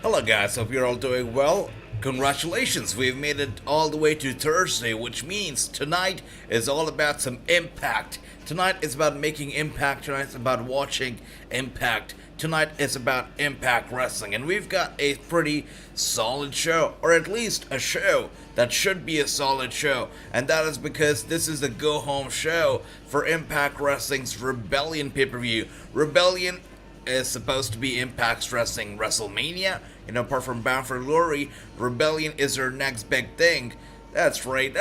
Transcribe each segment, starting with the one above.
Hello guys, hope you're all doing well. Congratulations, we've made it all the way to Thursday, which means tonight is all about some impact. Tonight is about making impact, tonight is about watching impact. Tonight is about Impact Wrestling, and we've got a pretty solid show, or at least a show that should be a solid show, and that is because this is the go-home show for Impact Wrestling's Rebellion pay-per-view. Rebellion is supposed to be Impact's Wrestling WrestleMania. Apart from Bound for Glory, Rebellion is their next big thing. That's right.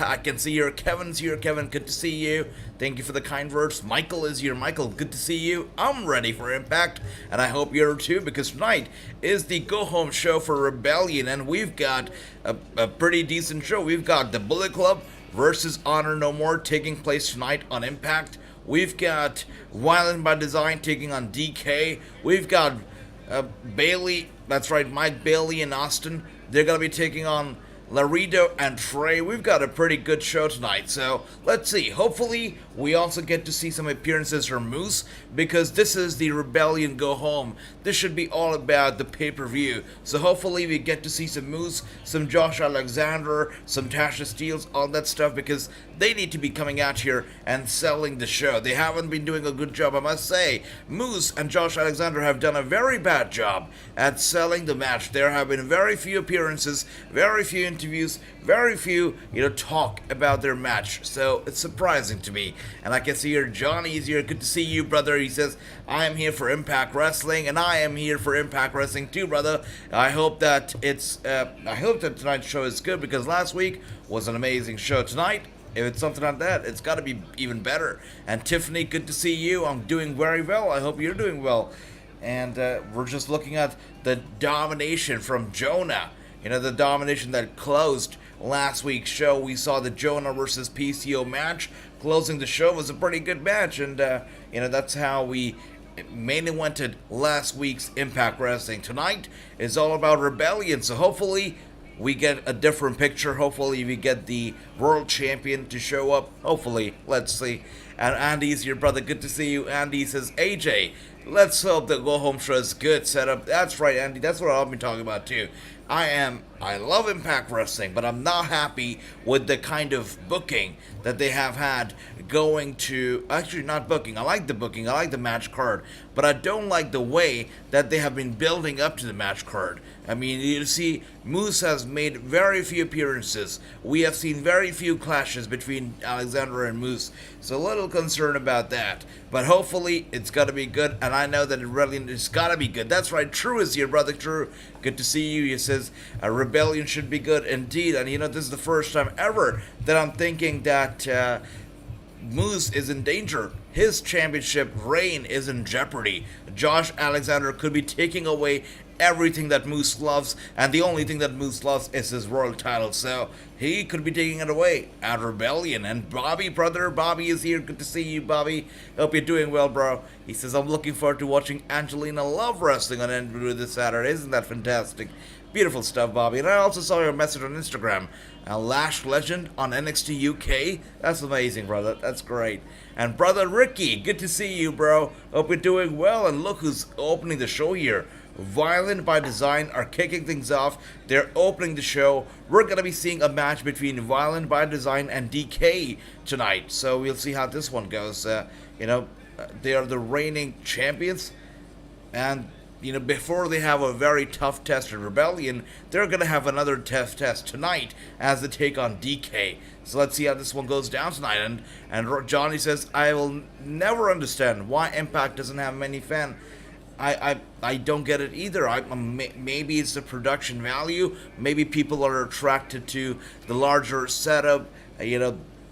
I can see your Kevin's here. Kevin, good to see you. Thank you for the kind words. Michael is here. Michael, good to see you. I'm ready for Impact, and I hope you're too, because tonight is the go-home show for Rebellion, and we've got a pretty decent show. We've got the Bullet Club versus Honor No More taking place tonight on Impact. We've got Violent by Design taking on DK. We've got Bailey, that's right, Mike Bailey and Austin. They're going to be taking on Laredo and Trey. We've got a pretty good show tonight, so let's see. Hopefully, we also get to see some appearances from Moose, because this is the Rebellion Go Home. This should be all about the pay-per-view. So hopefully, we get to see some Moose, some Josh Alexander, some Tasha Steeles, all that stuff, because they need to be coming out here and selling the show. They haven't been doing a good job, I must say. Moose and Josh Alexander have done a very bad job at selling the match. There have been very few appearances, very few interviews, very few, talk about their match. So it's surprising to me. And I can see here, Johnny's here. Good to see you, brother. He says, I am here for Impact Wrestling, and I am here for Impact Wrestling too, brother. I hope that tonight's show is good, because last week was an amazing show. Tonight, if it's something like that, it's got to be even better. And Tiffany, good to see you. I'm doing very well. I hope you're doing well. And we're just looking at the domination from Jonah. The domination that closed last week's show. We saw the Jonah versus PCO match. Closing the show was a pretty good match. And, that's how we main evented last week's Impact Wrestling. Tonight is all about Rebellion. So hopefully we get a different picture. Hopefully we get the world champion to show up. Hopefully. Let's see. And Andy's your brother. Good to see you. Andy says, AJ, let's hope the go-home show is good setup. That's right, Andy. That's what I've been talking about too. I love Impact Wrestling, but I'm not happy with the kind of booking that they have had going to, actually not booking, I like the booking, I like the match card, but I don't like the way that they have been building up to the match card. I mean, you see, Moose has made very few appearances. We have seen very few clashes between Alexander and Moose, so a little concerned about that. But hopefully, it's got to be good, and I know that it's got to be good. That's right, True is here, brother True. Good to see you. He says, Rebellion should be good indeed. And this is the first time ever that I'm thinking that Moose is in danger. His championship reign is in jeopardy. Josh Alexander could be taking away everything that Moose loves, and the only thing that Moose loves is his world title, so he could be taking it away at Rebellion. And Bobby, brother, Bobby is here. Good to see you, Bobby. Hope you're doing well, bro. He says, I'm looking forward to watching Angelina Love wrestling on NW this Saturday. Isn't that fantastic? Beautiful stuff, Bobby. And I also saw your message on Instagram. Lash Legend on NXT UK. That's amazing, brother. That's great. And brother Ricky, good to see you, bro. Hope you're doing well. And look who's opening the show here. Violent by Design are kicking things off. They're opening the show. We're going to be seeing a match between Violent by Design and DK tonight. So we'll see how this one goes. They are the reigning champions. And, before they have a very tough test in Rebellion, they're going to have another tough test tonight as they take on DK. So let's see how this one goes down tonight. And Johnny says, I will never understand why Impact doesn't have many fans. I don't get it either. Maybe it's the production value. Maybe people are attracted to the larger setup,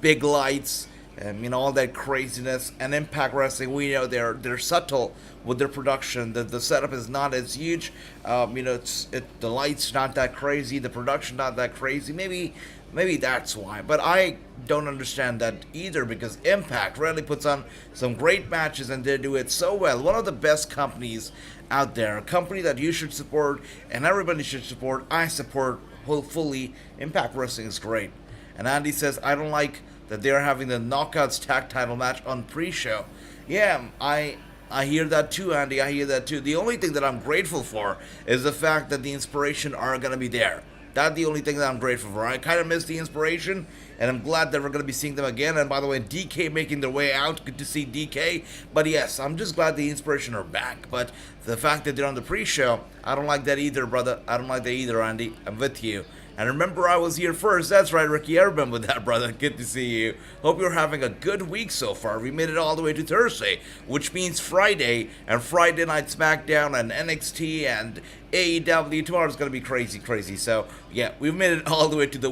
big lights, and all that craziness. And Impact Wrestling, we know they're subtle with their production. The setup is not as huge. The lights not that crazy. The production not that crazy. Maybe that's why. But I don't understand that either, because Impact really puts on some great matches and they do it so well. One of the best companies out there. A company that you should support and everybody should support. I support fully. Impact Wrestling is great. And Andy says, I don't like that they're having the Knockouts tag title match on pre-show. Yeah, I I hear that too, Andy. I hear that too. The only thing that I'm grateful for is the fact that the inspiration are going to be there. That's the only thing that I'm grateful for. I kind of miss the inspiration, and I'm glad that we're going to be seeing them again. And by the way, DK making their way out. Good to see DK. But yes, I'm just glad the inspiration are back. But the fact that they're on the pre-show, I don't like that either, brother. I don't like that either, Andy. I'm with you. And remember, I was here first. That's right, Ricky. I remember that, brother. Good to see you. Hope you're having a good week so far. We made it all the way to Thursday, which means Friday, and Friday Night SmackDown, and NXT, and AEW. Tomorrow's going to be crazy, crazy. So, yeah, we've made it all the way to the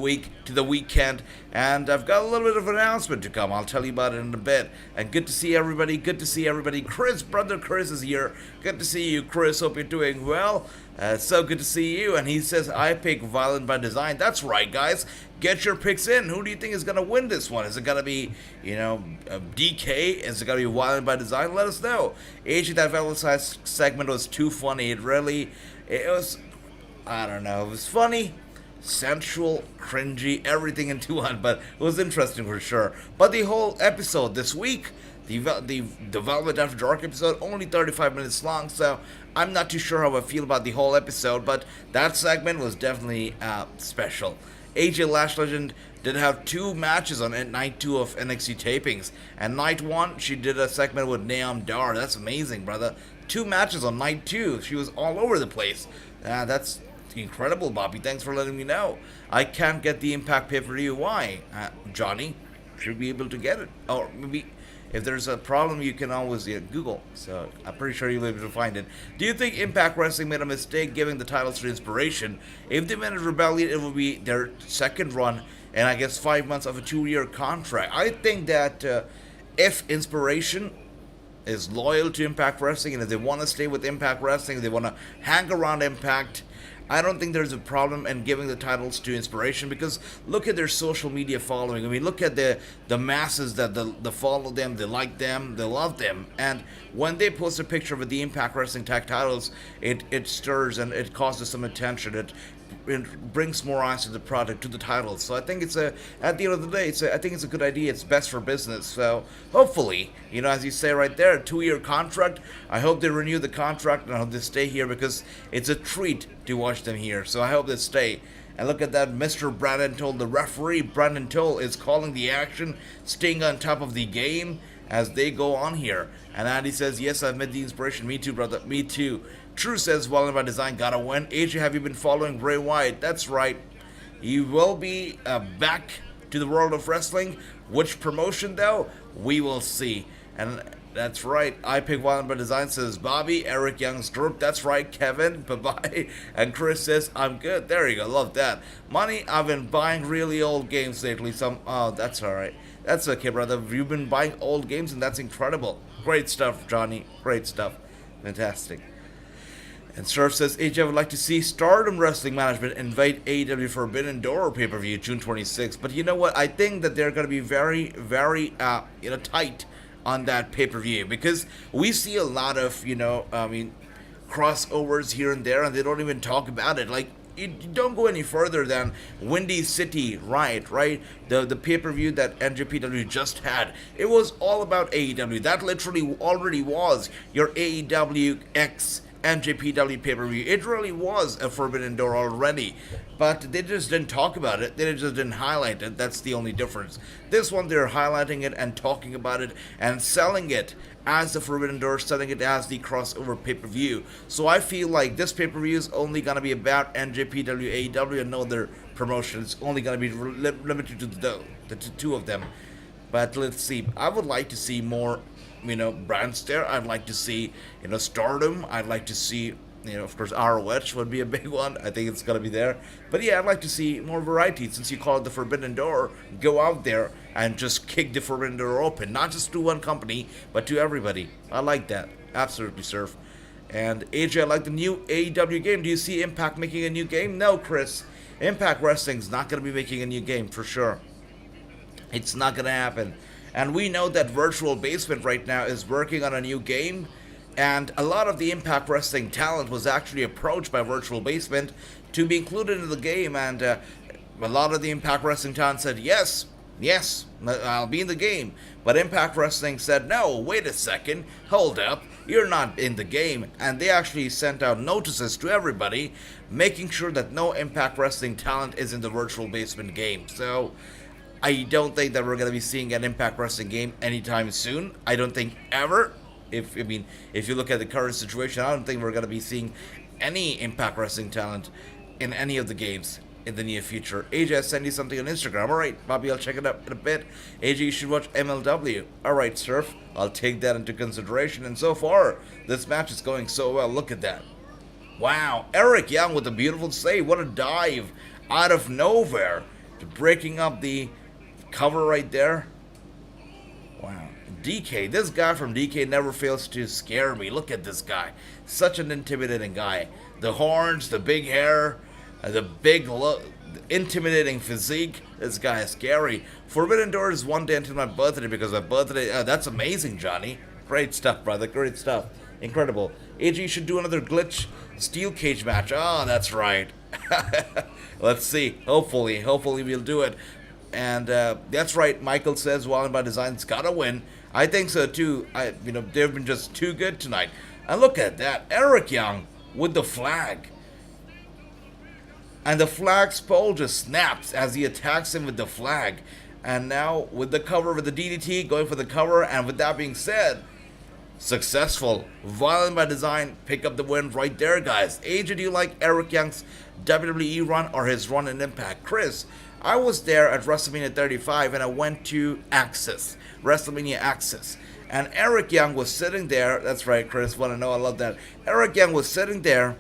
weekend, and I've got a little bit of an announcement to come. I'll tell you about it in a bit. And good to see everybody. Good to see everybody. Chris, brother Chris is here. Good to see you, Chris. Hope you're doing well. So good to see you. And he says, I pick Violent by Design. That's right, guys. Get your picks in. Who do you think is going to win this one? Is it going to be, DK? Is it going to be Violent by Design? Let us know. AJ, that Velvet Size segment was too funny. It was, I don't know. It was funny, sensual, cringy, everything into one. But it was interesting for sure. But the whole episode this week, the Velvet After Dark episode, only 35 minutes long, so I'm not too sure how I feel about the whole episode, but that segment was definitely special. AJ Lash Legend did have 2 matches on night 2 of NXT tapings, and night 1 she did a segment with Naomi Dar. That's amazing, brother. 2 matches on night 2. She was all over the place. That's incredible, Bobby. Thanks for letting me know. I can't get the Impact pay-per-view. Why? Johnny should be able to get it, or maybe. If there's a problem, you can always Google. So I'm pretty sure you'll be able to find it. Do you think Impact Wrestling made a mistake giving the titles to Inspiration? If they made a rebellion, it will be their second run, and I guess 5 months of a 2-year contract. I think that if Inspiration is loyal to Impact Wrestling, and if they want to stay with Impact Wrestling, if they want to hang around Impact, I don't think there's a problem in giving the titles to Inspiration, because look at their social media following. I mean, look at the masses that follow them, they like them, they love them. And when they post a picture with the Impact Wrestling tag titles, it stirs and it causes some attention. It brings more eyes to the product, to the titles. So I think at the end of the day, I think it's a good idea. It's best for business. So hopefully, as you say right there, a 2-year contract. I hope they renew the contract, and I hope they stay here, because it's a treat to watch them here. So I hope they stay. And look at that, Mr. Brandon Toll, the referee, Brandon Toll, is calling the action, staying on top of the game as they go on here. And Andy says, yes, I've met the Inspiration. Me too, brother. Me too. True says, Violent by Design gotta win. AJ, have you been following Bray Wyatt? That's right. He will be back to the world of wrestling. Which promotion, though? We will see. And that's right. I pick Violent by Design, says Bobby. Eric Young's group. That's right, Kevin. Bye-bye. And Chris says, I'm good. There you go. Love that. Money, I've been buying really old games lately. Oh, that's all right. That's okay, brother. You've been buying old games, and that's incredible. Great stuff, Johnny. Great stuff. Fantastic. And Surf says, AJ, I would like to see Stardom Wrestling Management invite AEW Forbidden Door pay-per-view June 26th. But you know what? I think that they're going to be very, very, tight on that pay-per-view, because we see a lot of, crossovers here and there, and they don't even talk about it. Like, you don't go any further than Windy City Riot, right? The pay-per-view that NJPW just had. It was all about AEW. That literally already was your AEW X NJPW pay-per-view. It really was a Forbidden Door already, but they just didn't talk about it. They just didn't highlight it. That's the only difference. This one, they're highlighting it and talking about it and selling it as the Forbidden Door, selling it as the crossover pay-per-view. So I feel like this pay-per-view is only going to be about NJPW, AEW, and no other promotion. It's only going to be limited to the two of them. But let's see. I would like to see more brands there. I'd like to see, Stardom. I'd like to see, of course, ROH would be a big one. I think it's going to be there. But yeah, I'd like to see more variety. Since you call it the Forbidden Door, go out there and just kick the Forbidden Door open. Not just to one company, but to everybody. I like that. Absolutely, Surf. And AJ, I like the new AEW game. Do you see Impact making a new game? No, Chris. Impact Wrestling's not going to be making a new game, for sure. It's not going to happen. And we know that Virtual Basement right now is working on a new game, and a lot of the Impact Wrestling talent was actually approached by Virtual Basement to be included in the game, and a lot of the Impact Wrestling talent said, yes, I'll be in the game. But Impact Wrestling said, no, wait a second, hold up. you're not in the game. And they actually sent out notices to everybody, making sure that no Impact Wrestling talent is in the virtual basement game. So I don't think that we're going to be seeing an Impact Wrestling game anytime soon. I don't think ever. If you look at the current situation, I don't think we're going to be seeing any Impact Wrestling talent in any of the games in the near future. AJ, I sent you something on Instagram. Alright, Bobby, I'll check it out in a bit. AJ, you should watch MLW. Alright, Surf, I'll take that into consideration. And so far, this match is going so well. Look at that. Wow, Eric Young with a beautiful save. What a dive out of nowhere to breaking up the cover right there. Wow. DK, this guy from DK never fails to scare me. Look at this guy. Such an intimidating guy. The horns, the big hair, the big intimidating physique. This guy is scary. Forbidden Door is one day until my birthday because my birthday. That's amazing, Johnny. Great stuff, brother. Great stuff. Incredible. AJ, you should do another glitch steel cage match. Oh, that's right. Let's see. Hopefully we'll do it. And that's right. Michael says Wilding by Design's gotta win. I think so too. They've been just too good tonight. And look at that, Eric Young with the flag. And the flag's pole just snaps as he attacks him with the flag. And now with the cover, with the DDT, going for the cover. And with that being said, successful. Violent by Design pick up the win right there, guys. AJ, do you like Eric Young's WWE run or his run in Impact? Chris, I was there at WrestleMania 35 and I went to Access, WrestleMania Access. And Eric Young was sitting there. That's right, Chris. Want to know? I love that. Eric Young was sitting there,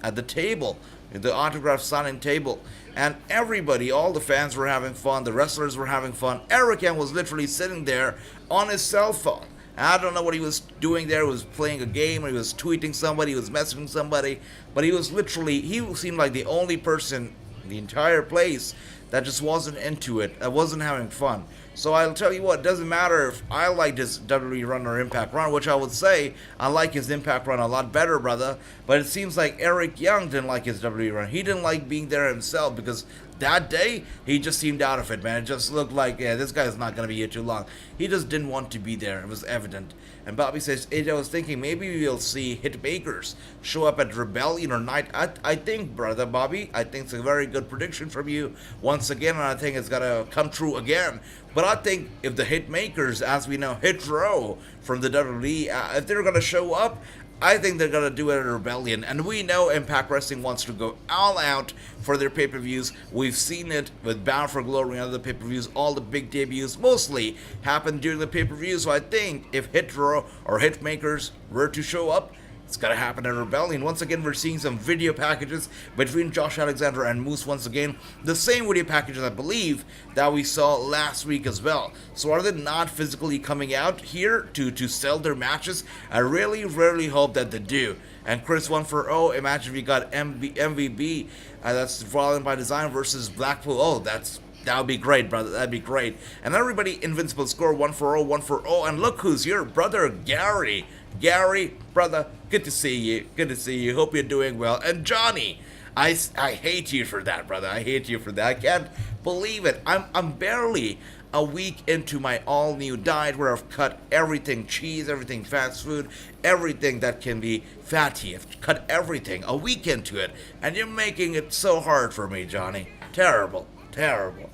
at the table, the autograph signing table. And everybody, all the fans were having fun. The wrestlers were having fun. Eric Young was literally sitting there on his cell phone. I don't know what he was doing there. He was playing a game, or he was tweeting somebody, he was messaging somebody. But he seemed like the only person in the entire place that just wasn't into it, that wasn't having fun. So I'll tell you what, it doesn't matter if I liked his WWE run or Impact run, which I would say I like his Impact run a lot better, brother. But it seems like Eric Young didn't like his WWE run. He didn't like being there himself because that day, he just seemed out of it, man. It just looked like, this guy's not going to be here too long. He just didn't want to be there. It was evident. And Bobby says, AJ, I was thinking maybe we'll see Hitmakers show up at Rebellion or Night. I think, brother Bobby, I think it's a very good prediction from you once again, and I think it's going to come true again. But I think if the Hitmakers, as we know, Hit Row from the WWE, if they're going to show up, I think they're going to do it at Rebellion. And we know Impact Wrestling wants to go all out for their pay-per-views. We've seen it with Bound for Glory and other pay-per-views. All the big debuts mostly happened during the pay-per-view. So I think if Hit Row or Hitmakers were to show up, it's got to happen at Rebellion. Once again, we're seeing some video packages between Josh Alexander and Moose once again. The same video packages, I believe, that we saw last week as well. So are they not physically coming out here to sell their matches? I really, really hope that they do. And Chris 1-0, imagine we got MVB, that's Violent by Design versus Blackpool. Oh, that would be great, brother. That'd be great. And everybody, Invincible score 1-0, 1-0. And look who's here, brother Gary. Gary, brother, good to see you. Good to see you. Hope you're doing well. And Johnny, I hate you for that, brother. I hate you for that. I can't believe it. I'm barely a week into my all-new diet where I've cut everything cheese, everything fast food, everything that can be fatty. I've cut everything a week into it. And you're making it so hard for me, Johnny. Terrible. Terrible.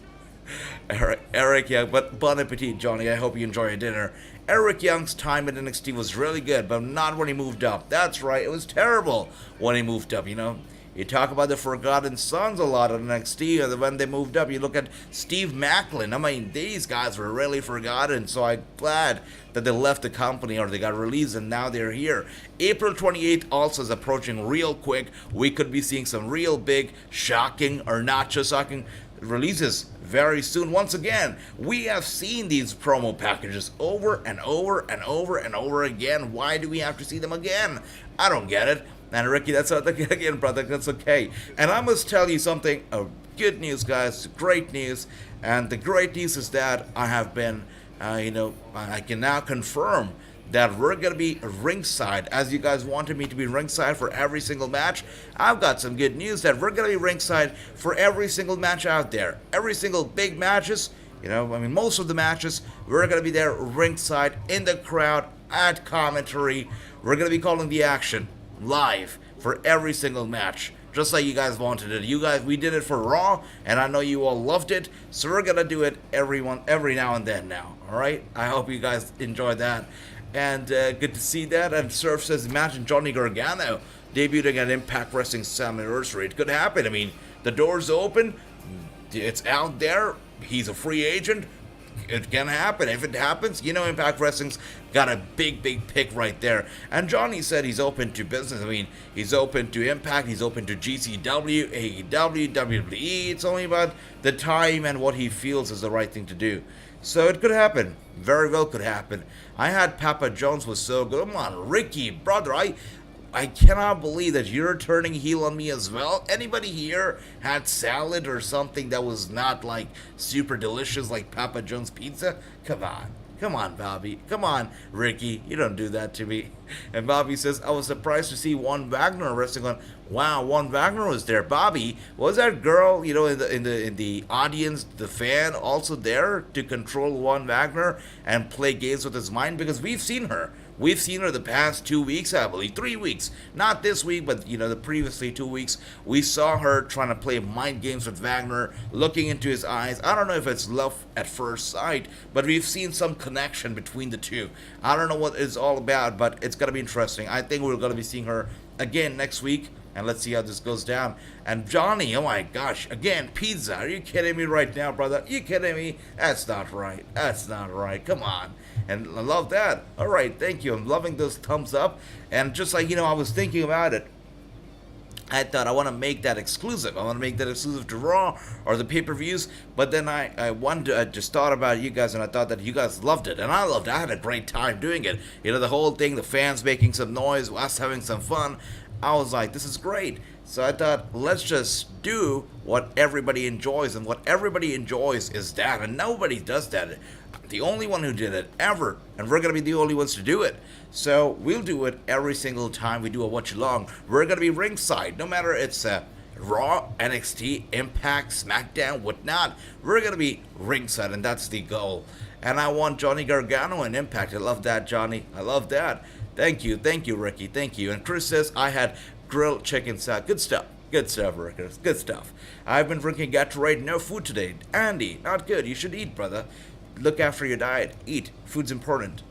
Eric Young, but bon appetit, Johnny. I hope you enjoy your dinner. Eric Young's time at NXT was really good, but not when he moved up. That's right, it was terrible when he moved up, You talk about the Forgotten Sons a lot at NXT, and when they moved up, you look at Steve Macklin. I mean, these guys were really forgotten, so I'm glad that they left the company or they got released, and now they're here. April 28th also is approaching real quick. We could be seeing some real big, shocking, or not just shocking releases very soon. Once again, we have seen these promo packages over and over and over and over again. Why do we have to see them again? I don't get it. And Ricky, that's again, brother, that's okay. And I must tell you something, good news, guys, great news. And the great news is that I have been, I can now confirm that we're going to be ringside, as you guys wanted me to be ringside for every single match. I've got some good news that we're going to be ringside for every single match out there. Every single big matches, most of the matches, we're going to be there ringside in the crowd add commentary. We're going to be calling the action live for every single match. Just like you guys wanted it. We did it for Raw, and I know you all loved it. So we're going to do it every now and then now. Alright? I hope you guys enjoyed that. And good to see that. And Surf says, imagine Johnny Gargano debuting at Impact Wrestling's anniversary. It could happen. I mean, the door's open. It's out there. He's a free agent. It can happen. If it happens, Impact Wrestling's got a big pick right there. And Johnny said he's open to business. I mean, he's open to Impact. He's open to GCW, AEW, WWE. It's only about the time and what he feels is the right thing to do. So it could happen. Very well could happen. I had Papa Jones was so good. Come on, Ricky, brother. I cannot believe that you're turning heel on me as well. Anybody here had salad or something that was not like super delicious like Papa John's pizza? Come on, Bobby. Come on, Ricky. You don't do that to me. And Bobby says, I was surprised to see Von Wagner wrestling on. Wow, Von Wagner was there. Bobby, was that girl, in the audience, the fan, also there to control Von Wagner and play games with his mind? Because we've seen her. We've seen her the past 2 weeks, I believe. 3 weeks. Not this week, but, the previously 2 weeks. We saw her trying to play mind games with Wagner, looking into his eyes. I don't know if it's love at first sight, but we've seen some connection between the two. I don't know what it's all about, but it's going to be interesting. I think we're going to be seeing her again next week. And let's see how this goes down. And Johnny, oh my gosh, again, pizza. Are you kidding me right now, brother? Are you kidding me? That's not right. That's not right. Come on. And I love that. All right, thank you. I'm loving those thumbs up. And just like, I was thinking about it. I thought I want to make that exclusive. I want to make that exclusive to Raw or the pay-per-views. But then I just thought about you guys, and I thought that you guys loved it. And I loved it. I had a great time doing it. The whole thing, the fans making some noise, us having some fun. I was like, this is great. So I thought, let's just do what everybody enjoys. And what everybody enjoys is that. And nobody does that. The only one who did it ever. And we're going to be the only ones to do it. So we'll do it every single time we do a watch-along. We're going to be ringside. No matter it's Raw, NXT, Impact, SmackDown, whatnot. We're going to be ringside. And that's the goal. And I want Johnny Gargano and Impact. I love that, Johnny. I love that. Thank you, Ricky, thank you. And Chris says, I had grilled chicken salad. Good stuff, Ricky, good stuff. I've been drinking Gatorade, no food today. Andy, not good, you should eat, brother. Look after your diet, eat, food's important.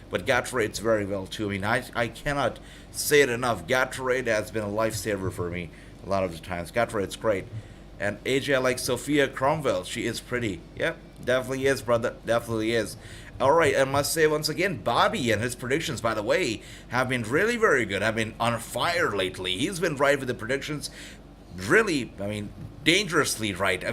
But Gatorade's very well, too. I mean, I cannot say it enough. Gatorade has been a lifesaver for me a lot of the times. Gatorade's great. And AJ, I like Sophia Cromwell, she is pretty. Yep, definitely is, brother, definitely is. Alright, I must say once again, Bobby and his predictions, by the way, have been really very good. Have been on fire lately. He's been right with the predictions. Really, dangerously right.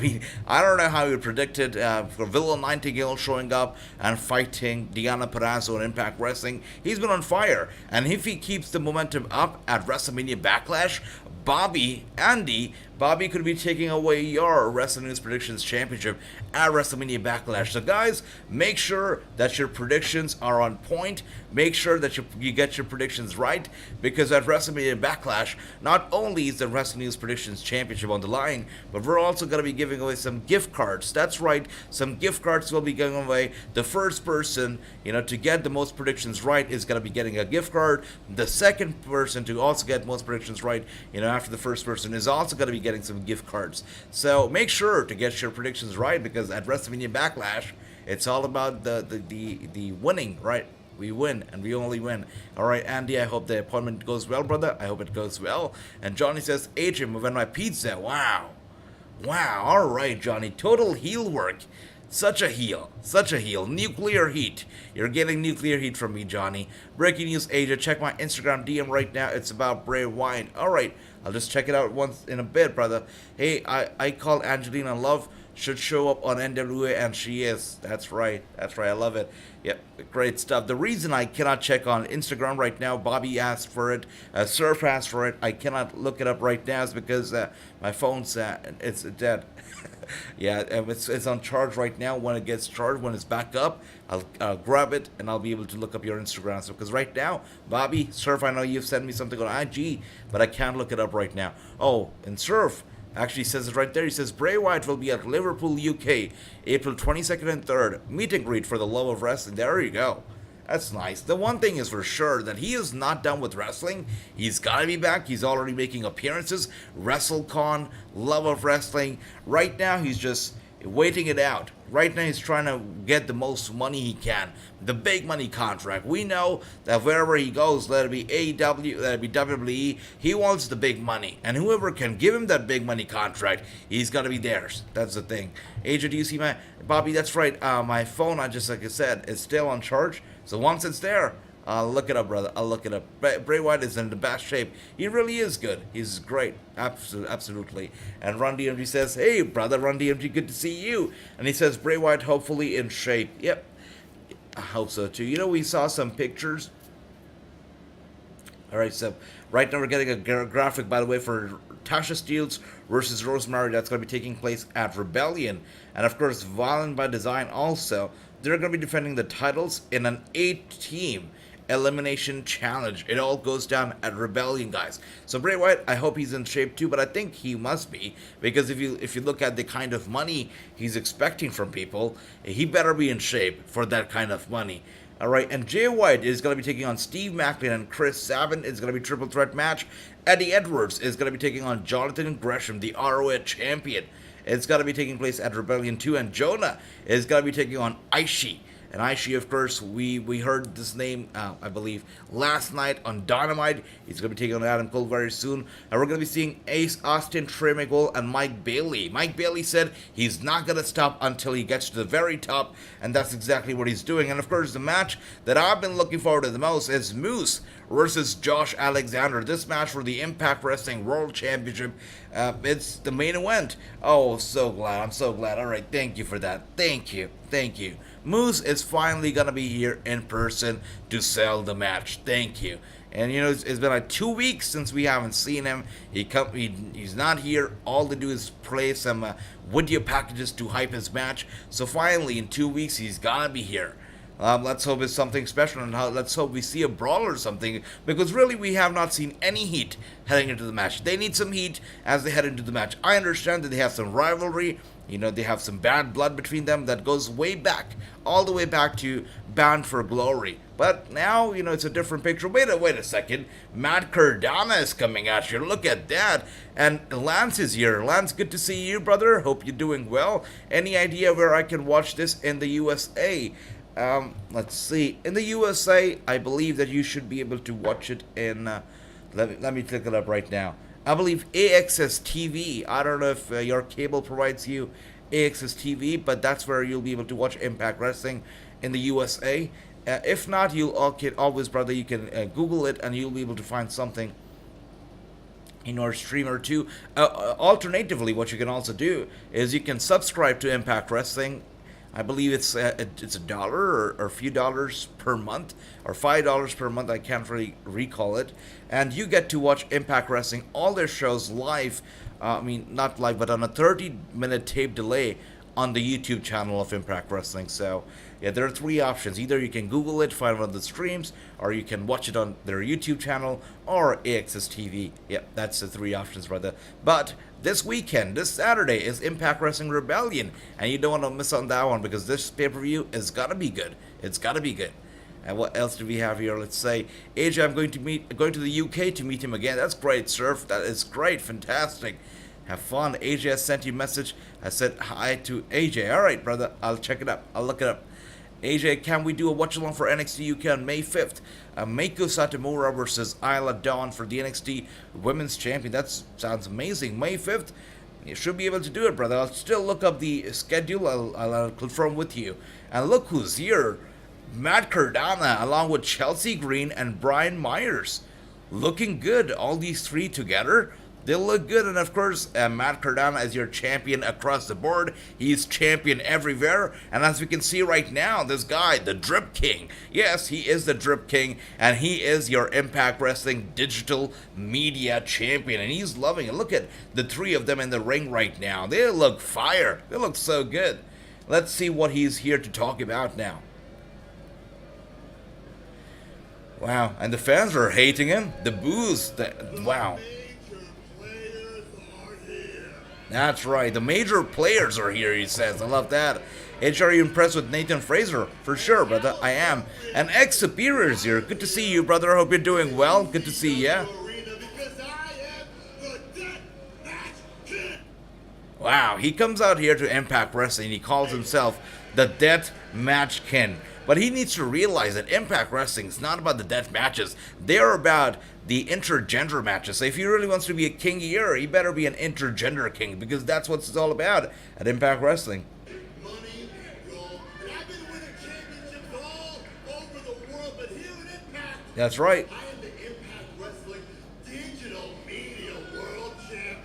I don't know how he predicted for Willow Nightingale showing up and fighting Deonna Purrazzo in Impact Wrestling. He's been on fire. And if he keeps the momentum up at WrestleMania Backlash, Bobby could be taking away your Wrestling Predictions Championship at WrestleMania Backlash. So guys, make sure that your predictions are on point. Make sure that you get your predictions right, because at WrestleMania Backlash, not only is the Wrestling Predictions Championship on the line, but we're also going to be giving away some gift cards. That's right, some gift cards will be giving away. The first person, to get the most predictions right is going to be getting a gift card. The second person to also get most predictions right, after the first person, is also going to be getting some gift cards. So make sure to get your predictions right, because at WrestleMania Backlash, it's all about the winning, right? We win, and we only win. All right, Andy, I hope the appointment goes well, brother. I hope it goes well. And Johnny says, Adrian, when my pizza. Wow. All right, Johnny. Total heel work. Such a heel. Nuclear heat. You're getting nuclear heat from me, Johnny. Breaking news, Asia. Check my Instagram DM right now. It's about Bray Wyatt. All right, I'll just check it out once in a bit, brother. Hey, I call Angelina Love. Should show up on NWA, and she is. That's right. I love it. Yep, great stuff. The reason I cannot check on Instagram right now, Bobby asked for it, Surf asked for it, I cannot look it up right now, is because my phone's it's dead. Yeah, it's on charge right now. When it gets charged, when it's back up, I'll grab it, and I'll be able to look up your Instagram. So, because right now, Bobby, Surf, I know you've sent me something on IG, but I can't look it up right now. Oh, and Surf actually says it right there. He says, Bray Wyatt will be at Liverpool, UK, April 22nd and 3rd. Meet and greet for the love of wrestling. There you go. That's nice. The one thing is for sure that he is not done with wrestling. He's got to be back. He's already making appearances. WrestleCon, Love of Wrestling. Right now, he's just waiting it out. Right now, he's trying to get the most money he can. The big money contract. We know that wherever he goes, let it be AEW, let it be WWE, he wants the big money. And whoever can give him that big money contract, he's got to be theirs. That's the thing. AJ, do you see my... Bobby, that's right. My phone, just like I said, is still on charge. So once it's there, I'll look it up, brother. I'll look it up. Bray Wyatt is in the best shape. He really is good. He's great. Absolutely. And Run DMG says, hey, brother, Run DMG, good to see you. And he says, Bray Wyatt hopefully in shape. Yep. I hope so, too. You know, we saw some pictures. All right, so right now we're getting a graphic, by the way, for Tasha Steelz versus Rosemary. That's going to be taking place at Rebellion. And, of course, Violent by Design also. They're going to be defending the titles in an 8-team elimination challenge. It all goes down at Rebellion, guys. So Bray Wyatt, I hope he's in shape too, but I think he must be, because if you look at the kind of money he's expecting from people, he better be in shape for that kind of money. All right, and Jay White is going to be taking on Steve Macklin and Chris Sabin. It's going to be a triple threat match. Eddie Edwards is going to be taking on Jonathan Gresham, the ROH champion. It's got to be taking place at Rebellion 2, and Jonah is going to be taking on Ishii. And Ishii, of course, we heard this name, I believe, last night on Dynamite. He's going to be taking on Adam Cole very soon. And we're going to be seeing Ace Austin, Trey Miguel, and Mike Bailey. Mike Bailey said he's not going to stop until he gets to the very top, and that's exactly what he's doing. And, of course, the match that I've been looking forward to the most is Moose versus Josh Alexander. This match for the Impact Wrestling World Championship. It's the main event. Oh, so glad. I'm so glad. All right, thank you for that. Thank you. Moose is finally going to be here in person to sell the match. Thank you. And, you know, it's been like 2 weeks since we haven't seen him. He's not here. All they do is play some video packages to hype his match. So finally, in 2 weeks, he's going to be here. Let's hope it's something special, and let's hope we see a brawl or something, because really we have not seen any heat heading into the match. They need some heat as they head into the match. I understand that they have some rivalry, you know, they have some bad blood between them that goes way back, all the way back to Bound for Glory. But now, you know, it's a different picture. Wait a second. Matt Cardona is coming at you. Look at that. And Lance is here. Lance, good to see you, brother. Hope you're doing well. Any idea where I can watch this in the USA? Let's see. In the USA, I believe that you should be able to watch it in, let me click it up right now. I believe AXS TV. I don't know if your cable provides you AXS TV, but that's where you'll be able to watch Impact Wrestling in the USA. If not, you'll always, brother, you can Google it and you'll be able to find something in your streamer too. Alternatively, what you can also do is you can subscribe to Impact Wrestling. I believe it's $1 or a few dollars per month, or $5 per month. I can't really recall it. And you get to watch Impact Wrestling, all their shows live. I mean, not live, but on a 30-minute tape delay on the YouTube channel of Impact Wrestling. So, yeah, there are three options. Either you can Google it, find one of the streams, or you can watch it on their YouTube channel or AXS TV. Yeah, that's the three options, brother. But this weekend, this Saturday, is Impact Wrestling Rebellion, and you don't want to miss on that one, because this pay-per-view is gotta be good. It's gotta be good. And what else do we have here? Let's say, AJ, I'm going to the UK to meet him again. That's great, Surf. That is great, fantastic. Have fun. AJ has sent you a message. I said hi to AJ. All right, brother. I'll check it up. I'll look it up. AJ, can we do a watch-along for NXT UK on May 5th? Meiko Satomura versus Isla Dawn for the NXT Women's Champion. That sounds amazing. May 5th? You should be able to do it, brother. I'll still look up the schedule. I'll confirm with you. And look who's here. Matt Cardona, along with Chelsea Green and Brian Myers. Looking good. All these three together. They look good, and of course, Matt Cardona is your champion across the board. He's champion everywhere, and as we can see right now, this guy, the Drip King. Yes, he is the Drip King, and he is your Impact Wrestling Digital Media Champion, and he's loving it. Look at the three of them in the ring right now. They look fire. They look so good. Let's see what he's here to talk about now. Wow, and the fans are hating him. The boos, wow. That's right. The major players are here, he says. I love that. H, are you impressed with Nathan Fraser? For sure, brother. I am. And X Superior is here. Good to see you, brother. Hope you're doing well. Good to see you. Wow, he comes out here to Impact Wrestling. He calls himself the Death Match King. But he needs to realize that Impact Wrestling is not about the death matches. They're about the intergender matches. So if he really wants to be a king here, he better be an intergender king, because that's what it's all about at Impact Wrestling. That's right.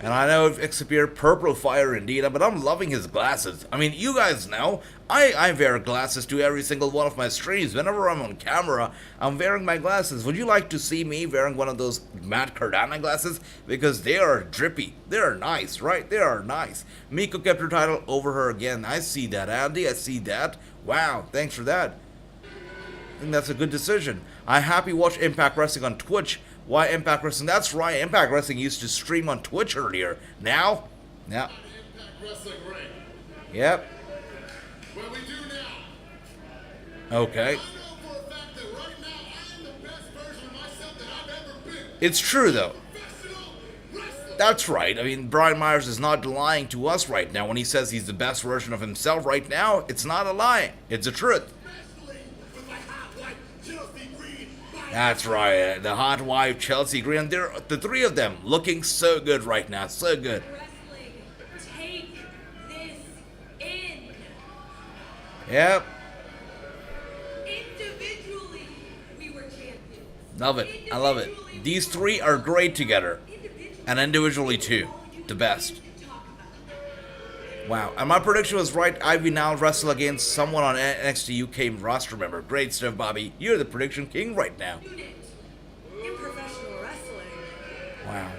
And I know if Xavier purple fire indeed, but I'm loving his glasses. I mean, you guys know, I wear glasses to every single one of my streams. Whenever I'm on camera, I'm wearing my glasses. Would you like to see me wearing one of those Matt Cardona glasses? Because they are drippy. They are nice, right? They are nice. Miko kept her title over her again. I see that, Andy. I see that. Wow, thanks for that. I think that's a good decision. I happy watch Impact Wrestling on Twitch. Why Impact Wrestling? That's right, Impact Wrestling used to stream on Twitch earlier. Now? Yeah. Impact Wrestling ring. Yep. Well, we do now. Okay. I know for a fact that right now I am the best version of myself that I've ever been. It's true, though. Professional wrestler. That's right. I mean, Brian Myers is not lying to us right now when he says he's the best version of himself right now. It's not a lie. It's the truth. Especially with my hot wife, Chelsea Green. That's right. The hot wife, Chelsea Green. They're the three of them looking so good right now. So good. Wrestling, take this in. Yep. Individually, we were champions. Love it. I love it. These three are great together. And individually too. The best. Wow. And my prediction was right. Ivy now wrestle against someone on NXT UK roster member. Great stuff, Bobby. You're the prediction king right now. In professional wrestling. Wow.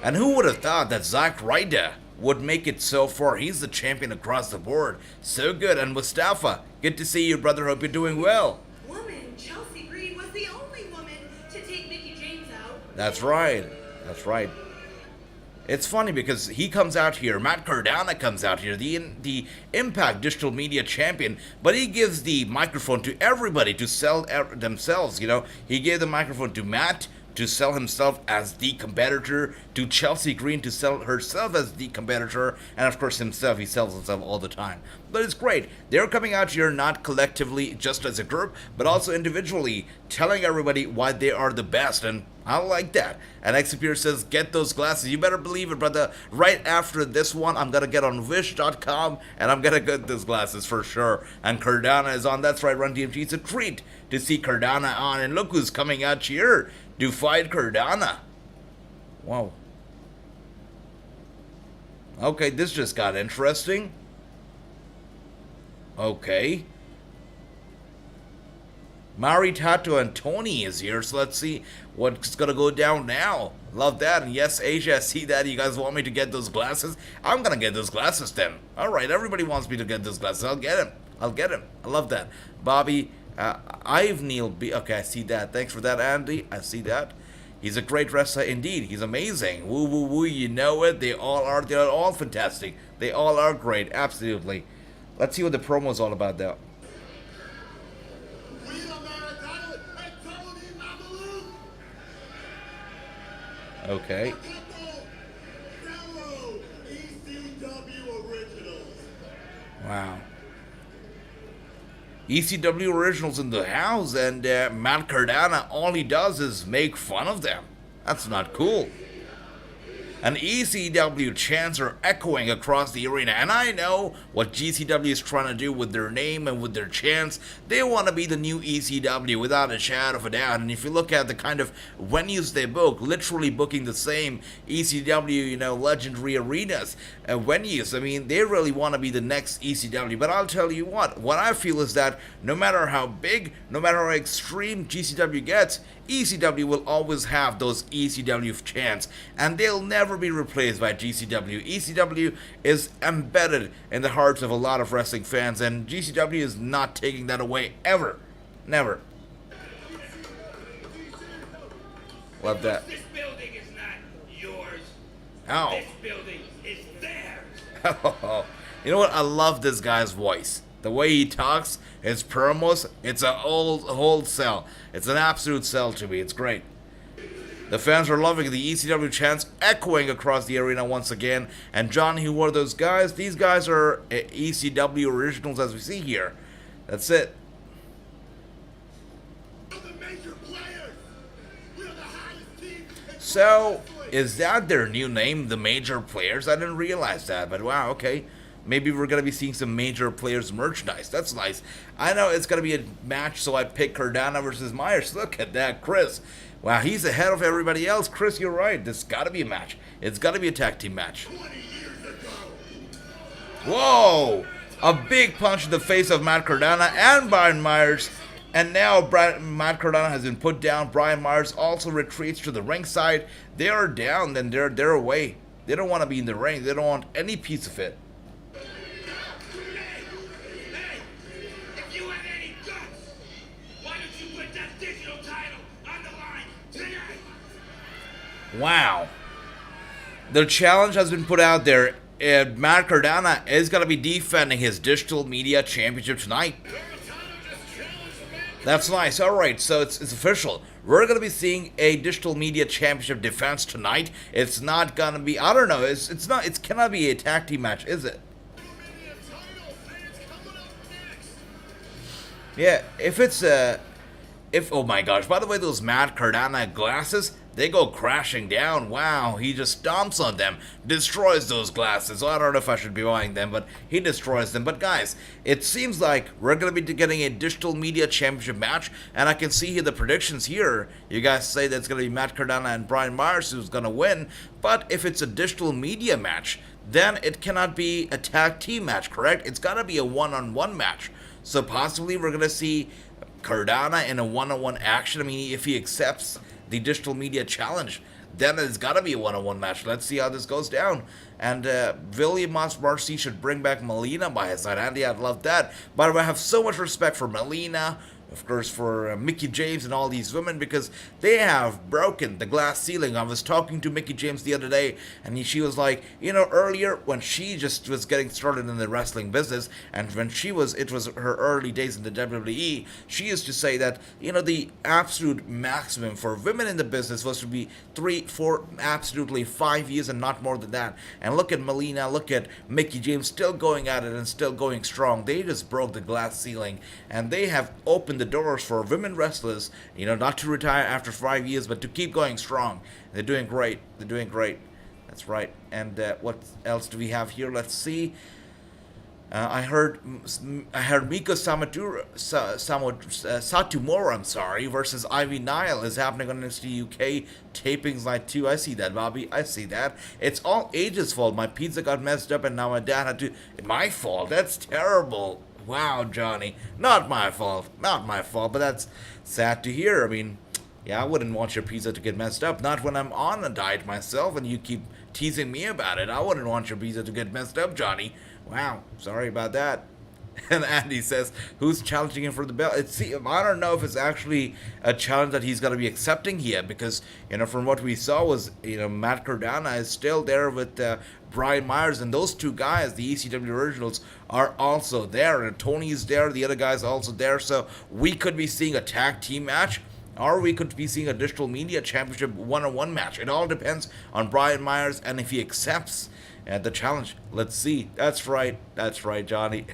And who would have thought that Zack Ryder would make it so far? He's the champion across the board. So good. And Mustafa, good to see you, brother. Hope you're doing well. Woman, Chelsea Green was the only woman to take Mickie James out. That's right. That's right. It's funny because he comes out here, Matt Cardona comes out here, the Impact Digital Media Champion, but he gives the microphone to everybody to sell themselves, you know. He gave the microphone to Matt to sell himself as the competitor, to Chelsea Green to sell herself as the competitor, and of course himself, he sells himself all the time. But it's great. They're coming out here not collectively, just as a group, but also individually, telling everybody why they are the best, and I like that. And Xavier says, get those glasses. You better believe it, brother. Right after this one, I'm going to get on wish.com, and I'm going to get those glasses for sure. And Cardona is on. That's right, Run DMT. It's a treat to see Cardona on. And look who's coming out here to fight Cardona. Wow. Okay, this just got interesting. Okay. Mari Tato and Tony is here, so let's see what's gonna go down now. Love that, and yes, Asia, I see that. You guys want me to get those glasses? I'm gonna get those glasses then. Alright, everybody wants me to get those glasses. I'll get them. I'll get them. I love that. Bobby, I've Neil B. Okay, I see that. Thanks for that, Andy. I see that. He's a great wrestler indeed. He's amazing. Woo, woo, woo, you know it. They all are. They're all fantastic. They all are great. Absolutely. Let's see what the promo is all about, though. Okay. Wow. ECW Originals in the house, and Matt Cardona, all he does is make fun of them. That's not cool. And ECW chants are echoing across the arena, and I know what GCW is trying to do with their name and with their chants. They want to be the new ECW without a shadow of a doubt, and if you look at the kind of venues they book, literally booking the same ECW, you know, legendary arenas, venues, I mean, they really want to be the next ECW, but I'll tell you what I feel is that no matter how big, no matter how extreme GCW gets, ECW will always have those ECW chants, and they'll never be replaced by GCW. ECW is embedded in the hearts of a lot of wrestling fans, and GCW is not taking that away, ever. Never. Love that. This building is not yours. Ow. This building is theirs. You know what? I love this guy's voice. The way he talks, his promos, it's a whole sell. It's an absolute sell to me. It's great. The fans are loving the ECW chants echoing across the arena once again. And Johnny, who are those guys? These guys are ECW originals as we see here. That's it. So, is that their new name, the Major Players? I didn't realize that, but wow, okay. Maybe we're going to be seeing some Major Players merchandise. That's nice. I know it's going to be a match, so I pick Cardona versus Myers. Look at that, Chris. Wow, he's ahead of everybody else. Chris, you're right. This got to be a match. It's got to be a tag team match. Whoa! A big punch in the face of Matt Cardona and Brian Myers. And now Matt Cardona has been put down. Brian Myers also retreats to the ringside. They are down, then they're away. They don't want to be in the ring. They don't want any piece of it. Wow. The challenge has been put out there. Matt Cardona is going to be defending his Digital Media Championship tonight. That's nice. Alright, so it's official. We're going to be seeing a Digital Media Championship defense tonight. It's not going to be, I don't know, it cannot be a tag team match, is it? Yeah, oh my gosh, by the way, those Matt Cardona glasses, they go crashing down. Wow, he just stomps on them, destroys those glasses. I don't know if I should be buying them, but he destroys them. But guys, it seems like we're going to be getting a Digital Media Championship match, and I can see here the predictions here. You guys say that it's going to be Matt Cardona and Brian Myers who's going to win, but if it's a Digital Media match, then it cannot be a tag team match, correct? It's got to be a one-on-one match. So possibly we're going to see Cardona in a one-on-one action. I mean, if he accepts the Digital Media Challenge, then it's got to be a one-on-one match. Let's see how this goes down. And William Marcy should bring back Melina by his side. Andy, I'd love that. By the way, I have so much respect for Melina, of course, for Mickie James and all these women, because they have broken the glass ceiling. I was talking to Mickie James the other day, and she was like, you know, earlier when she just was getting started in the wrestling business, and when it was her early days in the WWE, she used to say that, you know, the absolute maximum for women in the business was to be 3, 4, absolutely 5 years and not more than that. And look at Melina, look at Mickie James still going at it and still going strong. They just broke the glass ceiling, and they have opened the doors for women wrestlers, you know, not to retire after 5 years, but to keep going strong. They're doing great. They're doing great. That's right. And what else do we have here? Let's see. I heard Miko Satomura, I'm sorry, versus Ivy Nile is happening on NXT UK tapings night 2. I see that, Bobby. I see that. It's all Age's fault. My pizza got messed up, and now my dad had to. My fault. That's terrible. Wow, Johnny. Not my fault. Not my fault, but that's sad to hear. I mean, yeah, I wouldn't want your pizza to get messed up. Not when I'm on a diet myself and you keep teasing me about it. I wouldn't want your pizza to get messed up, Johnny. Wow, sorry about that. And Andy says, who's challenging him for the belt? I don't know if it's actually a challenge that he's going to be accepting here, because, you know, from what we saw was, you know, Matt Cardona is still there with Brian Myers, and those two guys, the ECW originals, are also there, and Tony's there, the other guy's also there, so we could be seeing a tag team match, or we could be seeing a Digital Media Championship one-on-one match. It all depends on Brian Myers and if he accepts the challenge. Let's see. That's right, Johnny.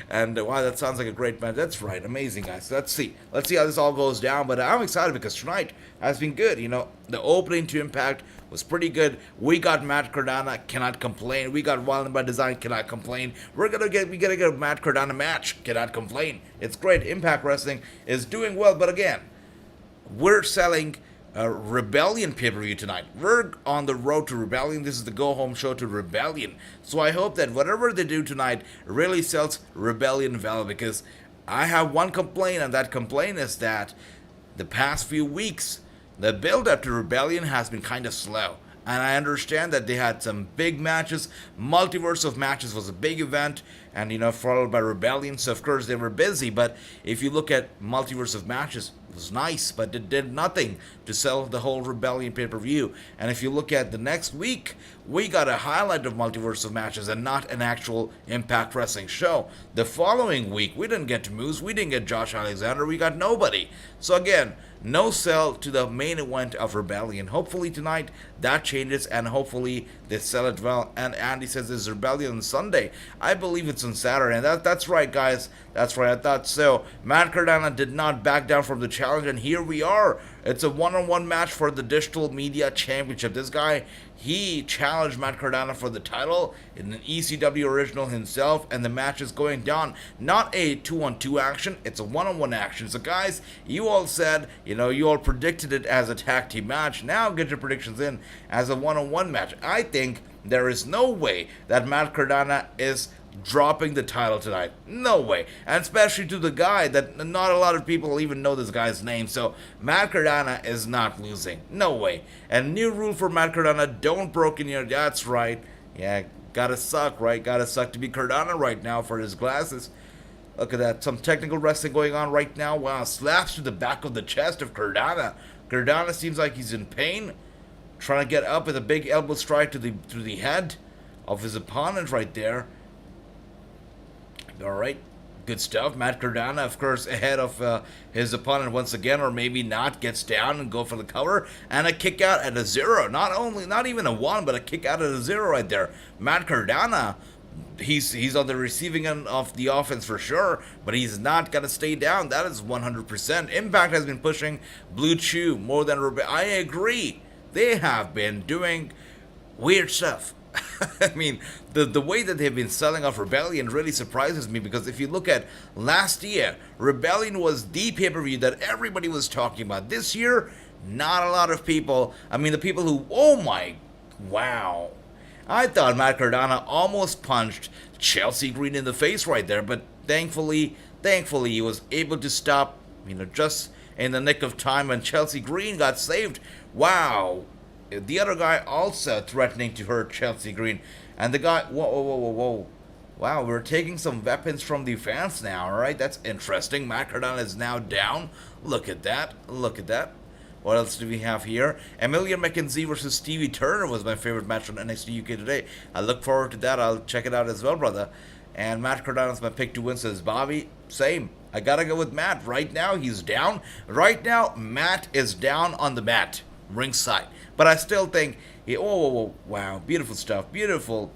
And wow, that sounds like a great match. That's right, amazing, guys. Let's see how this all goes down. But I'm excited because tonight has been good. You know, the opening to Impact was pretty good. We got Matt Cardona, cannot complain. We got Wild by Design, cannot complain. We gotta get a Matt Cardona match, cannot complain. It's great. Impact Wrestling is doing well, but again, we're selling Rebellion pay-per-view tonight. We're on the road to Rebellion. This is the go-home show to Rebellion. So I hope that whatever they do tonight really sells Rebellion well, because I have one complaint, and that complaint is that the past few weeks, the build-up to Rebellion has been kind of slow. And I understand that they had some big matches. Multiverse of Matches was a big event, and, you know, followed by Rebellion. So, of course, they were busy. But if you look at Multiverse of Matches, was nice, but it did nothing to sell the whole Rebellion pay-per-view. And if you look at the next week, we got a highlight of multiverse of matches and not an actual Impact Wrestling show. The following week, we didn't get Moose, we didn't get Josh Alexander, we got nobody. So again, no sell to the main event of Rebellion. Hopefully tonight that changes, and hopefully they sell it well. And Andy says it's Rebellion on Sunday. I believe it's on Saturday, and that's right, guys. That's right, I thought so. Matt Cardona did not back down from the challenge, and here we are. It's a one-on-one match for the Digital Media Championship. This guy, he challenged Matt Cardona for the title in an ECW original himself, and the match is going down. Not a 2-on-2 action, it's a one-on-one action. So guys, you all said, you all predicted it as a tag team match. Now get your predictions in as a one-on-one match. I think there is no way that Matt Cardona is dropping the title tonight. No way. And especially to the guy that not a lot of people even know this guy's name. So Matt Cardona is not losing. No way. And new rule for Matt Cardona, don't broken your... That's right. Yeah, gotta suck, right? Gotta suck to be Cardona right now for his glasses. Look at that. Some technical wrestling going on right now. Wow, slaps to the back of the chest of Cardona. Cardona seems like he's in pain. Trying to get up with a big elbow strike to the head of his opponent right there. Alright, good stuff. Matt Cardona, of course, ahead of his opponent once again, or maybe not, gets down and go for the cover, and a kick out at a 0. Not even a 1, but a kick out at a 0 right there. Matt Cardona, he's on the receiving end of the offense for sure, but he's not going to stay down. That is 100%. Impact has been pushing Blue Chew more than I agree. They have been doing weird stuff. I mean, the way that they've been selling off Rebellion really surprises me, because if you look at last year, Rebellion was the pay-per-view that everybody was talking about. This year, not a lot of people. I mean, the people who, oh my, wow. I thought Matt Cardona almost punched Chelsea Green in the face right there, but thankfully he was able to stop, just in the nick of time, and Chelsea Green got saved. Wow. The other guy also threatening to hurt Chelsea Green. And the guy, whoa. Wow, we're taking some weapons from the fans now, alright? That's interesting. Matt Cardona is now down. Look at that. What else do we have here? Emilia McKenzie versus Stevie Turner was my favorite match on NXT UK today. I look forward to that. I'll check it out as well, brother. And Matt Cardona's my pick to win, says Bobby. Same. I gotta go with Matt. Right now, he's down. Right now, Matt is down on the mat. Ringside. But I still think, wow, beautiful stuff, beautiful.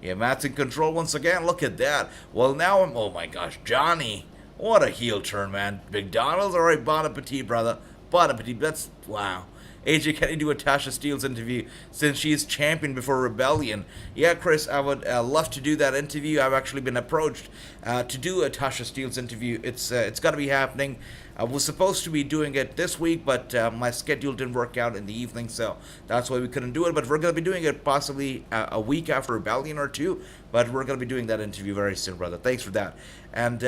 Yeah, Matt's in control once again, look at that. Well, now oh my gosh, Johnny, what a heel turn, man. McDonald's, alright, bon appetit, brother, bon appetit, that's, wow. AJ, can you do a Tasha Steelz interview since she's champion before Rebellion? Yeah, Chris, I would love to do that interview. I've actually been approached to do a Tasha Steelz interview. It's got to be happening. I was supposed to be doing it this week, but my schedule didn't work out in the evening, so that's why we couldn't do it. But we're going to be doing it possibly a week after Rebellion or two, but we're going to be doing that interview very soon, brother. Thanks for that. And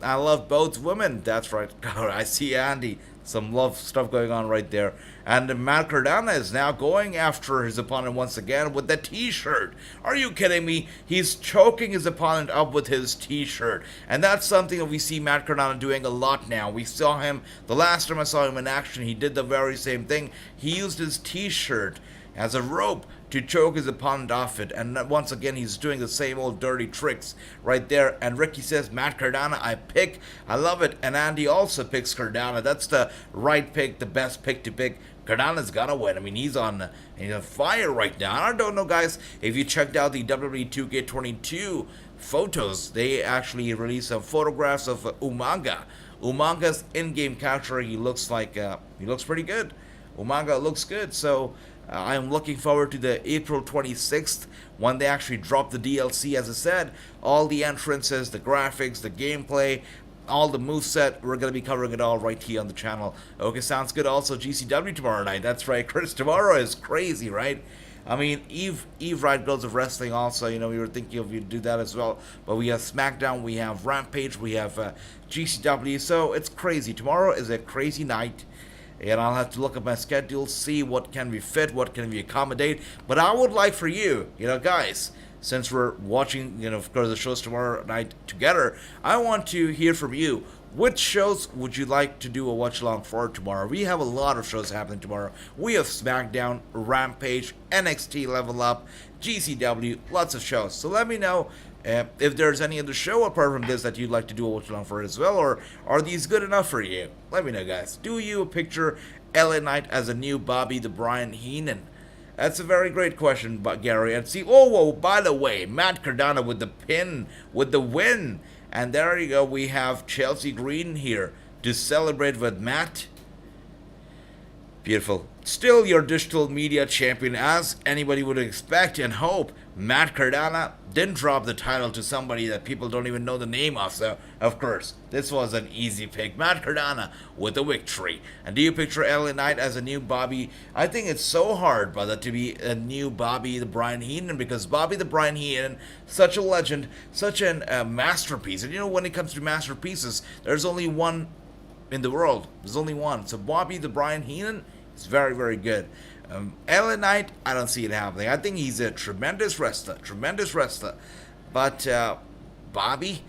I love both women. That's right. I see Andy. Some love stuff going on right there. And Matt Cardona is now going after his opponent once again with the t-shirt. Are you kidding me? He's choking his opponent up with his t-shirt. And that's something that we see Matt Cardona doing a lot now. We saw him, the last time I saw him in action, he did the very same thing. He used his t-shirt as a rope to choke his opponent off it, and once again he's doing the same old dirty tricks right there. And Ricky says Matt Cardona, I love it. And Andy also picks Cardona. That's the right pick, the best pick to pick. Cardona's gonna win. I mean, he's on fire right now. I don't know, guys, if you checked out the WWE 2K22 photos, they actually released some photographs of Umaga. Umanga's in-game character, he looks pretty good. Umaga looks good, so I'm looking forward to the April 26th when they actually drop the DLC. As I said, all the entrances, the graphics, the gameplay, all the moveset, we're going to be covering it all right here on the channel. Okay, sounds good. Also, GCW tomorrow night. That's right, Chris. Tomorrow is crazy, right? I mean, Eve Right Girls of Wrestling also, we were thinking of you do that as well. But we have SmackDown, we have Rampage, we have GCW. So it's crazy. Tomorrow is a crazy night. And I'll have to look at my schedule, see what can we fit, what can we accommodate. But I would like for you, guys, since we're watching, of course, the shows tomorrow night together, I want to hear from you. which shows would you like to do a watch along for tomorrow? We have a lot of shows happening tomorrow. We have SmackDown, Rampage, NXT Level Up, GCW, lots of shows. So let me know if there's any other show apart from this that you'd like to do a watch along for as well, or are these good enough for you? Let me know, guys. Do you picture LA Knight as a new Bobby the Brian Heenan? That's a very great question, but Gary. And see, whoa, by the way, Matt Cardona with the pin, with the win. And there you go, we have Chelsea Green here to celebrate with Matt. Beautiful. Still your digital media champion, as anybody would expect and hope. Matt Cardona didn't drop the title to somebody that people don't even know the name of, so of course, this was an easy pick. Matt Cardona with the victory. And do you picture LA Knight as a new Bobby? I think it's so hard, brother, to be a new Bobby the Brian Heenan, because Bobby the Brian Heenan, such a legend, such a masterpiece. And you know, when it comes to masterpieces, there's only one in the world. There's only one. So Bobby the Brian Heenan is very, very good. LA Knight, I don't see it happening. I think he's a tremendous wrestler. But Bobby,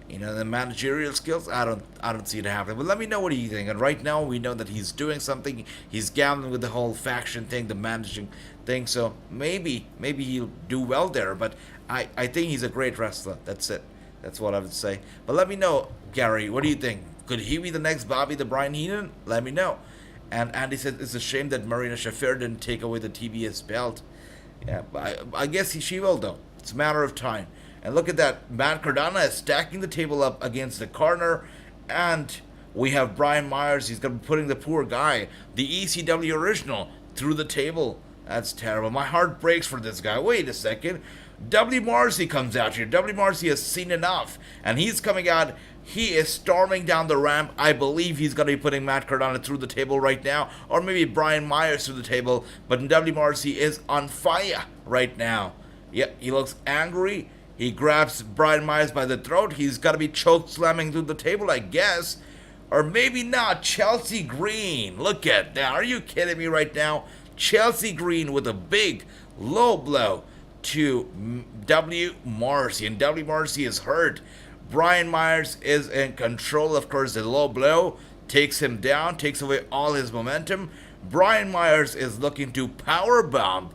you know, the managerial skills, I don't see it happening. But let me know what you think. And right now, we know that he's doing something. He's gambling with the whole faction thing, the managing thing. So maybe he'll do well there. But I think he's a great wrestler. That's it. That's what I would say. But let me know, Gary, what do you think? Could he be the next Bobby the Brian Heenan? Let me know. And Andy said it's a shame that Marina Shafir didn't take away the TBS belt. Yeah, I guess she will, though. It's a matter of time. And look at that. Matt Cardona is stacking the table up against the corner. And we have Brian Myers. He's going to be putting the poor guy, the ECW original, through the table. That's terrible. My heart breaks for this guy. Wait a second. W. Marcy comes out here. W. Marcy has seen enough. And he's coming out. He is storming down the ramp. I believe he's going to be putting Matt Cardona through the table right now. Or maybe Brian Myers through the table. But W. Marcy is on fire right now. Yep, he looks angry. He grabs Brian Myers by the throat. He's got to be choke slamming through the table, I guess. Or maybe not. Chelsea Green. Look at that. Are you kidding me right now? Chelsea Green with a big low blow to W. Marcy. And W. Marcy is hurt. Brian Myers is in control. Of course, the low blow takes him down, takes away all his momentum. Brian Myers is looking to powerbomb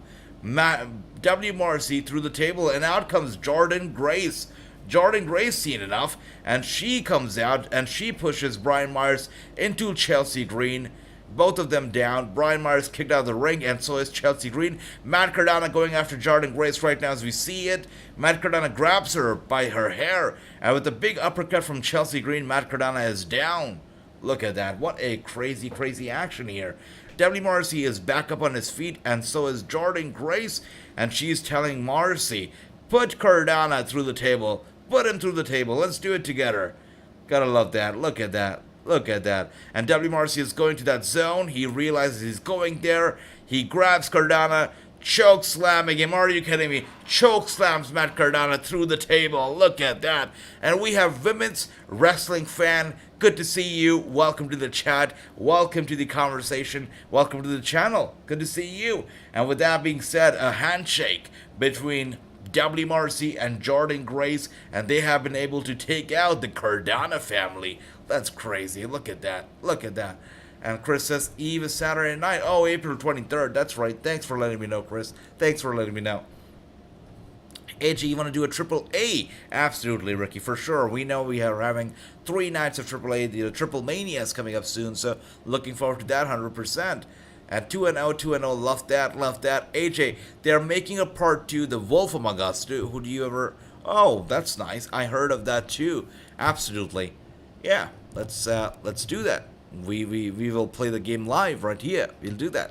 W. Marcy through the table, and out comes Jordynne Grace. Jordynne Grace seen enough, and she comes out, and she pushes Brian Myers into Chelsea Green. Both of them down. Brian Myers kicked out of the ring, and so is Chelsea Green. Matt Cardona going after Jordynne Grace right now as we see it. Matt Cardona grabs her by her hair, and with a big uppercut from Chelsea Green, Matt Cardona is down. Look at that. What a crazy, crazy action here. W. Marcy is back up on his feet, and so is Jordynne Grace, and she's telling Marcy, put Cardona through the table. Put him through the table. Let's do it together. Gotta love that. Look at that. Look at that. And W. Marcy is going to that zone. He realizes he's going there. He grabs Cardona, choke slamming him. Are you kidding me? Choke slams Matt Cardona through the table. Look at that. And we have Women's Wrestling Fan. Good to see you. Welcome to the chat. Welcome to the conversation. Welcome to the channel. Good to see you. And with that being said, a handshake between W. Marcy and Jordynne Grace, and they have been able to take out the Cardona family. That's crazy. Look at that. Look at that. And Chris says, Eve is Saturday night. Oh, April 23rd. That's right. Thanks for letting me know, Chris. Thanks for letting me know. AJ, you want to do a Triple A? Absolutely, Ricky. For sure. We know we are having 3 nights of Triple A. The Triple Mania is coming up soon, so looking forward to that 100%. And 2-0, 2-0. Love that, love that. AJ, they're making a part 2, The Wolf Among Us. Who do you ever... Oh, that's nice. I heard of that too. Absolutely. Yeah, let's do that. We will play the game live right here. We'll do that.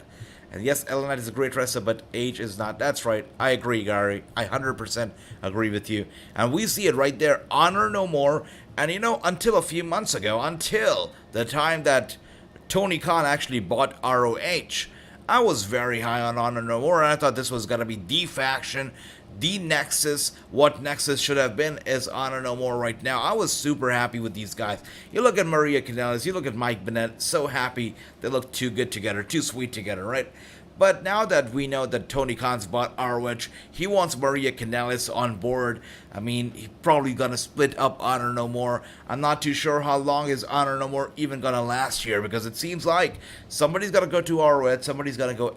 And yes, LA Knight is a great wrestler, but age is not. That's right. I agree, Gary. I 100% agree with you. And we see it right there. Honor No More. And you know, until a few months ago, until the time that Tony Khan actually bought ROH, I was very high on Honor No More, and I thought this was going to be the faction, the Nexus. What Nexus should have been is Honor No More right now. I was super happy with these guys. You look at Maria Kanellis, you look at Mike Bennett, so happy. They look too good together, too sweet together, right? But now that we know that Tony Khan's bought ROH, he wants Maria Kanellis on board. I mean, he's probably gonna split up Honor No More. I'm not too sure how long is Honor No More even gonna last here, because it seems like somebody's gonna go to ROH, somebody's gonna go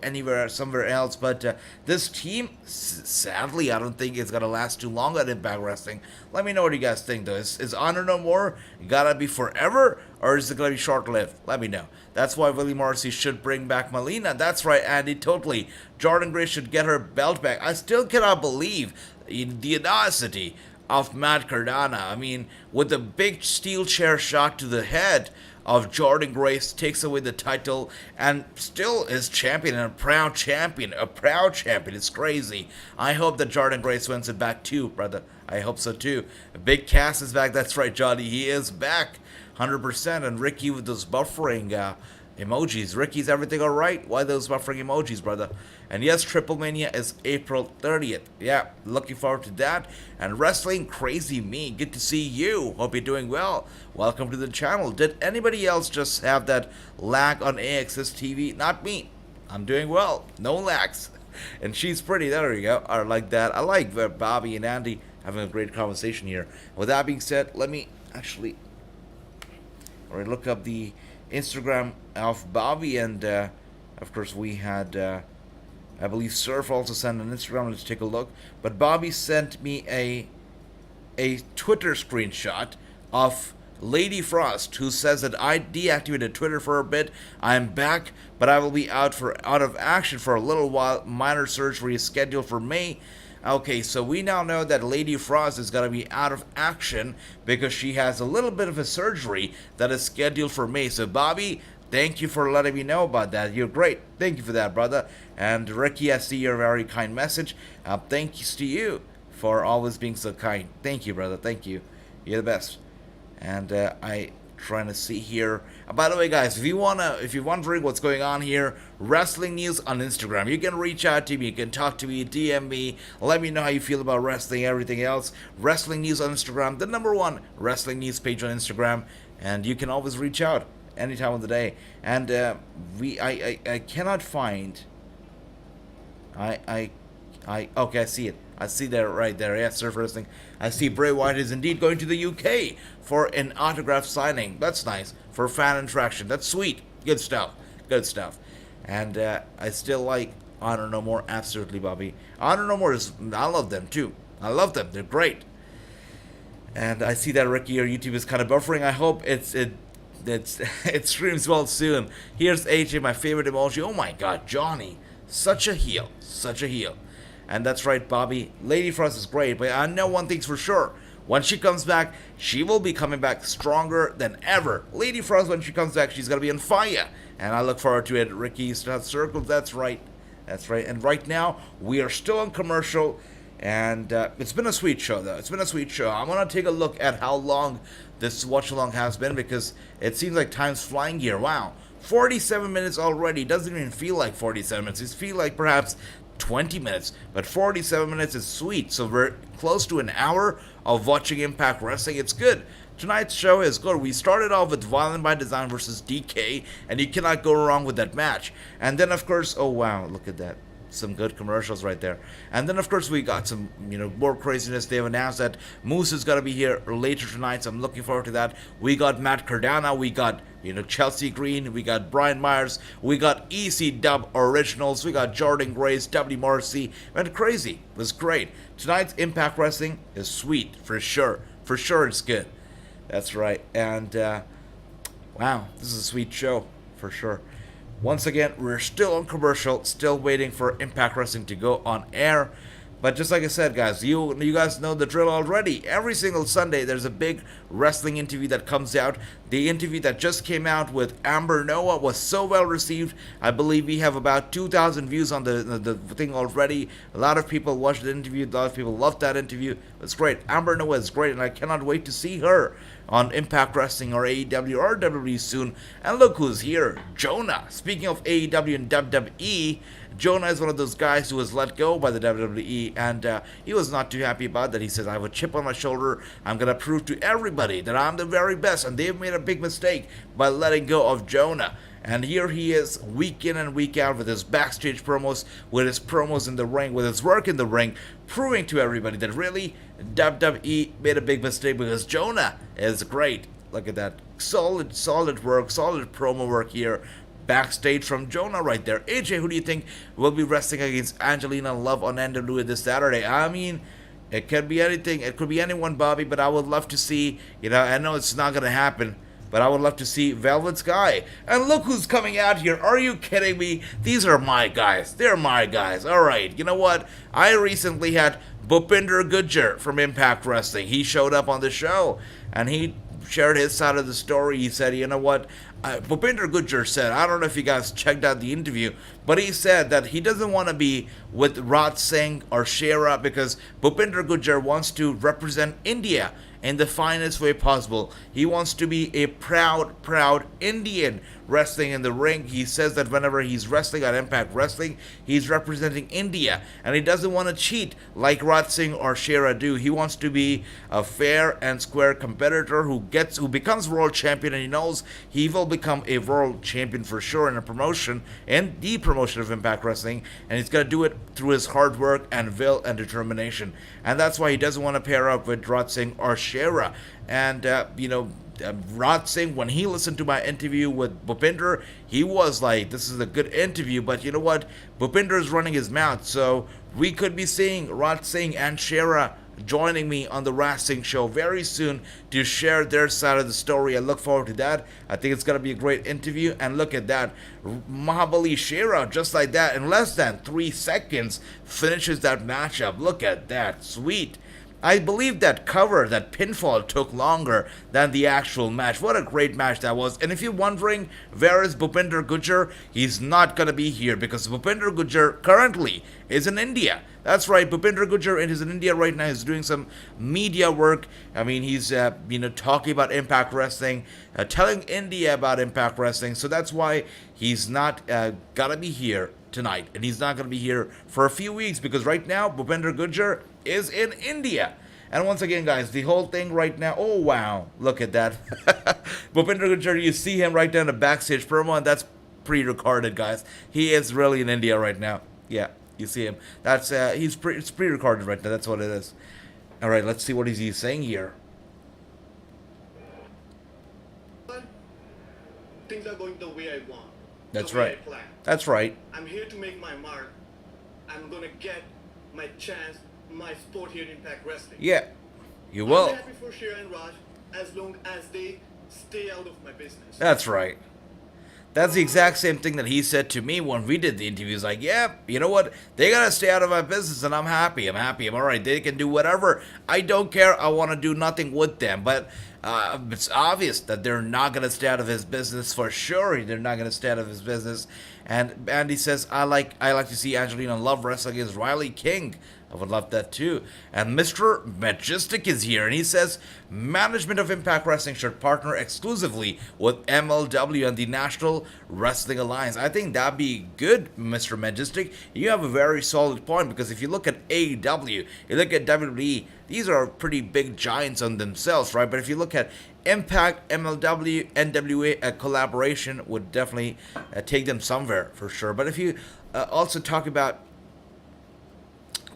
somewhere else. But this team, sadly, I don't think it's gonna last too long at Impact Wrestling. Let me know what you guys think, though. Is Honor No More gotta be forever, or is it gonna be short-lived? Let me know. That's why Willie Morrissey should bring back Melina. That's right, Andy, totally. Jordynne Grace should get her belt back. I still cannot believe the audacity of Matt Cardona. I mean, with the big steel chair shot to the head of Jordynne Grace, takes away the title and still is champion, and a proud champion. A proud champion. It's crazy. I hope that Jordynne Grace wins it back too, brother. I hope so too. Big Cass is back. That's right, Johnny. He is back. 100%. And Ricky with those buffering emojis. Ricky's everything alright? Why those buffering emojis, brother? And yes, Triple Mania is April 30th. Yeah, looking forward to that. And Wrestling Crazy Me, good to see you. Hope you're doing well. Welcome to the channel. Did anybody else just have that lag on AXS TV? Not me. I'm doing well. No lags. And she's pretty. There you go. I like that. I like Bobby and Andy having a great conversation here. With that being said, let me actually look up the Instagram of Bobby, and of course we had I believe Surf also sent an Instagram. Let's take a look. But Bobby sent me a Twitter screenshot of Lady Frost, who says that I deactivated Twitter for a bit. I'm back, but I will be out of action for a little while. Minor surgery is scheduled for May. Okay, so we now know that Lady Frost is going to be out of action because she has a little bit of a surgery that is scheduled for May. So, Bobby, thank you for letting me know about that. You're great. Thank you for that, brother. And Ricky, I see your very kind message. Thanks to you for always being so kind. Thank you, brother. Thank you. You're the best. And I trying to see here. By the way, guys, if you're wondering what's going on here, Wrestling News on Instagram. You can reach out to me, you can talk to me, DM me, let me know how you feel about wrestling, everything else. Wrestling News on Instagram, the #1 Wrestling News page on Instagram, and you can always reach out any time of the day. And I cannot find. Okay, I see it. I see that right there. Yeah, Surf Wrestling. I see Bray Wyatt is indeed going to the UK for an autograph signing. That's nice. For fan interaction. That's sweet. Good stuff. Good stuff. And I still like Honor No More. Absolutely, Bobby. Honor No More is... I love them, too. I love them. They're great. And I see that, Ricky, your YouTube is kind of buffering. I hope it streams well soon. Here's AJ, my favorite emoji. Oh, my God. Johnny. Such a heel. Such a heel. And that's right, Bobby. Lady Frost is great, but I know one thing's for sure. When she comes back, she will be coming back stronger than ever. Lady Frost, when she comes back, she's going to be on fire. And I look forward to it. Ricky's not circled. That's right. That's right. And right now, we are still on commercial. And it's been a sweet show, though. It's been a sweet show. I'm going to take a look at how long this watch-along has been, because it seems like time's flying here. Wow. 47 minutes already. Doesn't even feel like 47 minutes. It feels like perhaps 20 minutes, but 47 minutes is sweet. So we're close to an hour of watching Impact Wrestling. It's good. Tonight's show is good. We started off with Violent by Design versus DK, and you cannot go wrong with that match. And then, of course, oh wow, look at that. Some good commercials right there. And then, of course, we got some, more craziness. They've announced that Moose is going to be here later tonight, so I'm looking forward to that. We got Matt Cardona. We got, Chelsea Green. We got Brian Myers. We got EC Originals. We got Jordynne Grace, W. Morrissey. Went crazy. It was great. Tonight's Impact Wrestling is sweet, for sure. For sure it's good. That's right. And, wow, this is a sweet show, for sure. Once again, we're still on commercial, still waiting for Impact Wrestling to go on air. But just like I said, guys, you guys know the drill already. Every single Sunday, there's a big wrestling interview that comes out. The interview that just came out with Amber Noah was so well received. I believe we have about 2,000 views on the thing already. A lot of people watched the interview. A lot of people loved that interview. It's great. Amber Noah is great, and I cannot wait to see her on Impact Wrestling or AEW or WWE soon. And look who's here, Jonah. Speaking of AEW and WWE, Jonah is one of those guys who was let go by the WWE, and he was not too happy about that. He says, I have a chip on my shoulder. I'm going to prove to everybody that I'm the very best, and they've made a big mistake by letting go of Jonah. And here he is, week in and week out, with his backstage promos, with his promos in the ring, with his work in the ring, proving to everybody that really WWE made a big mistake, because Jonah is great. Look at that. Solid work, solid promo work here backstage from Jonah right there. AJ, who do you think will be wrestling against Angelina Love on NWA this Saturday? I mean, it could be anything. It could be anyone, Bobby, but I would love to see, I know it's not going to happen, but I would love to see Velvet Sky. And look who's coming out here. Are you kidding me? These are my guys. They're my guys. All right. You know what? I recently had Bupinder Gujjar from Impact Wrestling. He showed up on the show, and he shared his side of the story. He said, you know what? Bupinder Gujjar said, I don't know if you guys checked out the interview, but he said that he doesn't want to be with Wrassingh or Shera because Bupinder Gujjar wants to represent India in the finest way possible. He wants to be a proud Indian wrestling in the ring. He says that whenever he's wrestling at Impact Wrestling, he's representing India, and he doesn't want to cheat like Wrassingh or Shera do. He wants to be a fair and square competitor who becomes world champion, and he knows he will become a world champion for sure in the promotion of Impact Wrestling, and he's going to do it through his hard work and will and determination. And that's why he doesn't want to pair up with Wrassingh or Shera. And Wrassingh, when he listened to my interview with Bupinder, he was like, this is a good interview, but you know what? Bupinder is running his mouth, so we could be seeing Wrassingh and Shera joining me on the Wrassingh show very soon to share their side of the story. I look forward to that. I think it's going to be a great interview. And look at that. Mahabali Shera, just like that, in less than 3 seconds, finishes that matchup. Look at that. Sweet. I believe that pinfall took longer than the actual match. What a great match that was. And if you're wondering, where is Bupinder Gujjar? He's not going to be here because Bupinder Gujjar currently is in India. That's right, Bupinder Gujjar is in India right now. He's doing some media work. I mean, he's, talking about Impact Wrestling, telling India about Impact Wrestling. So that's why he's not going to be here tonight. And he's not going to be here for a few weeks because right now, Bupinder Gujjar is in India. And once again, guys, the whole thing right now, oh wow, look at that. Bupinder Gujjar, you see him right down the backstage promo, and that's pre-recorded, guys. He is really in India right now. Yeah, you see him. That's it's pre-recorded right now. That's what it is. All right, let's see what he's saying here. Things are going the way I want. That's right. That's right. I'm here to make my mark. I'm gonna get my chance, my spot here in Impact Wrestling. Yeah, you will. I'm happy for Shera and Raj as long as they stay out of my business. That's right. That's the exact same thing that he said to me when we did the interview. He's like, yeah, you know what? They gotta stay out of my business, and I'm happy. I'm all right. They can do whatever. I don't care. I want to do nothing with them. But it's obvious that they're not gonna stay out of his business for sure. They're not gonna stay out of his business. And Andy says, I like to see Angelina Love wrestle against Riley King. I would love that too. And Mr. Majestic is here, and he says management of Impact Wrestling should partner exclusively with MLW and the National Wrestling Alliance. I think that'd be good, Mr. Majestic. You have a very solid point, because if you look at AEW, you look at WWE, these are pretty big giants on themselves, right? But if you look at Impact, MLW, NWA, a collaboration would definitely take them somewhere for sure. But if you also talk about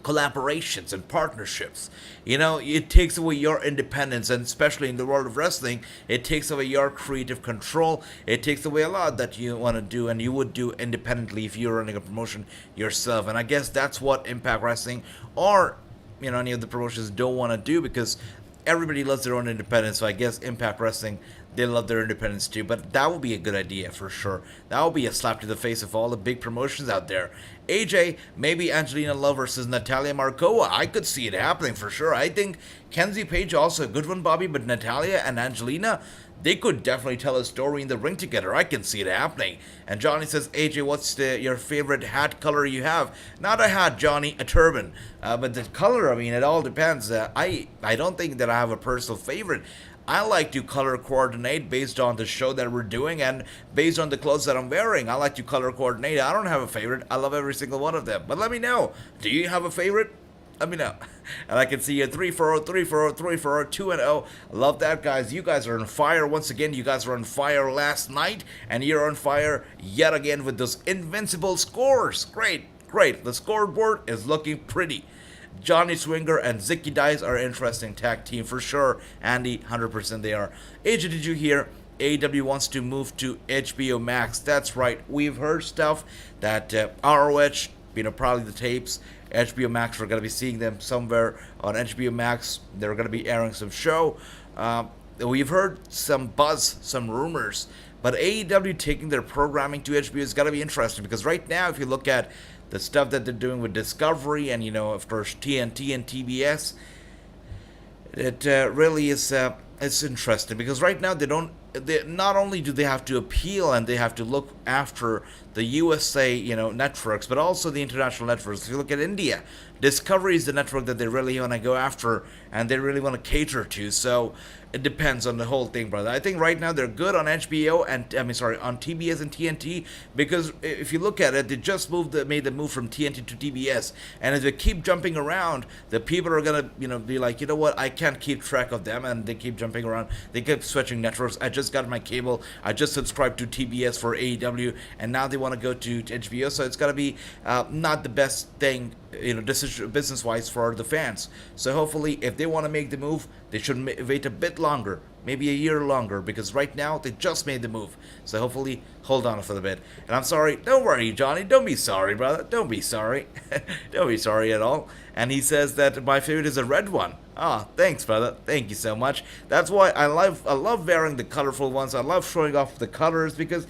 collaborations and partnerships, it takes away your independence, and especially in the world of wrestling, it takes away your creative control. It takes away a lot that you want to do and you would do independently if you're running a promotion yourself. And I guess that's what Impact Wrestling or any of the promotions don't want to do, because everybody loves their own independence. So I guess Impact Wrestling, they love their independence too. But that would be a good idea for sure. That would be a slap to the face of all the big promotions out there. AJ, maybe Angelina Love versus Natalia Markova. I could see it happening for sure. I think Kenzie Page also a good one, Bobby. But Natalia and Angelina, they could definitely tell a story in the ring together. I can see it happening. And Johnny says, AJ, what's your favorite hat color you have? Not a hat, Johnny, a turban. But the color, it all depends. I don't think that I have a personal favorite. I like to color coordinate based on the show that we're doing and based on the clothes that I'm wearing. I like to color coordinate. I don't have a favorite. I love every single one of them. But let me know. Do you have a favorite? Let me know. And I can see you 3-4-0, 3-4-0, 3-4-0, 2-0. Love that, guys. You guys are on fire once again. You guys were on fire last night, and you're on fire yet again with those invincible scores. Great, great. The scoreboard is looking pretty. Johnny Swinger and Zicky Dice are an interesting tag team for sure. Andy, 100% they are. AJ, did you hear? AEW wants to move to HBO Max. That's right. We've heard stuff that ROH, probably the tapes, HBO Max, we're going to be seeing them somewhere on HBO Max. They're going to be airing some show. We've heard some buzz, some rumors, but AEW taking their programming to HBO is going to be interesting, because right now, if you look at the stuff that they're doing with Discovery and, of course, TNT and TBS, it really is it's interesting, because right now they not only do they have to appeal and they have to look after the USA, networks, but also the international networks. If you look at India, Discovery is the network that they really want to go after and they really want to cater to. So it depends on the whole thing, brother. I think right now they're good on HBO and on TBS and TNT, because if you look at it, they just made the move from TNT to TBS, and as they keep jumping around, the people are gonna be like, you know what, I can't keep track of them, and they keep jumping around. They keep switching networks. I just got my cable. I just subscribed to TBS for AEW, and now they want to go to HBO. So it's gotta be not the best thing, decision business-wise for the fans. So hopefully, if they want to make the move, they should wait a bit longer, maybe a year longer, because right now they just made the move. So hopefully, hold on for a bit. And I'm sorry. Don't worry, Johnny. Don't be sorry, brother. Don't be sorry. Don't be sorry at all. And he says that my favorite is a red one. Ah, thanks, brother. Thank you so much. That's why I love wearing the colorful ones. I love showing off the colors, because,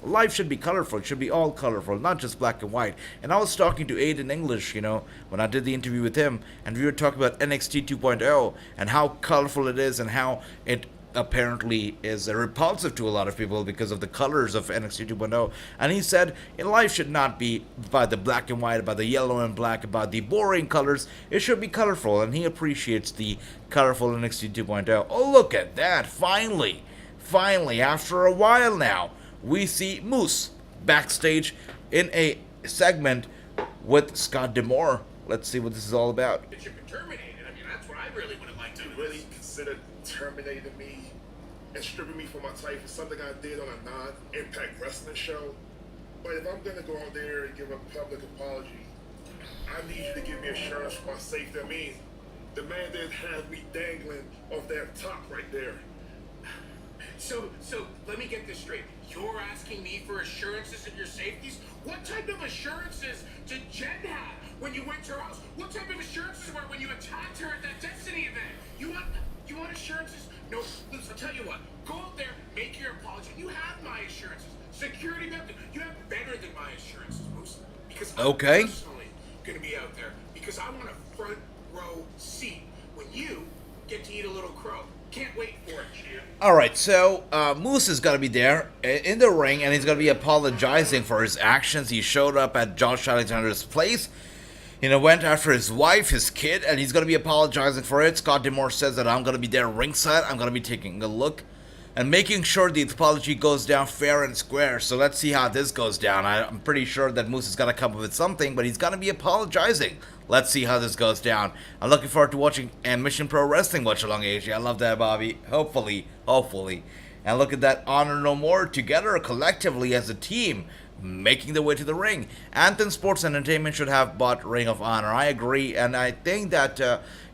life should be colorful. It should be all colorful, not just black and white. And I was talking to Aiden English, when I did the interview with him, and we were talking about NXT 2.0 and how colorful it is and how it apparently is repulsive to a lot of people because of the colors of NXT 2.0. And he said, life should not be by the black and white, about the yellow and black, about the boring colors. It should be colorful, and he appreciates the colorful NXT 2.0. Oh, look at that. Finally, after a while now, we see Moose backstage in a segment with Scott D'Amore. Let's see what this is all about. It should be terminated. That's what I really would have liked to do. Really consider terminating me and stripping me from my title for something I did on a non-Impact Wrestling show. But if I'm going to go out there and give a public apology, I need you to give me assurance for my safety. I mean, the man did have me dangling off that top right there. So let me get this straight. You're asking me for assurances of your safeties? What type of assurances did Jen have when you went to her house? What type of assurances were when you attacked her at that Destiny event? You want assurances? No, Luce, I'll tell you what. Go out there, make your apology. You have my assurances. Security method, you have better than my assurances, Moose. Because I'm personally going to be out there, because I want a front row seat when you get to eat a little crow. Can't wait for it, champ. Alright, so Moose is going to be there in the ring, and he's going to be apologizing for his actions. He showed up at Josh Alexander's place, went after his wife, his kid, and he's going to be apologizing for it. Scott D'Amore says that I'm going to be there ringside. I'm going to be taking a look and making sure the apology goes down fair and square. So let's see how this goes down. I'm pretty sure that Moose is going to come up with something, but he's going to be apologizing. Let's see how this goes down. I'm looking forward to watching and Mission Pro Wrestling Watchalong AJ. I love that, Bobby. Hopefully. And look at that, Honor No More together collectively as a team, making their way to the ring. Anthem Sports Entertainment should have bought Ring of Honor. I agree, and I think that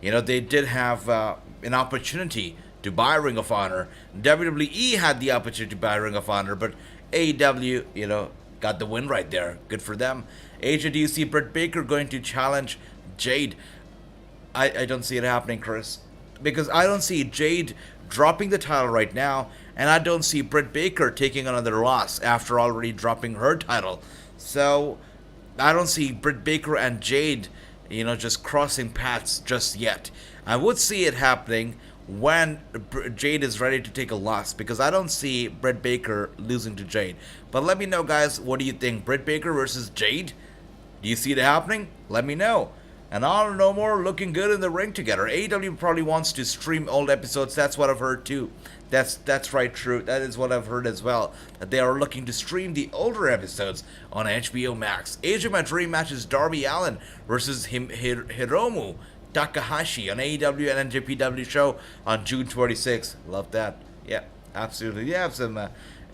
they did have an opportunity to buy Ring of Honor. WWE had the opportunity to buy Ring of Honor, but AEW, got the win right there. Good for them. AJ, do you see Britt Baker going to challenge Jade? I don't see it happening, Chris, because I don't see Jade dropping the title right now, and I don't see Britt Baker taking another loss after already dropping her title. So I don't see Britt Baker and Jade, just crossing paths just yet. I would see it happening when Jade is ready to take a loss, because I don't see Britt Baker losing to Jade. But let me know, guys, what do you think? Britt Baker versus Jade? Do you see it happening? Let me know. And Honor No More looking good in the ring together. AEW probably wants to stream old episodes. That's what I've heard too. That's right, true. That is what I've heard as well. That they are looking to stream the older episodes on HBO Max. Age of My Dream match is Darby Allin versus Hiromu Takahashi on AEW and NJPW show on June 26th. Love that. Yeah, absolutely. Yeah, some.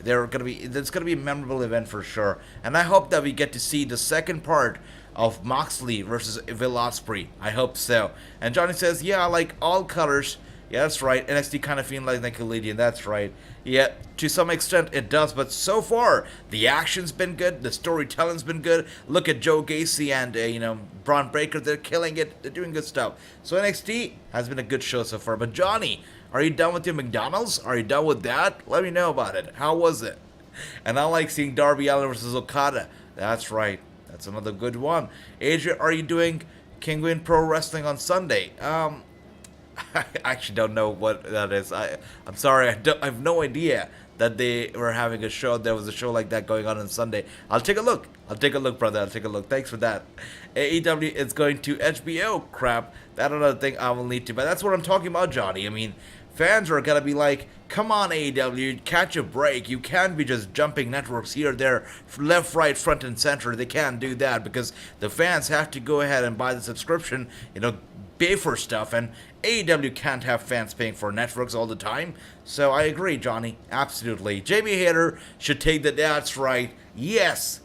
It's gonna be a memorable event for sure. And I hope that we get to see the second part of Moxley versus Will Ospreay. I hope so. And Johnny says, yeah, I like all colors. Yeah, that's right. NXT kind of feeling like Nickelodeon. That's right. Yeah, to some extent it does. But so far, the action's been good. The storytelling's been good. Look at Joe Gacy and, Braun Breaker. They're killing it. They're doing good stuff. So NXT has been a good show so far. But Johnny, are you done with your McDonald's? Are you done with that? Let me know about it. How was it? And I like seeing Darby Allin versus Okada. That's right. That's another good one. Adrian, are you doing King Win Pro Wrestling on Sunday? I actually don't know what that is. I'm sorry. I have no idea that they were having a show. There was a show like that going on Sunday. I'll take a look. Brother. I'll take a look. Thanks for that. AEW is going to HBO. Crap. That's another thing I will need to. But that's what I'm talking about, Johnny. I mean, fans are going to be like, come on, AEW, catch a break. You can't be just jumping networks here, there, left, right, front, and center. They can't do that because the fans have to go ahead and buy the subscription, pay for stuff, and AEW can't have fans paying for networks all the time. So I agree, Johnny. Absolutely. Jamie Hayter should take the... That's right. Yes,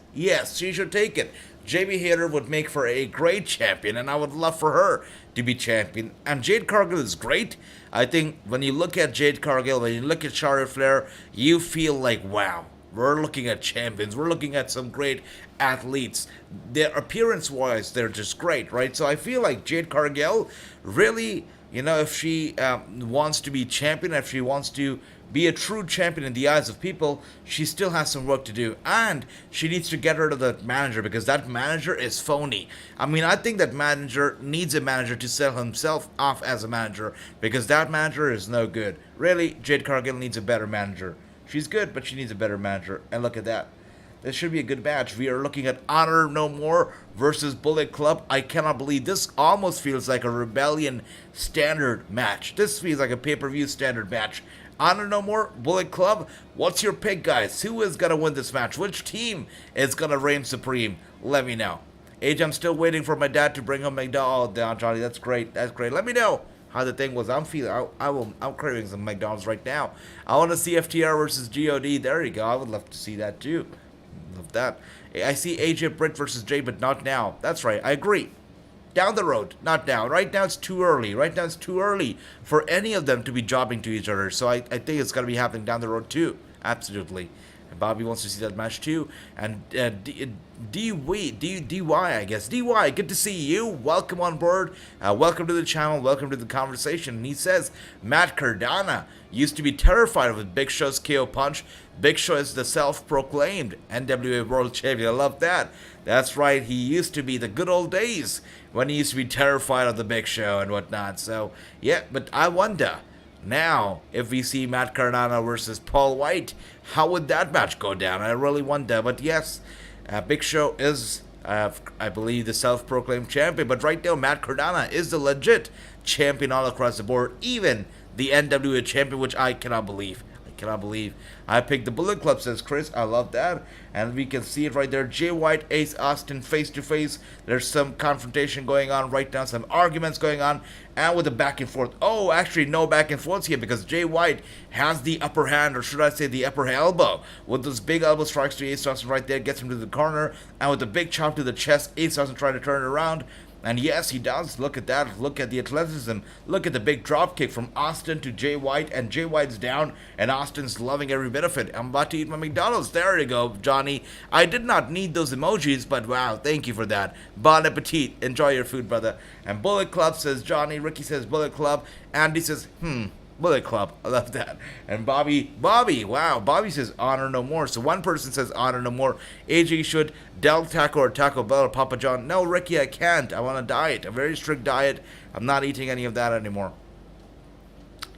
she should take it. Jamie Hayter would make for a great champion, and I would love for her to be champion. And Jade Cargill is great. I think when you look at Jade Cargill, when you look at Charlotte Flair, you feel like, wow, we're looking at champions. We're looking at some great athletes. Their appearance-wise, they're just great, right? So I feel like Jade Cargill really, if she wants to be champion, if she wants to be a true champion in the eyes of people, she still has some work to do. And she needs to get rid of that manager because that manager is phony. I mean, I think that manager needs a manager to sell himself off as a manager because that manager is no good. Really, Jade Cargill needs a better manager. She's good, but she needs a better manager. And look at that. This should be a good match. We are looking at Honor No More versus Bullet Club. I cannot believe this almost feels like a Rebellion standard match. This feels like a pay-per-view standard match. Honor No More, Bullet Club. What's your pick, guys? Who is going to win this match? Which team is going to reign supreme? Let me know. Age, I'm still waiting for my dad to bring home McDonald's. Oh, Johnny, that's great. That's great. Let me know how the thing was. I'm craving some McDonald's right now. I want to see FTR versus GOD. There you go. I would love to see that too. Love that. I see AJ Britt versus Jay, but not now. That's right. I agree. Down the road, not now. Right now it's too early. Right now it's too early for any of them to be jobbing to each other. So I think it's going to be happening down the road too. Absolutely. And Bobby wants to see that match too. And DY, I guess. DY, good to see you. Welcome on board. Welcome to the channel. Welcome to the conversation. And he says, Matt Cardona used to be terrified with Big Show's KO punch. Big Show is the self-proclaimed NWA World Champion. I love that. That's right. He used to be the good old days when he used to be terrified of the Big Show and whatnot. So, yeah, but I wonder now if we see Matt Cardona versus Paul White, how would that match go down? I really wonder. But yes, Big Show is, I believe, the self-proclaimed champion. But right now, Matt Cardona is the legit champion all across the board, even the NWA champion, which I cannot believe. I picked the Bullet Club, says Chris. I love that. And we can see it right there. Jay White, Ace Austin face to face. There's some confrontation going on right now, some arguments going on, and with the back and forth. Oh, actually, no back and forth here because Jay White has the upper hand, or should I say the upper elbow. With those big elbow strikes to Ace Austin right there, gets him to the corner, and with the big chop to the chest, Ace Austin trying to turn it around. And yes, he does. Look at that. Look at the athleticism. Look at the big drop kick from Austin to Jay White. And Jay White's down. And Austin's loving every bit of it. I'm about to eat my McDonald's. There you go, Johnny. I did not need those emojis, but wow, thank you for that. Bon appetit. Enjoy your food, brother. And Bullet Club says Johnny. Ricky says Bullet Club. Andy says, Bullet Club. I love that. And Bobby, wow. Bobby says Honor No More. So one person says Honor No More. AJ should Del Taco or Taco Bell or Papa John. No, Ricky, I can't. I want a diet. A very strict diet. I'm not eating any of that anymore.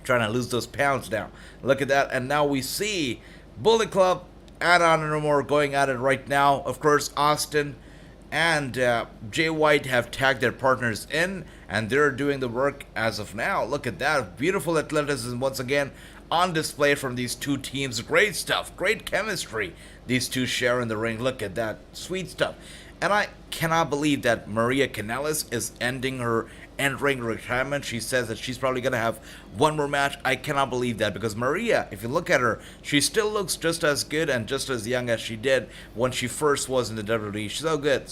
Trying to lose those pounds now. Look at that. And now we see Bullet Club and Honor No More going at it right now. Of course, Austin and Jay White have tagged their partners in, and they're doing the work as of now. Look at that. Beautiful athleticism once again on display from these two teams. Great stuff. Great chemistry these two share in the ring. Look at that. Sweet stuff. And I cannot believe that Maria Kanellis is ending her end-ring retirement. She says that she's probably going to have one more match. I cannot believe that, because Maria, if you look at her, she still looks just as good and just as young as she did when she first was in the WWE. She's so good.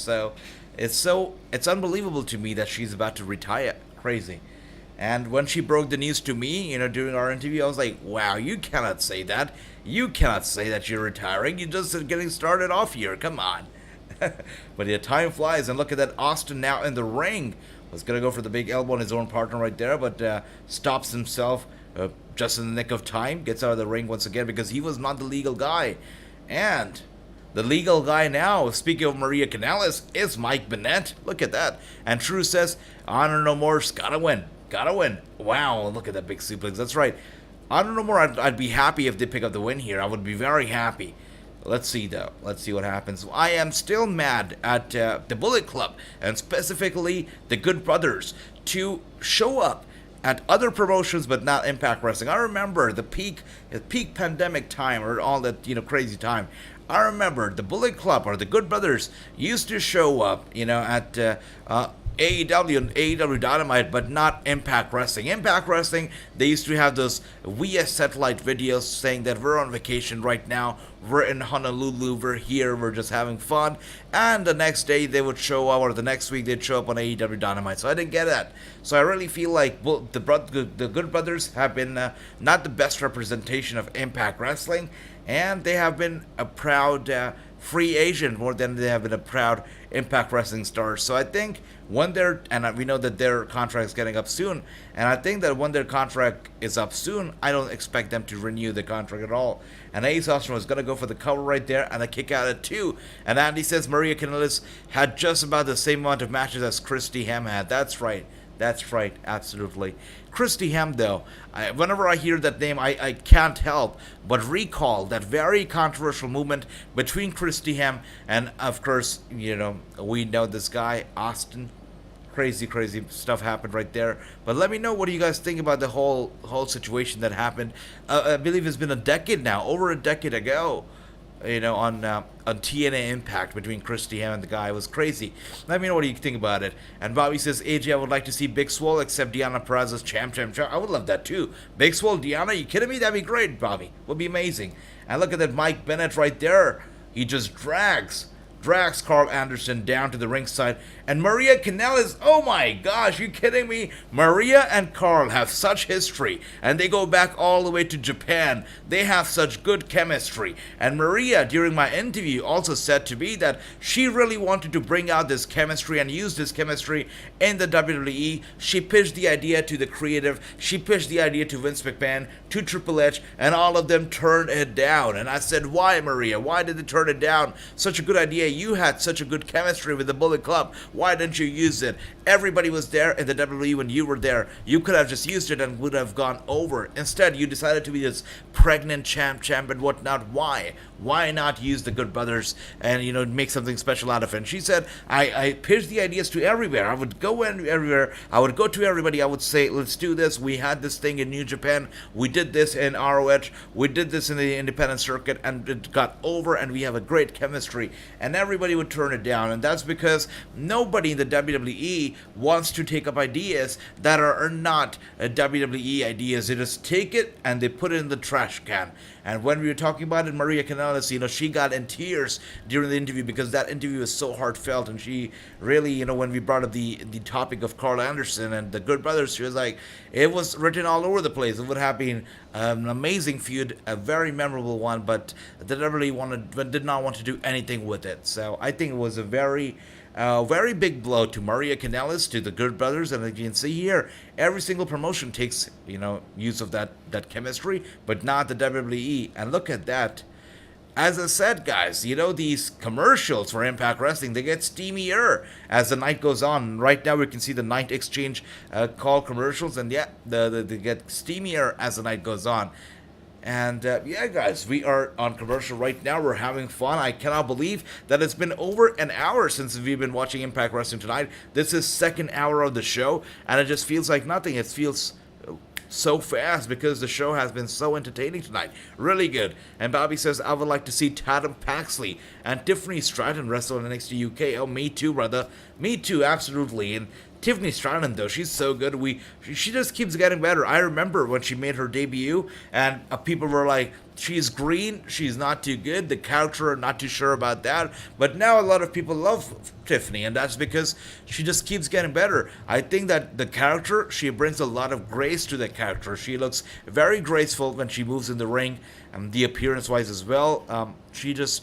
It's unbelievable to me that she's about to retire. Crazy. And when she broke the news to me, during our interview, I was like, wow, you cannot say that. You cannot say that you're retiring. You're just getting started off here. Come on. But yeah, time flies, and look at that. Austin now in the ring. Was going to go for the big elbow on his own partner right there, but stops himself just in the nick of time. Gets out of the ring once again because he was not the legal guy. And the legal guy now, speaking of Maria Kanellis, is Mike Bennett. Look at that. And True says, Honor No More's gotta win. Gotta win. Wow, look at that big suplex. That's right. Honor No More, I'd be happy if they pick up the win here. I would be very happy. Let's see, though. Let's see what happens. I am still mad at the Bullet Club, and specifically the Good Brothers, to show up at other promotions but not Impact Wrestling. I remember the peak pandemic time, or all that crazy time. I remember the Bullet Club or the Good Brothers used to show up, at AEW and AEW Dynamite, but not Impact Wrestling. Impact Wrestling, they used to have those VS satellite videos saying that we're on vacation right now, we're in Honolulu, we're here, we're just having fun, and the next day they would show up, or the next week they'd show up on AEW Dynamite. So I didn't get that. So I really feel like the Good Brothers have been not the best representation of Impact Wrestling, and they have been a proud free agent more than they have been a proud Impact Wrestling star. So I think when we know that their contract is getting up soon, and I think that when their contract is up soon, I don't expect them to renew the contract at all. And Ace Austin was going to go for the cover right there, and a kick out at 2. And Andy says Maria Kanellis had just about the same amount of matches as Christy Hem had. That's right. That's right, absolutely. Christy Hem, though, whenever I hear that name, I can't help but recall that very controversial movement between Christy Hem and, of course, we know this guy, Austin. Crazy stuff happened right there. But let me know, what do you guys think about the whole situation that happened? I believe it's been a decade now, over a decade ago. On TNA Impact between Christy Hem and the guy. It was crazy. Let me know what you think about it. And Bobby says, AJ, I would like to see Big Swole accept Deonna Purrazzo's champ. I would love that too. Big Swole, Deonna, you kidding me? That'd be great, Bobby. Would be amazing. And look at that Mike Bennett right there. He just drags Carl Anderson down to the ringside. And Maria Kanellis, oh my gosh, you kidding me? Maria and Carl have such history, and they go back all the way to Japan. They have such good chemistry. And Maria, during my interview, also said to me that she really wanted to bring out this chemistry and use this chemistry in the WWE. She pitched the idea to the creative. She pitched the idea to Vince McMahon, to Triple H, and all of them turned it down. And I said, why, Maria? Why did they turn it down? Such a good idea. You had such a good chemistry with the Bullet Club. Why didn't you use it? Everybody was there in the WWE when you were there. You could have just used it and would have gone over. Instead, you decided to be this pregnant champ and whatnot. Why? Why not use the Good Brothers and, make something special out of it? And she said, I pitched the ideas to everywhere. I would go everywhere. I would go to everybody. I would say, let's do this. We had this thing in New Japan. We did this in ROH. We did this in the independent circuit, and it got over, and we have a great chemistry. And everybody would turn it down. And that's because nobody in the WWE wants to take up ideas that are not WWE ideas. They just take it and they put it in the trash can. And when we were talking about it, Maria Kanellis, she got in tears during the interview because that interview was so heartfelt. And she really, when we brought up the topic of Carl Anderson and the Good Brothers, she was like, it was written all over the place. It would have been an amazing feud, a very memorable one, but the WWE did not want to do anything with it. So I think it was a very big blow to Maria Kanellis, to the Good Brothers, and as you can see here, every single promotion takes, use of that chemistry, but not the WWE. And look at that. As I said, guys, these commercials for Impact Wrestling, they get steamier as the night goes on. Right now, we can see the Night Exchange call commercials, and yeah, they get steamier as the night goes on. And yeah, guys, we are on commercial right now. We're having fun. I cannot believe that it's been over an hour since we've been watching Impact Wrestling tonight. This is second hour of the show, and it just feels like nothing. It feels so fast because the show has been so entertaining tonight. Really good. And Bobby says, I would like to see Tatum Paxley and Tiffany Stratton wrestle in NXT UK. Oh, me too, brother. Me too, absolutely. And Tiffany Stratton, though, she's so good. She just keeps getting better. I remember when she made her debut, and people were like, she's green, she's not too good, the character, not too sure about that. But now a lot of people love Tiffany, and that's because she just keeps getting better. I think that the character, she brings a lot of grace to the character. She looks very graceful when she moves in the ring, and the appearance-wise as well. She just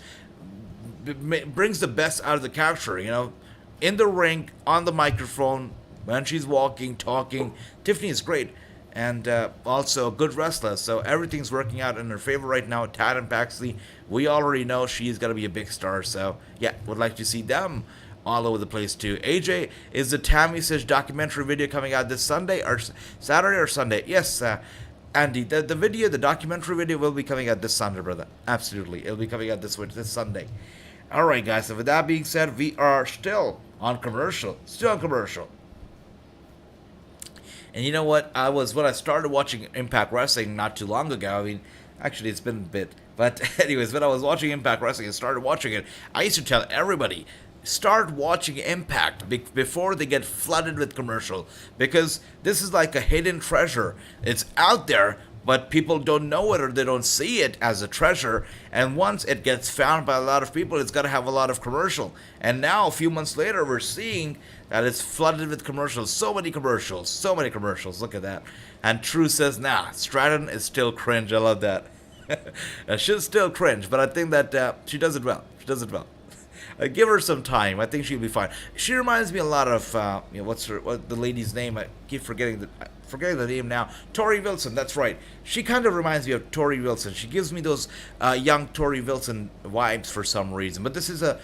brings the best out of the character, you know. In the ring, on the microphone, when she's walking, talking, Tiffany is great. And also a good wrestler, so everything's working out in her favor right now. Tatum Paxley, we already know she's going to be a big star, so yeah, would like to see them all over the place too. AJ, is the Tammy Sish documentary video coming out this Sunday, or Saturday or Sunday? Yes, Andy, the video, the documentary video will be coming out this Sunday, brother. Absolutely, it'll be coming out this Sunday. Alright guys, so with that being said, we are still on commercial. And you know what? When I started watching Impact Wrestling not too long ago, I mean, actually it's been a bit, but anyways, when I was watching Impact Wrestling and started watching it, I used to tell everybody, start watching Impact before they get flooded with commercial, because this is like a hidden treasure. It's out there, but people don't know it, or they don't see it as a treasure, and once it gets found by a lot of people, it's got to have a lot of commercial. And now, a few months later, we're seeing that it's flooded with commercials. So many commercials. Look at that. And True says, nah, Stratton is still cringe. I love that. She's still cringe, but I think that she does it well. Give her some time. I think she'll be fine. She reminds me a lot of, what's the lady's name? I keep forgetting the name now. Tori Wilson, that's right. She kind of reminds me of Tori Wilson. She gives me those young Tori Wilson vibes for some reason. But this is a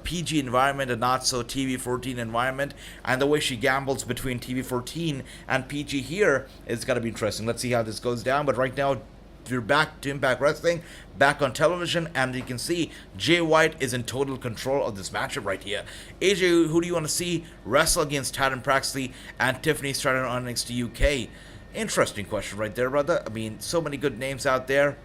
PG environment, a not so TV-14 environment, and the way she gambles between TV-14 and PG here is going to be interesting. Let's see how this goes down. But right now, we're back to Impact Wrestling, back on television, and you can see Jay White is in total control of this matchup right here. AJ, who do you want to see wrestle against Tatum Paxley and Tiffany Stratton on NXT UK? Interesting question right there, brother. I mean, so many good names out there.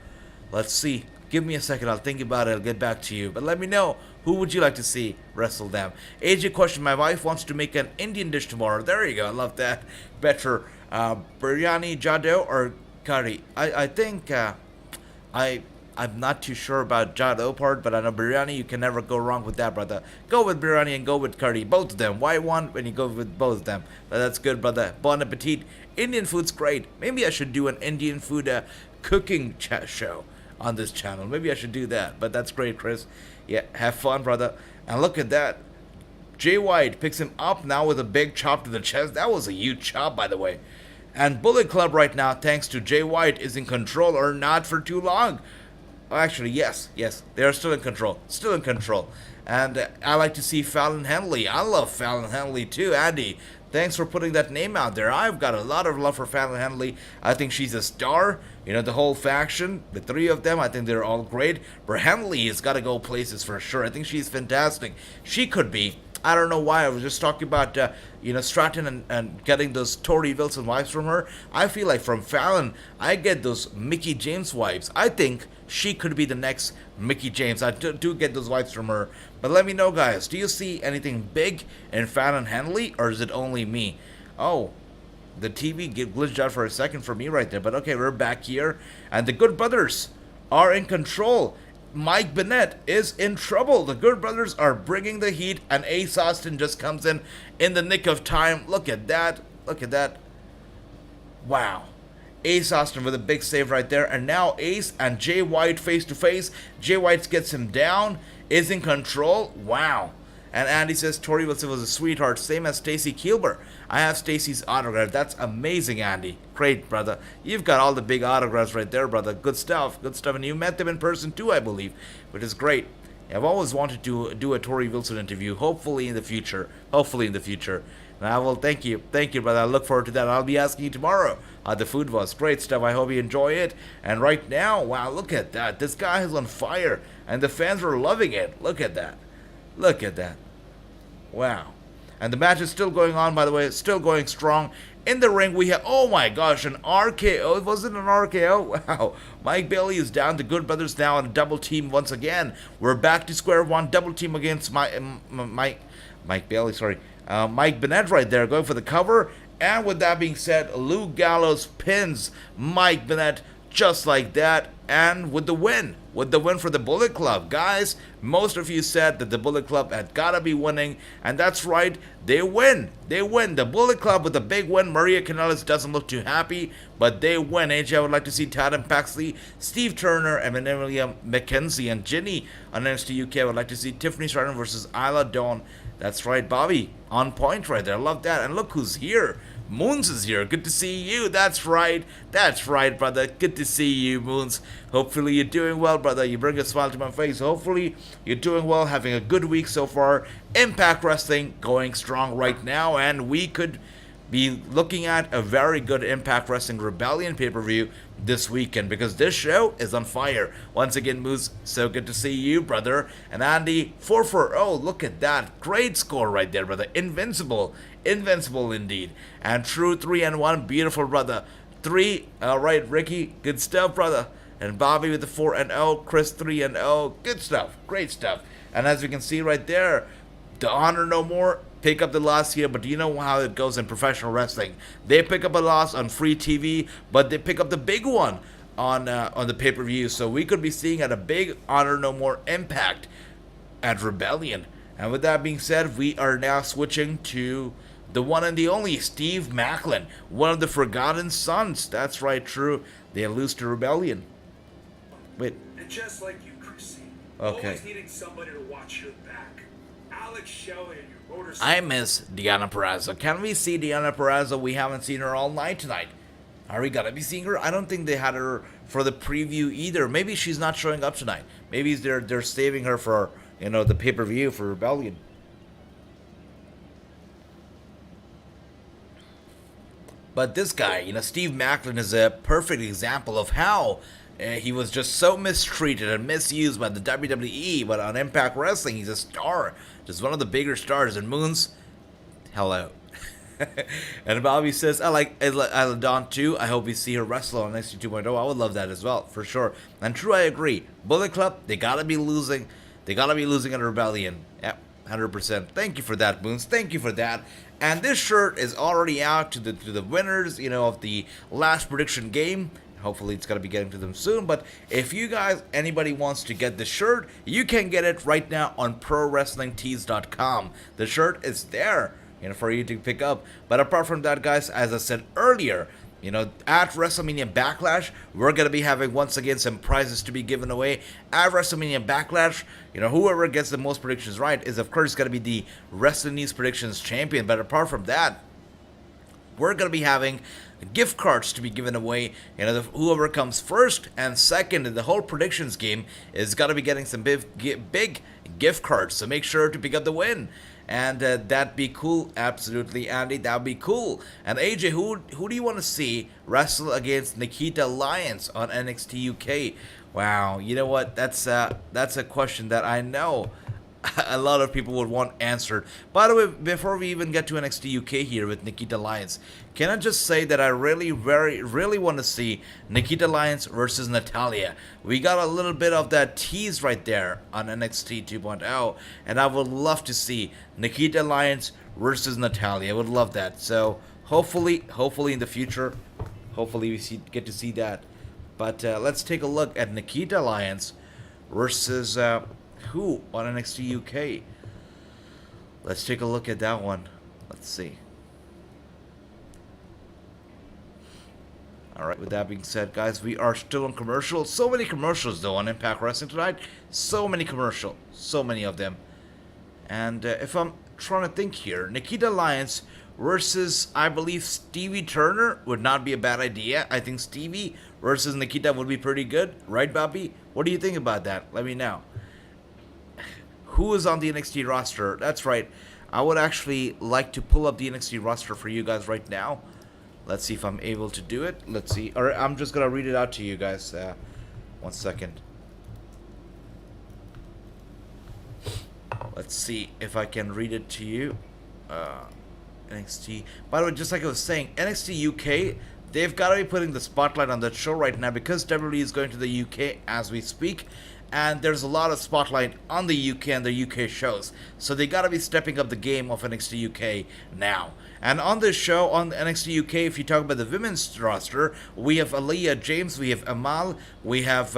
Let's see. Give me a second. I'll think about it. I'll get back to you. But let me know, who would you like to see wrestle them? AJ question, my wife wants to make an Indian dish tomorrow. There you go. I love that. Better biryani, jado, or curry. I think I'm not too sure about jado part, but I know biryani, you can never go wrong with that, brother. Go with biryani and go with curry, both of them. Why one when you go with both of them? But that's good, brother. Bon appetit. Indian food's great. Maybe I should do an Indian food cooking show on this channel. Maybe I should do that. But that's great, Chris. Yeah, have fun, brother. And look at that. Jay White picks him up now with a big chop to the chest. That was a huge chop, by the way. And Bullet Club right now, thanks to Jay White, is in control, or not for too long. Actually, yes, they are still in control. And I like to see Fallon Henley. I love Fallon Henley too, Andy. Thanks for putting that name out there. I've got a lot of love for Fallon Henley. I think she's a star. You know, the whole faction, the three of them, I think they're all great. But Henley has got to go places for sure. I think she's fantastic. She could be. I don't know why. I was just talking about, Stratton and getting those Tori Wilson vibes from her. I feel like from Fallon, I get those Mickie James vibes. I think she could be the next Mickie James. I do get those vibes from her. But let me know, guys. Do you see anything big in Fallon Henley, or is it only me? Oh, the TV glitched out for a second for me right there. But okay, we're back here. And the Good Brothers are in control. Mike Bennett is in trouble. The Good Brothers are bringing the heat, and Ace Austin just comes in the nick of time. Look at that. Wow. Ace Austin with a big save right there. And now Ace and Jay White face to face. Jay White gets him down, is in control. Wow. And Andy says Tori Wilson was a sweetheart, same as Stacy Keilber. I have Stacy's autograph. That's amazing, Andy. Great, brother. You've got all the big autographs right there, brother. Good stuff. And you met them in person too, I believe, which is great. I've always wanted to do a Tori Wilson interview. Hopefully in the future. Hopefully in the future. And I will thank you, brother. I look forward to that. I'll be asking you tomorrow how the food was. Great stuff. I hope you enjoy it. And right now, wow, look at that. This guy is on fire, and the fans are loving it. Look at that. Look at that. Wow. And the match is still going on, by the way. It's still going strong. In the ring, we have, oh my gosh, an RKO. Was it an RKO? Wow. Mike Bailey is down. The Good Brothers now on a double team once again. We're back to square one. Double team against Mike Bailey, sorry. Mike Bennett right there going for the cover. And with that being said, Luke Gallows pins Mike Bennett just like that. And with the win. With the win for the Bullet Club. Guys, most of you said that the Bullet Club had got to be winning. And that's right. They win. They win. The Bullet Club with a big win. Maria Kanellis doesn't look too happy. But they win. AJ, I would like to see Tatum Paxley, Steve Turner, and Emilia McKenzie, and Ginny on NXT UK. I would like to see Tiffany Stratton versus Isla Dawn. That's right, Bobby. On point right there. I love that. And look who's here. Moons is here. Good to see you. That's right. That's right, brother. Good to see you, Moons. Hopefully you're doing well, brother. You bring a smile to my face. Hopefully you're doing well, having a good week so far. Impact Wrestling going strong right now, and we could be looking at a very good Impact Wrestling Rebellion pay-per-view this weekend, because this show is on fire. Once again, Moose, so good to see you, brother. And Andy, 4-4. Oh, look at that. Great score right there, brother. Invincible. Invincible indeed. And True 3-1. Beautiful, brother. 3. All right, Ricky. Good stuff, brother. And Bobby with the 4-0. Chris 3-0. Good stuff. Great stuff. And as you can see right there, the Honor No More pick up the loss here, but do you know how it goes in professional wrestling? They pick up a loss on free TV, but they pick up the big one on the pay-per-view. So we could be seeing at a big Honor No More Impact at Rebellion. And with that being said, we are now switching to the one and the only Steve Maclin, one of the Forgotten Sons. That's right, true. They lose to Rebellion. Wait. And just like you, Chrissy, okay. Always needing somebody to watch your back. Alex Shelley and your motorcycle. I miss Deonna Purrazzo. Can we see Deonna Purrazzo? We haven't seen her all night tonight. Are we gonna be seeing her? I don't think they had her for the preview either. Maybe she's not showing up tonight. Maybe they're saving her for, you know, the pay-per-view for Rebellion. But this guy, you know, Steve Maclin is a perfect example of how he was just so mistreated and misused by the WWE, but on Impact Wrestling, he's a star. Just one of the bigger stars. And Moons, hello. And Bobby says, I like Isla Dawn too. I hope we see her wrestle on NXT 2.0. I would love that as well, for sure. And true, I agree. Bullet Club, they gotta be losing. They gotta be losing at Rebellion. Yep, 100%. Thank you for that, Moons. Thank you for that. And this shirt is already out to the winners, you know, of the last prediction game. Hopefully it's going to be getting to them soon. But if you guys, anybody wants to get the shirt, you can get it right now on ProWrestlingTees.com. The shirt is there, you know, for you to pick up. But apart from that, guys, as I said earlier, you know, at WrestleMania Backlash, we're going to be having, once again, some prizes to be given away. At WrestleMania Backlash, you know, whoever gets the most predictions right is, of course, going to be the Wrestling Predictions champion. But apart from that, we're going to be having gift cards to be given away. You know, whoever comes first and second in the whole predictions game is going to be getting some big gift cards. So make sure to pick up the win. And that'd be cool. Absolutely, Andy. That'd be cool. And AJ, who do you want to see wrestle against Nikita Lyons on NXT UK? Wow, you know what? That's a question that I know a lot of people would want answered. By the way, before we even get to NXT UK here with Nikita Lyons, can I just say that I really want to see Nikita Lyons versus Natalya. We got a little bit of that tease right there on NXT 2.0, and I would love to see Nikita Lyons versus Natalya. I would love that. So hopefully in the future, hopefully we get to see that. But let's take a look at Nikita Lyons versus who on NXT UK. Let's take a look at that one. Let's see. Alright, with that being said, guys, we are still on commercials. So many commercials, though, on Impact Wrestling tonight. So many commercials. So many of them. And if I'm trying to think here, Nikita Lyons versus, I believe, Stevie Turner would not be a bad idea. I think Stevie versus Nikita would be pretty good. Right, Bobby? What do you think about that? Let me know. who is on the NXT roster. That's right. I would actually like to pull up the NXT roster for you guys right now. Let's see if I'm able to do it. Let's see. Or I'm just gonna read it out to you guys. 1 second. Let's see if I can read it to you. NXT. By the way, just like I was saying, NXT UK, they've got to be putting the spotlight on that show right now because WWE is going to the UK as we speak. And there's a lot of spotlight on the UK and the UK shows. So they got to be stepping up the game of NXT UK now. And on this show, on NXT UK, if you talk about the women's roster, we have Aaliyah James, we have Amal, we have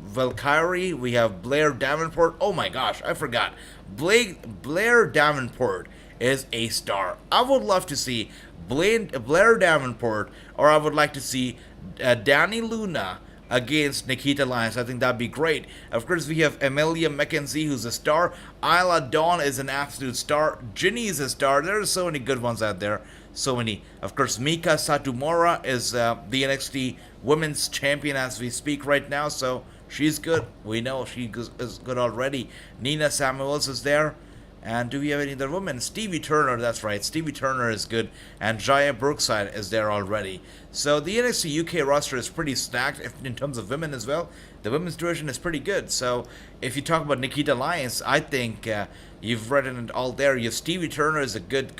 Valkyrie, we have Blair Davenport. Oh my gosh, I forgot. Blair Davenport is a star. I would love to see Blair Davenport, or I would like to see Danny Luna against Nikita Lyons. I think that'd be great. Of course, we have Amelia McKenzie, who's a star. Isla Dawn is an absolute star. Ginny is a star. There's so many good ones out there. So many. Of course, Mika Satomura is the NXT Women's Champion as we speak right now. So she's good. We know she is good already. Nina Samuels is there. And do we have any other women? Stevie Turner, that's right. Stevie Turner is good. And Jaya Brookside is there already. So the NXT UK roster is pretty stacked in terms of women as well. The women's division is pretty good. So if you talk about Nikita Lyons, I think you've written it all there. You have Stevie Turner as a good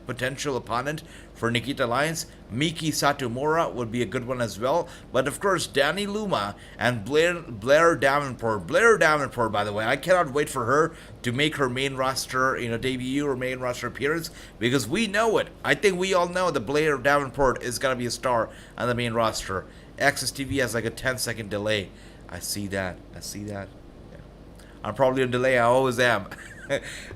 potential opponent for Nikita Lyons. Miki Satomura would be a good one as well. But of course, Danny Luma and Blair Davenport. Blair Davenport, by the way, I cannot wait for her to make her main roster, debut or main roster appearance, because we know it. I think we all know that Blair Davenport is going to be a star on the main roster. Access TV has like a 10-second delay. I see that. Yeah. I'm probably on delay. I always am.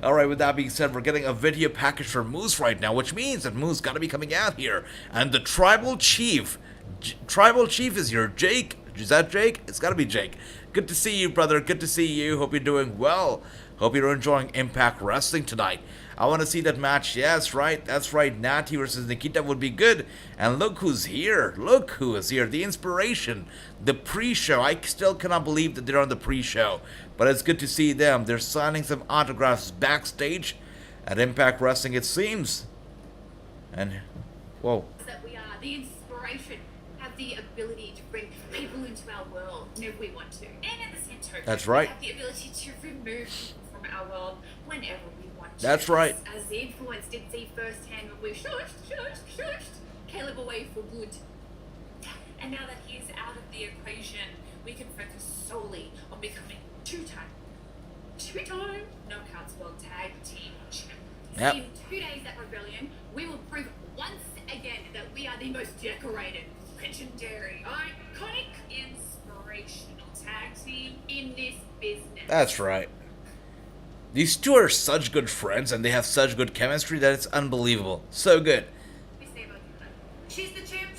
Alright, with that being said, we're getting a video package for Moose right now, which means that Moose got to be coming out here. And the Tribal Chief is here. Jake. Is that Jake? It's got to be Jake. Good to see you, brother. Good to see you. Hope you're doing well. Hope you're enjoying Impact Wrestling tonight. I want to see that match. Yes, right. That's right. Natty versus Nikita would be good. And look who's here. Look who is here. The inspiration. The pre-show. I still cannot believe that they're on the pre-show. But it's good to see them. They're signing some autographs backstage at Impact Wrestling, it seems. And, whoa. That we are the inspiration, have the ability to bring people into our world whenever we want to. And at the same token, that's right. We have the ability to remove people from our world whenever we want to. That's right. As the influence did see firsthand when we shushed Caleb away for good. And now that he is out of the equation, we can focus solely on becoming two-time Knockouts World Tag Team Champions. Yep. In 2 days at Rebellion, we will prove once again that we are the most decorated, legendary, iconic, inspirational tag team in this business. That's right. These two are such good friends and they have such good chemistry that it's unbelievable. So good. She's the champ.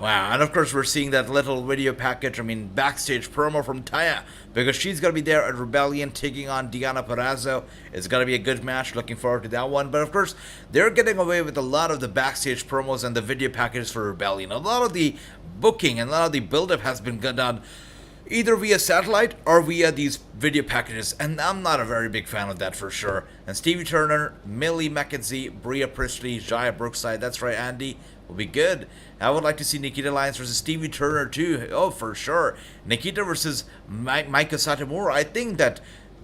Wow, and of course we're seeing that little video package, backstage promo from Taya, because she's going to be there at Rebellion taking on Deonna Purrazzo. It's going to be a good match, looking forward to that one. But of course, they're getting away with a lot of the backstage promos and the video packages for Rebellion. A lot of the booking and a lot of the build-up has been done either via satellite or via these video packages, and I'm not a very big fan of that for sure. And Stevie Turner, Millie McKenzie, Bria Priestley, Jaya Brookside, that's right, Andy, will be good. I would like to see Nikita Lyons versus Stevie Turner too. Oh, for sure. Nikita versus Mika Satomura. I think that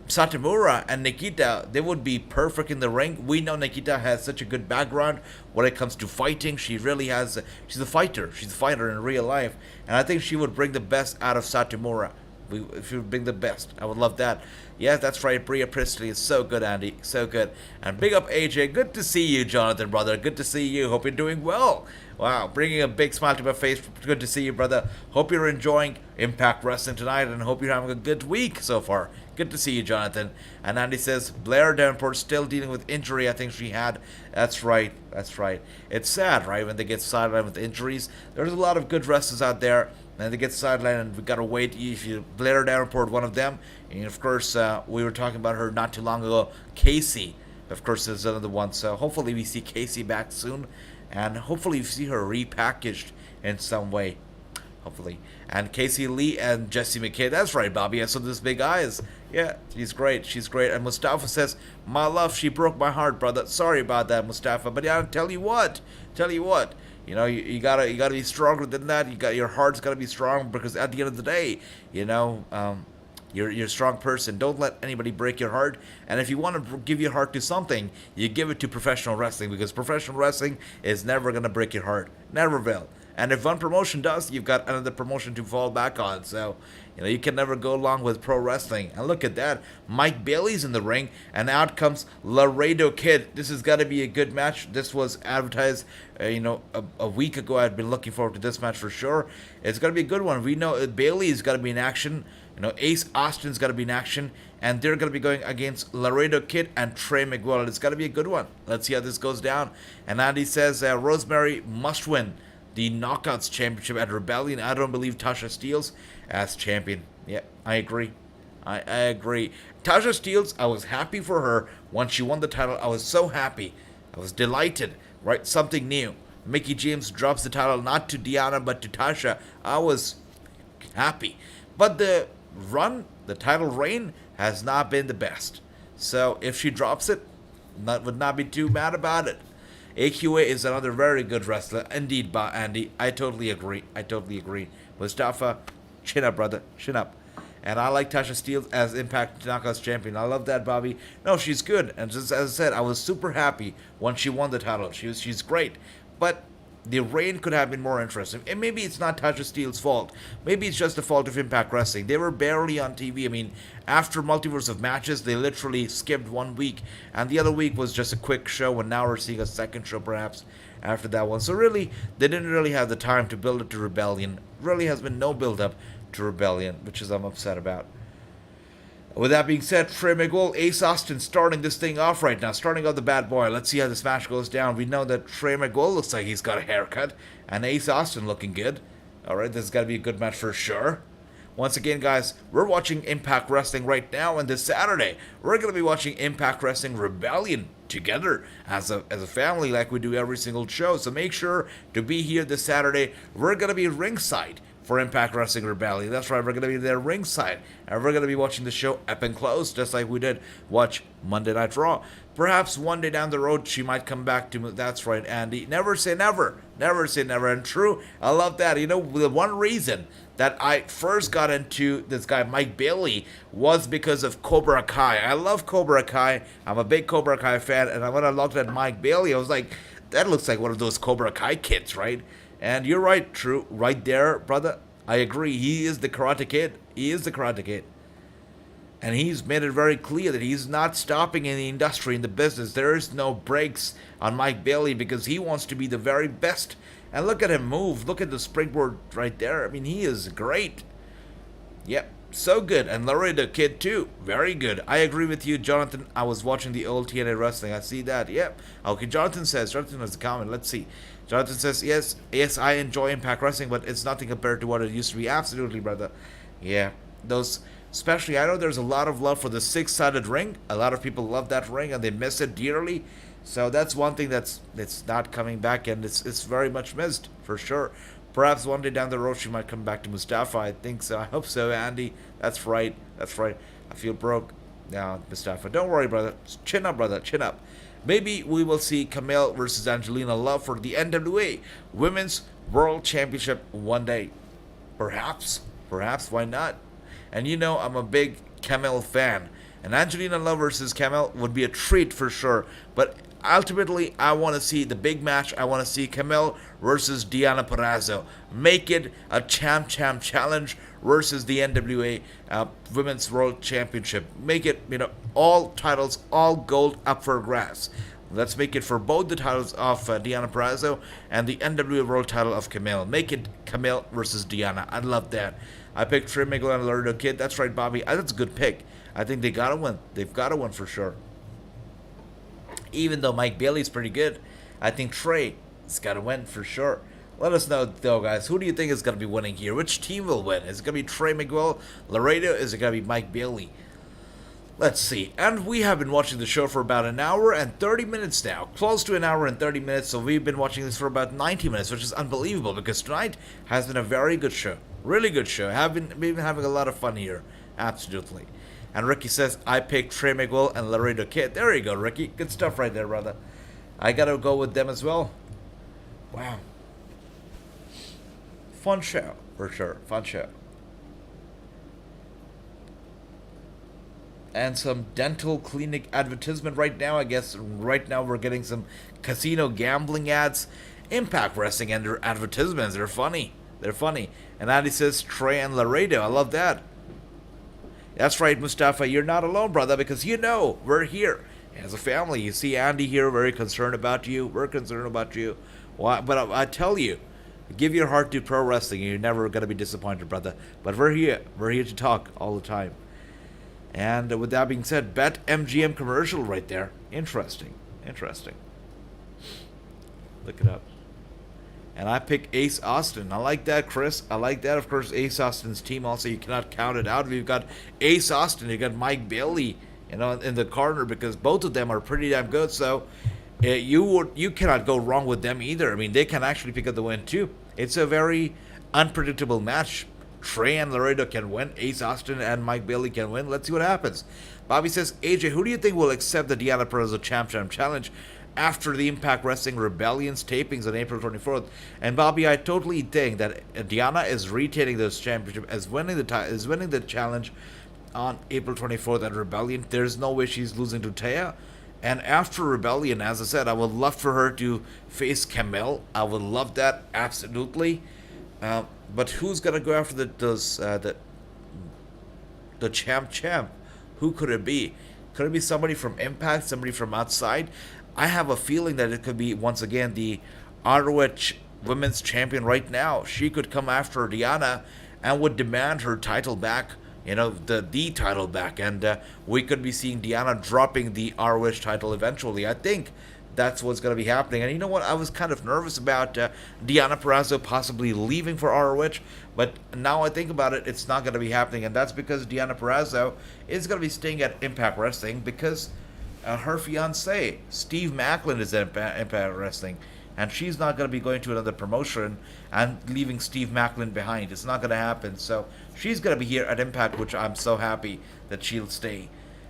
Satomura and Nikita, they would be perfect in the ring. We know Nikita has such a good background when it comes to fighting. She really has. She's a fighter. She's a fighter in real life. And I think she would bring the best out of Satomura. If she would bring the best, I would love that. Yes, that's right. Bria Priestley is so good, Andy. So good. And big up, AJ. Good to see you, Jonathan, brother. Good to see you. Hope you're doing well. Wow, bringing a big smile to my face. Good to see you, brother. Hope you're enjoying Impact Wrestling tonight, and hope you're having a good week so far. Good to see you, Jonathan. And Andy says, Blair Davenport still dealing with injury I think she had. That's right. That's right. It's sad, right, when they get sidelined with injuries. There's a lot of good wrestlers out there, and they get sidelined, and we gotta wait. If you Blair Davenport, one of them. And of course, we were talking about her not too long ago. Casey, of course, is another one. So hopefully we see Casey back soon, and hopefully we see her repackaged in some way. hopefully. And Casey Lee and Jessie McKay. That's right, Bobby. I saw this big eyes. Yeah, she's great. She's great. And Mustafa says, "My love, she broke my heart, brother. Sorry about that, Mustafa. But yeah, tell you what. You know, you gotta be stronger than that. Your heart's gotta be strong, because at the end of the day, you know, you're a strong person. Don't let anybody break your heart. And if you want to give your heart to something, you give it to professional wrestling, because professional wrestling is never gonna break your heart. Never will. And if one promotion does, you've got another promotion to fall back on. So, you know, you can never go along with pro wrestling. And look at that. Mike Bailey's in the ring, and out comes Laredo Kid. This has got to be a good match. This was advertised, a week ago. I'd been looking forward to this match for sure. It's going to be a good one. We know Bailey's got to be in action. You know, Ace Austin's got to be in action. And they're going to be going against Laredo Kid and Trey Miguel. It's got to be a good one. Let's see how this goes down. And Andy says Rosemary must win the Knockouts Championship at Rebellion. I don't believe Tasha Steelz as champion. Yeah, I agree. I agree. Tasha Steelz, I was happy for her when she won the title. I was so happy. I was delighted. Right? Something new. Mickie James drops the title not to Deonna but to Tasha. I was happy. But the title reign has not been the best. So if she drops it, would not be too mad about it. AQA is another very good wrestler. Indeed, Andy. I totally agree. Mustafa, chin up, brother. Chin up. And I like Tasha Steelz as Impact Knockouts champion. I love that, Bobby. No, she's good. And just as I said, I was super happy when she won the title. She's great. But the reign could have been more interesting. And maybe it's not Tasha Steelz's fault. Maybe it's just the fault of Impact Wrestling. They were barely on TV. I mean, after Multiverse of Matches, they literally skipped 1 week. And the other week was just a quick show. And now we're seeing a second show, perhaps, after that one. So really, they didn't really have the time to build it to Rebellion. Really has been no build-up to Rebellion, which is I'm upset about. With that being said, Trey Miguel, Ace Austin starting this thing off right now. Starting off the bad boy. Let's see how this match goes down. We know that Trey Miguel looks like he's got a haircut. And Ace Austin looking good. Alright, this has got to be a good match for sure. Once again, guys, we're watching Impact Wrestling right now. And this Saturday, we're going to be watching Impact Wrestling Rebellion together as a family like we do every single show. So make sure to be here this Saturday. We're going to be ringside for Impact Wrestling Rebellion. That's right, we're going to be there ringside. And we're going to be watching the show up and close, just like we did watch Monday Night Raw. Perhaps one day down the road, she might come back to me. That's right, Andy. Never say never. Never say never. And true, I love that. You know, the one reason that I first got into this guy, Mike Bailey, was because of Cobra Kai. I love Cobra Kai. I'm a big Cobra Kai fan. And when I looked at Mike Bailey, I was like, that looks like one of those Cobra Kai kids, right? And you're right, true. Right there, brother. I agree. He is the Karate Kid. He is the Karate Kid. And he's made it very clear that he's not stopping in the industry, in the business. There is no brakes on Mike Bailey because he wants to be the very best. And look at him move. Look at the springboard right there. I mean, he is great. Yep. So good. And Laredo Kid too. Very good. I agree with you, Jonathan. I was watching the old TNA Wrestling. I see that. Yep. Okay, Jonathan has a comment. Let's see. Jonathan says, yes, I enjoy Impact Wrestling, but it's nothing compared to what it used to be. Absolutely, brother. Yeah. Those, especially, I know there's a lot of love for the six-sided ring. A lot of people love that ring, and they miss it dearly. So that's one thing that's not coming back, and it's very much missed, for sure. Perhaps one day down the road, she might come back to Mustafa. I think so. I hope so, Andy. That's right. That's right. I feel broke now, Mustafa. Don't worry, brother. Chin up, brother. Chin up. Maybe we will see Camille versus Angelina Love for the NWA Women's World Championship one day. Perhaps. Perhaps. Why not? And you know, I'm a big Camille fan. And Angelina Love versus Camille would be a treat for sure. But ultimately, I want to see the big match. I want to see Camille versus Deonna Purrazzo. Make it a champ challenge versus the NWA Women's World Championship. Make it, all titles, all gold up for grabs. Let's make it for both the titles of Deonna Purrazzo and the NWA World title of Camille. Make it Camille versus Deonna. I love that. I picked Trey Miguel and Laredo Kid. That's right, Bobby. That's a good pick. I think they got to win. They've got to win for sure. Even though Mike Bailey's pretty good, I think Trey has got to win for sure. Let us know, though, guys. Who do you think is going to be winning here? Which team will win? Is it going to be Trey Miguel, Laredo? Is it going to be Mike Bailey? Let's see. And we have been watching the show for about an hour and 30 minutes now. Close to an hour and 30 minutes. So we've been watching this for about 90 minutes, which is unbelievable because tonight has been a very good show. Really good show. We've been having a lot of fun here. Absolutely. And Ricky says, I picked Trey Miguel and Laredo Kid. There you go, Ricky. Good stuff right there, brother. I gotta go with them as well. Wow. Fun show, for sure. Fun show. And some dental clinic advertisement right now. I guess right now we're getting some casino gambling ads. Impact Wrestling and their advertisements. They're funny. They're funny. And Andy says Trey and Laredo. I love that. That's right, Mustafa. You're not alone, brother, because you know we're here as a family. You see Andy here, very concerned about you. We're concerned about you. Well, but I tell you, give your heart to pro wrestling. You're never going to be disappointed, brother. But we're here. We're here to talk all the time. And with that being said, Bet MGM commercial right there. Interesting. Interesting. Look it up. And I pick Ace Austin. I like that, Chris. I like that. Of course, Ace Austin's team also, you cannot count it out. We've got Ace Austin. You've got Mike Bailey, in the corner because both of them are pretty damn good. So you cannot go wrong with them either. I mean, they can actually pick up the win too. It's a very unpredictable match. Trey and Laredo can win. Ace Austin and Mike Bailey can win. Let's see what happens. Bobby says, AJ, who do you think will accept the Deonna Purrazzo Champ challenge after the Impact Wrestling Rebellion's tapings on April 24th? And Bobby, I totally think that Deonna is retaining this championship as winning the challenge on April 24th at Rebellion. There's no way she's losing to Taya. And after Rebellion, as I said, I would love for her to face Camille. I would love that, absolutely. But who's gonna go after the champ? Who could it be? Could it be somebody from Impact, somebody from outside? I have a feeling that it could be, once again, the ROH Women's Champion right now. She could come after Deonna and would demand her title back, the title back. And we could be seeing Deonna dropping the ROH title eventually. I think that's what's going to be happening. And you know what? I was kind of nervous about Deonna Purrazzo possibly leaving for ROH. But now I think about it, it's not going to be happening. And that's because Deonna Purrazzo is going to be staying at Impact Wrestling because her fiancé, Steve Macklin, is at Impact Wrestling. And she's not going to be going to another promotion and leaving Steve Macklin behind. It's not going to happen. So she's going to be here at Impact, which I'm so happy that she'll stay.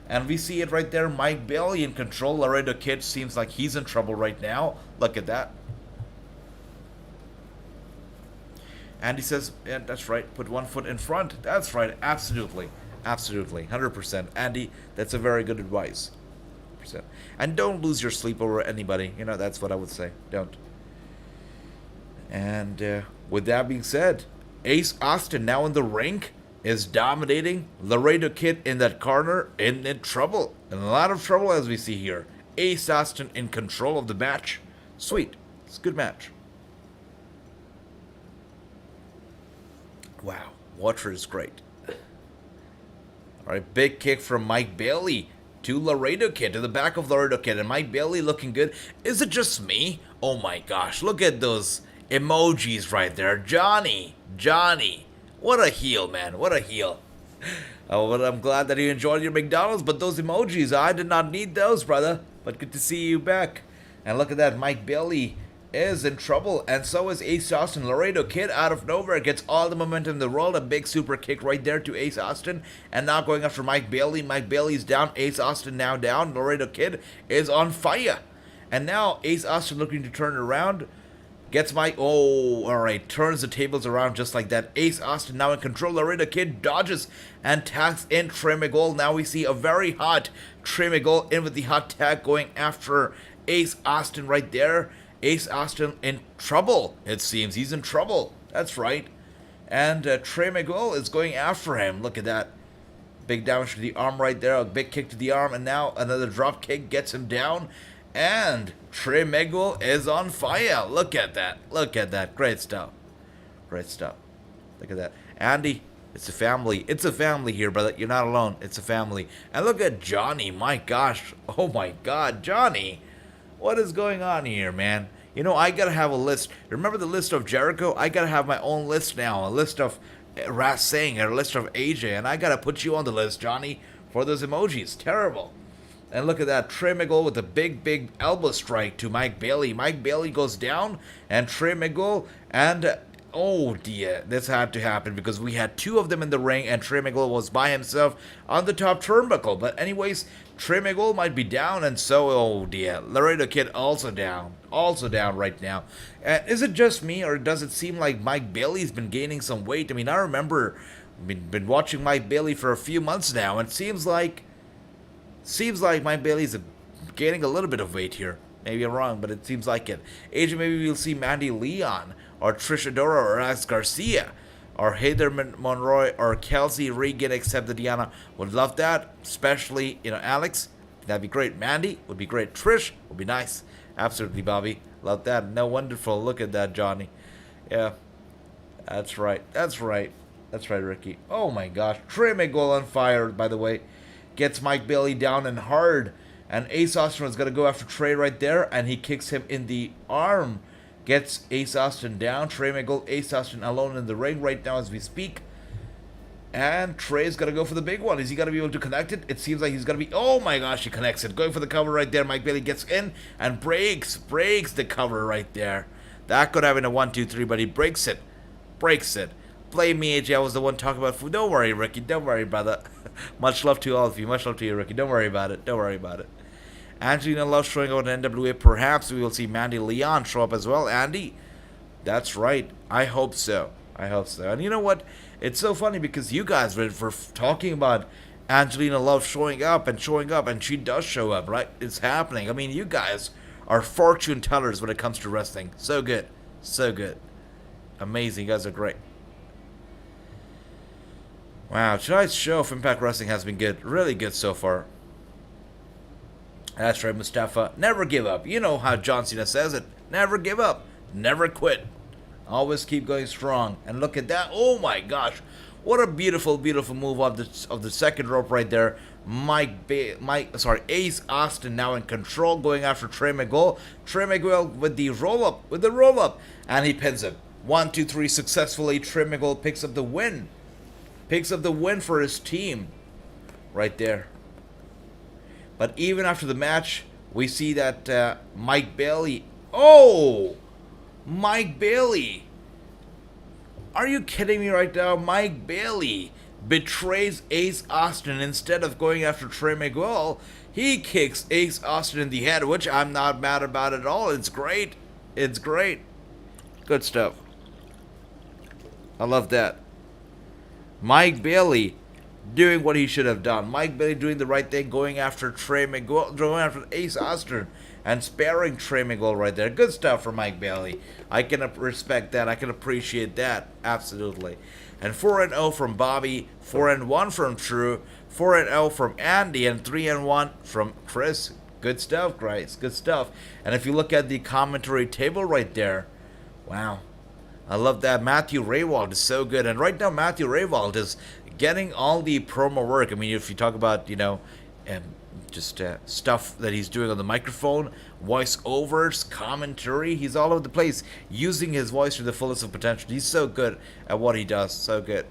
And we see it right there. Mike Bailey in control. Laredo Kid seems like he's in trouble right now. Look at that. Andy says, yeah, that's right. Put one foot in front. That's right. Absolutely. Absolutely. 100%. Andy, that's a very good advice. And don't lose your sleep over anybody. That's what I would say. Don't. And with that being said, Ace Austin now in the ring is dominating. Laredo Kid in that corner in trouble. In a lot of trouble as we see here. Ace Austin in control of the match. Sweet. It's a good match. Wow. Watcher is great. Alright, big kick from Mike Bailey to Laredo Kid, to the back of Laredo Kid. And Mike Bailey looking good. Is it just me? Oh my gosh. Look at those emojis right there. Johnny. What a heel, man. What a heel. Oh, well, I'm glad that you enjoyed your McDonald's, but those emojis, I did not need those, brother. But good to see you back. And look at that. Mike Bailey is in trouble, and so is Ace Austin. Laredo Kid out of nowhere gets all the momentum in the world. A big super kick right there to Ace Austin. And now going after Mike Bailey. Mike Bailey's down. Ace Austin now down. Laredo Kid is on fire. And now Ace Austin looking to turn around. Gets alright, turns the tables around just like that. Ace Austin now in control. Laredo Kid dodges and tags in Trey Miguel. Now we see a very hot Trey Miguel in with the hot tag going after Ace Austin right there. Ace Austin in trouble, it seems. He's in trouble. That's right. And Trey Miguel is going after him. Look at that. Big damage to the arm right there. A big kick to the arm. And now another drop kick gets him down. And Trey Miguel is on fire. Look at that. Look at that. Great stuff. Great stuff. Look at that. Andy, it's a family. It's a family here, brother. You're not alone. It's a family. And look at Johnny. My gosh. Oh my God. Johnny. What is going on here, man? I gotta have a list. Remember the list of Jericho? I gotta have my own list now. A list of Wrassingh, a list of AJ. And I gotta put you on the list, Johnny. for those emojis. Terrible. And look at that, Trey Miguel with a big elbow strike to Mike Bailey. Mike Bailey goes down, and Trey Miguel, and oh dear, this had to happen because we had two of them in the ring, and Trey Miguel was by himself on the top turnbuckle. But anyways, Trey Miguel might be down, and so, oh dear, Laredo Kid also down right now. Is it just me, or does it seem like Mike Bailey's been gaining some weight? I mean, I remember been watching Mike Bailey for a few months now, and it seems like Mike Bailey's gaining a little bit of weight here. Maybe I'm wrong, but it seems like it. AJ, maybe we'll see Mandy Leon, or Trish Adora, or Alex Garcia, or Heather Monroy, or Kelsey Regan, except that Deonna would love that. Especially, Alex. That'd be great. Mandy would be great. Trish would be nice. Absolutely, Bobby. Love that. No, wonderful. Look at that, Johnny. Yeah. That's right. That's right, Ricky. Oh my gosh. Trey Miguel on fire, by the way. Gets Mike Bailey down and hard. And Ace Austin is going to go after Trey right there. And he kicks him in the arm. Gets Ace Austin down. Trey Miguel, Ace Austin alone in the ring right now as we speak. And Trey's going to go for the big one. Is he going to be able to connect it? It seems like he's going to be... Oh my gosh, he connects it. Going for the cover right there. Mike Bailey gets in and breaks the cover right there. That could have been a 1-2-3, but he breaks it. Blame me, AJ. I was the one talking about food. Don't worry, Ricky. Don't worry, brother. Much love to all of you. Much love to you, Ricky. Don't worry about it. Angelina Love showing out in NWA. Perhaps we will see Mandy Leon show up as well. Andy? That's right. I hope so. And you know what? It's so funny because you guys were talking about Angelina Love showing up, and she does show up, right? It's happening. I mean, you guys are fortune tellers when it comes to wrestling. So good. Amazing. You guys are great. Wow, tonight's show of Impact Wrestling has been good. Really good so far. That's right, Mustafa. Never give up. You know how John Cena says it. Never give up. Never quit. Always keep going strong. And look at that. Oh my gosh. What a beautiful move of the second rope right there. Ace Austin now in control, going after Trey Miguel. Trey Miguel with the roll up. And he pins him. 1, 2, 3 successfully. Trey Miguel picks up the win. For his team. Right there. But even after the match, we see that Mike Bailey... Oh! Mike Bailey! Are you kidding me right now? Mike Bailey betrays Ace Austin. Instead of going after Trey Miguel, he kicks Ace Austin in the head, which I'm not mad about at all. It's great. Good stuff. I love that. Mike Bailey doing what he should have done. Mike Bailey doing the right thing, going after Trey Miguel, going after Ace Austin, and sparing Trey Miguel right there. Good stuff for Mike Bailey. I can respect that. I can appreciate that. Absolutely. And 4-0 from Bobby, 4-1 from True, 4-0 from Andy, and 3-1 from Chris. Good stuff, guys. Good stuff. And if you look at the commentary table right there, wow. I love that. Matthew Raywald is so good. And right now, Matthew Raywald is getting all the promo work. I mean, if you talk about, stuff that he's doing on the microphone, voiceovers, commentary, he's all over the place, using his voice to the fullest of potential. He's so good at what he does. So good.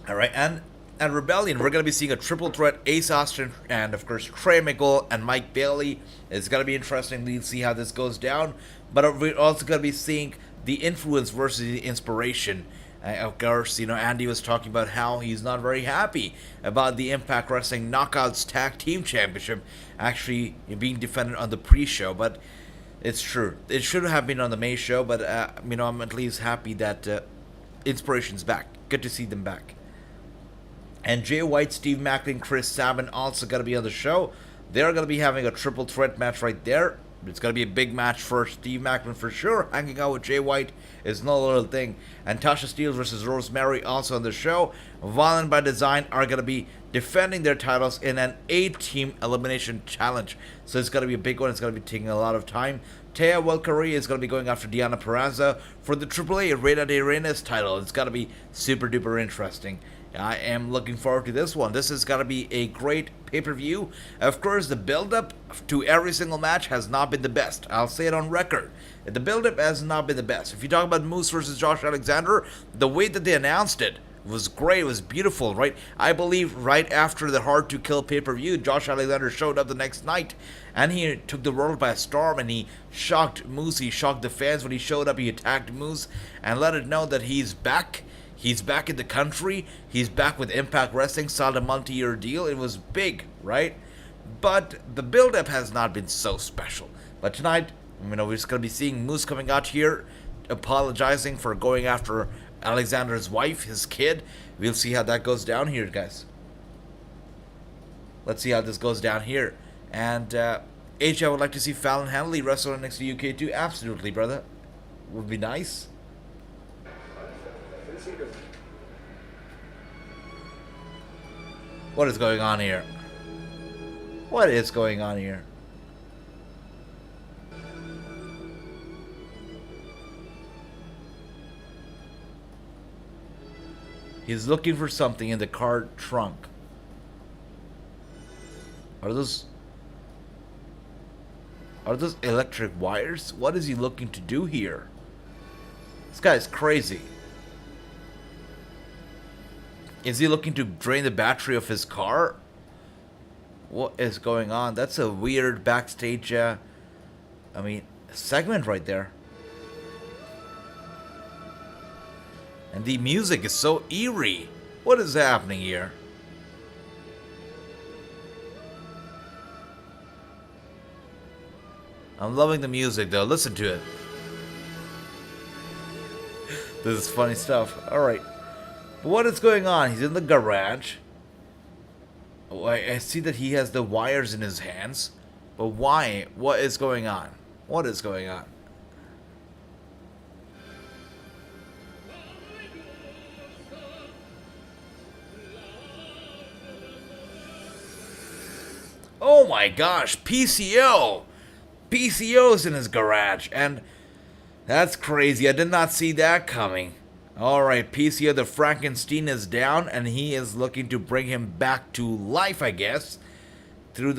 All right, and Rebellion, we're going to be seeing a triple threat, Ace Austin, and of course Trey Miguel and Mike Bailey. It's going to be interesting to see how this goes down, but we're also going to be seeing the influence versus the inspiration. Of course, Andy was talking about how he's not very happy about the Impact Wrestling Knockouts Tag Team Championship actually being defended on the pre-show, but it's true. It should have been on the main show, but, I'm at least happy that Inspiration's back. Good to see them back. And Jay White, Steve Macklin, Chris Sabin also going to be on the show. They're going to be having a triple threat match right there. It's going to be a big match for Steve Macklin for sure. Hanging out with Jay White is no little thing. And Tasha Steelz versus Rosemary also on the show. Violent by Design are going to be defending their titles in an 8-team elimination challenge. So it's going to be a big one. It's going to be taking a lot of time. Taya Valkyrie is going to be going after Deonna Purrazzo for the AAA Reina de Reinas title. It's going to be super duper interesting. I am looking forward to this one. This is going to be a great pay-per-view. Of course, the build-up to every single match has not been the best. I'll say it on record. The build-up has not been the best. If you talk about Moose versus Josh Alexander, the way that they announced it was great. It was beautiful, right? I believe right after the Hard to Kill pay-per-view, Josh Alexander showed up the next night, and he took the world by storm, and he shocked Moose. He shocked the fans when he showed up. He attacked Moose and let it know that he's back. He's back in the country. He's back with Impact Wrestling, signed a multi-year deal. It was big, right? But the build-up has not been so special. But tonight, we're just going to be seeing Moose coming out here, apologizing for going after Alexander's wife, his kid. We'll see how that goes down here, guys. Let's see how this goes down here. And, AJ, I would like to see Fallon Henley wrestle in NXT UK too. Absolutely, brother. Would be nice. What is going on here? What is going on here? He's looking for something in the car trunk. Are those electric wires? What is he looking to do here? This guy's crazy. Is he looking to drain the battery of his car? What is going on? That's a weird backstage, segment right there. And the music is so eerie. What is happening here? I'm loving the music though. Listen to it. This is funny stuff. Alright. What is going on? He's in the garage. Oh, I see that he has the wires in his hands. But why? What is going on? What is going on? Oh my gosh, PCO! PCO's in his garage, and that's crazy. I did not see that coming. Alright, PCO the Frankenstein is down, and he is looking to bring him back to life, I guess. Through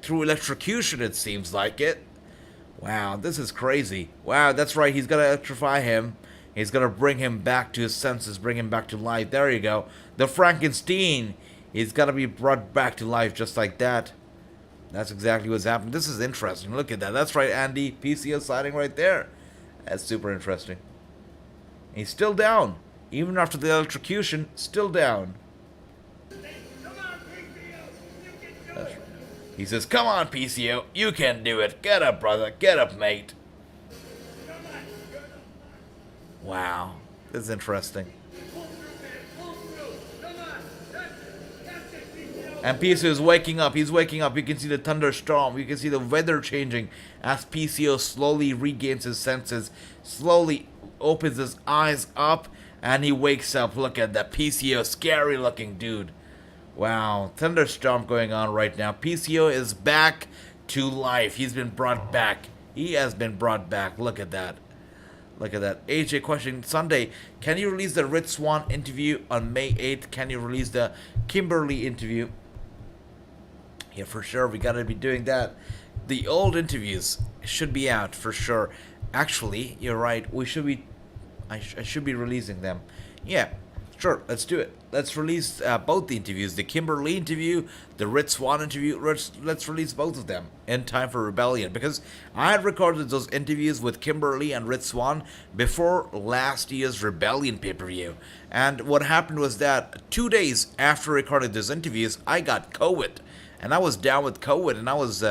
electrocution, it seems like it. Wow, this is crazy. Wow, that's right, he's gonna electrify him. He's gonna bring him back to his senses, bring him back to life. There you go. The Frankenstein, he's gonna be brought back to life just like that. That's exactly what's happening. This is interesting. Look at that. That's right, Andy. PCO sliding right there. That's super interesting. He's still down. Even after the electrocution, still down. That's right. He says, come on, PCO. You can do it. Get up, brother. Get up, mate. Wow. This is interesting. And PCO is waking up. He's waking up. You can see the thunderstorm. You can see the weather changing as PCO slowly regains his senses, slowly opens his eyes up, and he wakes up. Look at that PCO, scary looking dude. Wow, thunderstorm going on right now. PCO is back to life. He's been brought back. He has been brought back. Look at that. Look at that. AJ question Sunday. Can you release the Rich Swann interview on May 8th? Can you release the Kimberly interview? Yeah, for sure. We gotta be doing that. The old interviews should be out for sure. Actually, you're right. We should be. I should be releasing them. Yeah, sure. Let's do it. Let's release both the interviews. The Kimberly interview, the Rich Swann interview. Let's release both of them in time for Rebellion. Because I had recorded those interviews with Kimberly and Rich Swann before last year's Rebellion pay-per-view. And what happened was that 2 days after recording those interviews, I got COVID. And I was down with COVID, and I was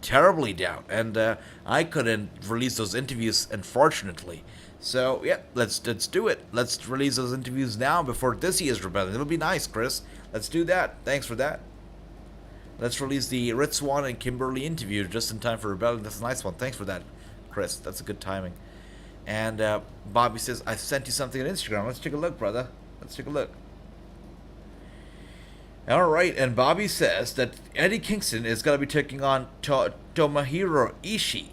terribly down. And I couldn't release those interviews, unfortunately. So, yeah, let's do it. Let's release those interviews now before this year's Rebellion. It'll be nice, Chris. Let's do that. Thanks for that. Let's release the Rich Swann and Kimberly interview just in time for Rebellion. That's a nice one. Thanks for that, Chris. That's a good timing. And Bobby says, I sent you something on Instagram. Let's take a look, brother. Let's take a look. Alright, and Bobby says that Eddie Kingston is going to be taking on Tomohiro Ishii.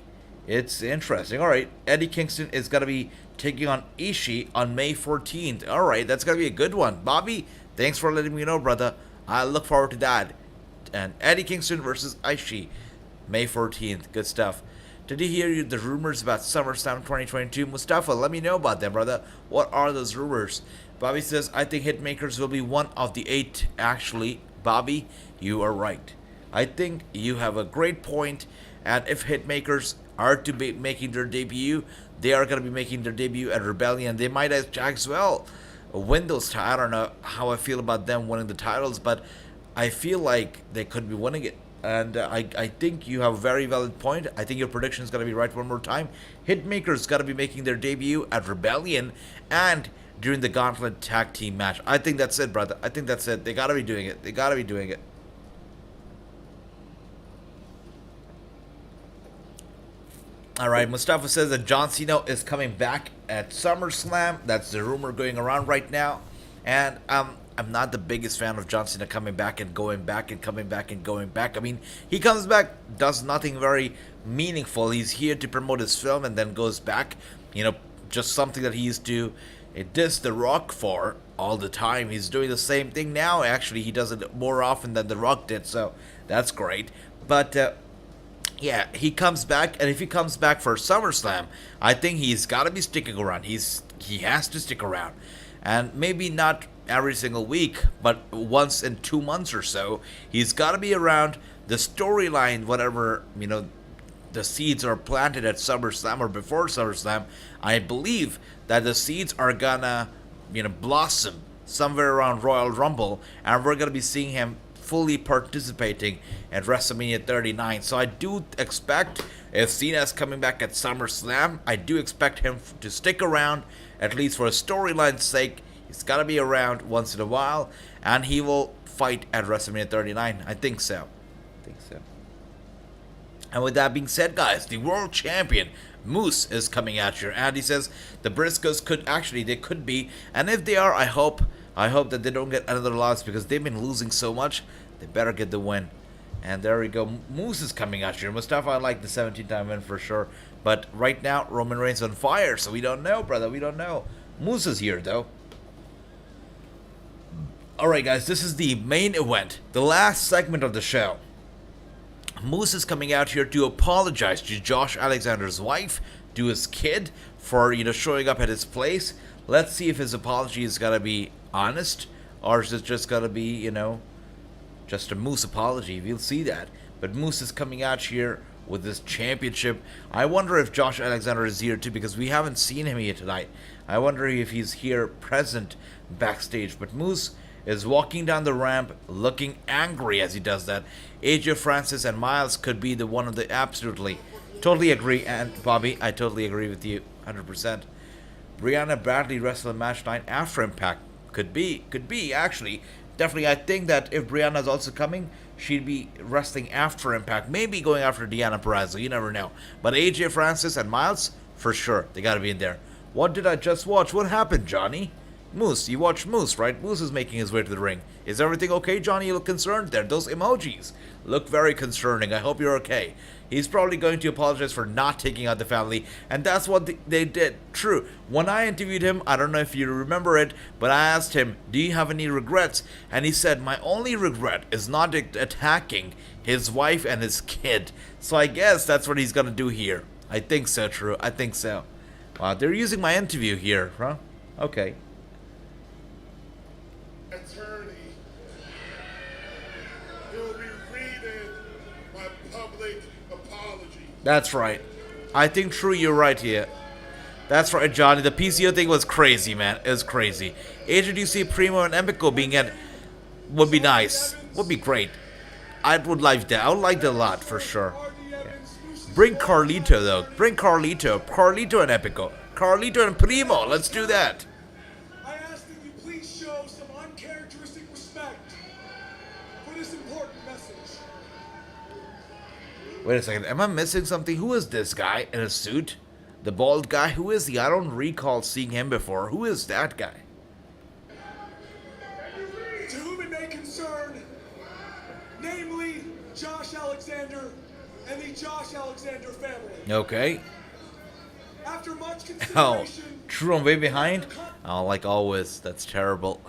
It's interesting. Alright, Eddie Kingston is going to be taking on Ishii on May 14th. Alright, that's going to be a good one. Bobby, Thanks for letting me know, brother. I look forward to that. And Eddie Kingston versus Ishii, May 14th. Good stuff. Did you hear the rumors about SummerSlam 2022? Mustafa, let me know about them, brother. What are those rumors? Bobby says, I think Hitmakers will be one of the 8. Actually, Bobby, you are right. I think you have a great point. And if Hitmakers are to be making their debut, they are going to be making their debut at Rebellion. They might as well win those titles. I don't know how I feel about them winning the titles, but I feel like they could be winning it. And I think you have a very valid point. I think your prediction is going to be right one more time. Hitmakers got to be making their debut at Rebellion and during the Gauntlet Tag Team match. I think that's it, brother. I think that's it. They got to be doing it. They got to be doing it. All right, Mustafa says that John Cena is coming back at SummerSlam. That's the rumor going around right now. And I'm not the biggest fan of John Cena coming back and going back and coming back and going back. I mean, he comes back, does nothing very meaningful. He's here to promote his film and then goes back. You know, just something that he used to diss The Rock for all the time. He's doing the same thing now. Actually, he does it more often than The Rock did, so that's great. But yeah, he comes back, and if he comes back for SummerSlam, I think he's got to be sticking around. He has to stick around, and maybe not every single week, but once in 2 months or so, he's got to be around. The storyline, whatever, you know, the seeds are planted at SummerSlam or before SummerSlam. I believe that the seeds are gonna, you know, blossom somewhere around Royal Rumble, and we're gonna be seeing him fully participating at WrestleMania 39. So I do expect, if Cena's coming back at SummerSlam, I do expect him to stick around, at least for a storyline's sake. He's got to be around once in a while, and he will fight at WrestleMania 39. I think so. And with that being said, guys, the world champion Moose is coming at you. And he says the Briscoes could be, and if they are, I hope that they don't get another loss, because they've been losing so much. They better get the win. And there we go. Moose is coming at you. Mustafa, I like the 17-time win for sure. But right now, Roman Reigns on fire, so we don't know, brother. We don't know. Moose is here, though. Alright, guys, this is the main event, the last segment of the show. Moose is coming out here to apologize to Josh Alexander's wife, to his kid, for, you know, showing up at his place. Let's see if his apology is gonna be honest, or is it just gonna be, you know, just a Moose apology. We'll see that. But Moose is coming out here with this championship. I wonder if Josh Alexander is here too, because we haven't seen him here tonight. I wonder if he's here present backstage. But Moose is walking down the ramp looking angry as he does that. AJ Francis and Miles could be the one of the absolutely. Totally agree. And Bobby, I totally agree with you 100%. Brianna Bradley wrestled match 9 after Impact. Could be actually. Definitely, I think that if Brianna's also coming, she'd be wrestling after Impact. Maybe going after Deonna Purrazzo. You never know. But AJ Francis and Miles, for sure, they gotta be in there. What did I just watch? What happened, Johnny? Moose, you watched Moose, right? Moose is making his way to the ring. Is everything okay, Johnny? You look concerned there. Those emojis look very concerning. I hope you're okay. He's probably going to apologize for not taking out the family, and that's what they did. True. When I interviewed him, I don't know if you remember it, but I asked him, do you have any regrets? And he said, my only regret is not attacking his wife and his kid. So I guess that's what he's going to do here. I think so, True. I think so. Wow, they're using my interview here, huh? Okay. Attorney, you'll be reading my public apology. That's right. I think, True, you're right here. That's right, Johnny. The PCO thing was crazy, man. It was crazy. AJDC, Primo, and Empico being in would be nice. Would be great. I would like that. I would like that a lot, for sure. Yeah. Bring Carlito, though. Bring Carlito. Carlito and Empico. Carlito and Primo. Let's do that. I ask that you please show some uncharacteristic respect for this important message. Wait a second. Am I missing something? Who is this guy in a suit? The bald guy? Who is he? I don't recall seeing him before. Who is that guy? To whom it may concern, namely Josh Alexander and the Josh Alexander family. Okay. After much consideration, Oh, True, I'm way behind. Oh, like always. That's terrible.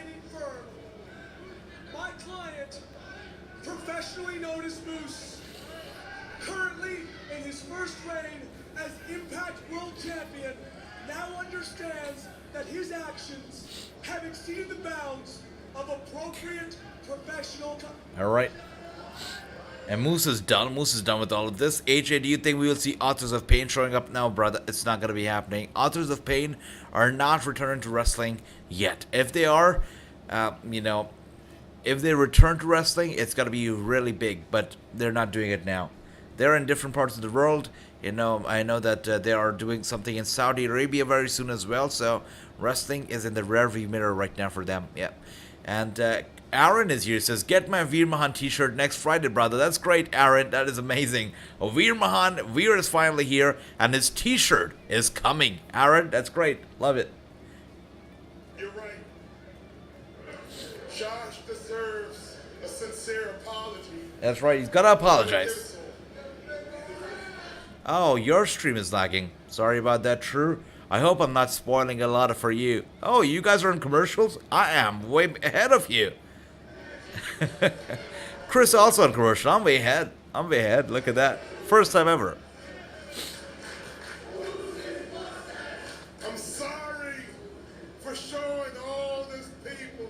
standing firm. My client, professionally known as Moose, currently in his first reign as Impact World Champion, now understands that his actions have exceeded the bounds of appropriate professional. All right. And Moose is done. Moose is done with all of this. AJ, do you think we will see Authors of Pain showing up now, brother? It's not going to be happening. Authors of Pain are not returning to wrestling yet. If they are, if they return to wrestling, it's going to be really big. But they're not doing it now. They're in different parts of the world. I know that they are doing something in Saudi Arabia very soon as well. So wrestling is in the rearview mirror right now for them. Yeah. And Aaron is here. Says, get my Veer Mahan t-shirt next Friday, brother. That's great, Aaron. That is amazing. Veer is finally here, and his t-shirt is coming. Aaron, that's great. Love it. You're right. Josh deserves a sincere apology. That's right. He's got to apologize. Oh, your stream is lagging. Sorry about that, True. I hope I'm not spoiling a lot for you. Oh, you guys are in commercials? I am way ahead of you. Chris also in commercial. I'm way ahead. Look at that. First time ever. I'm sorry for showing all these people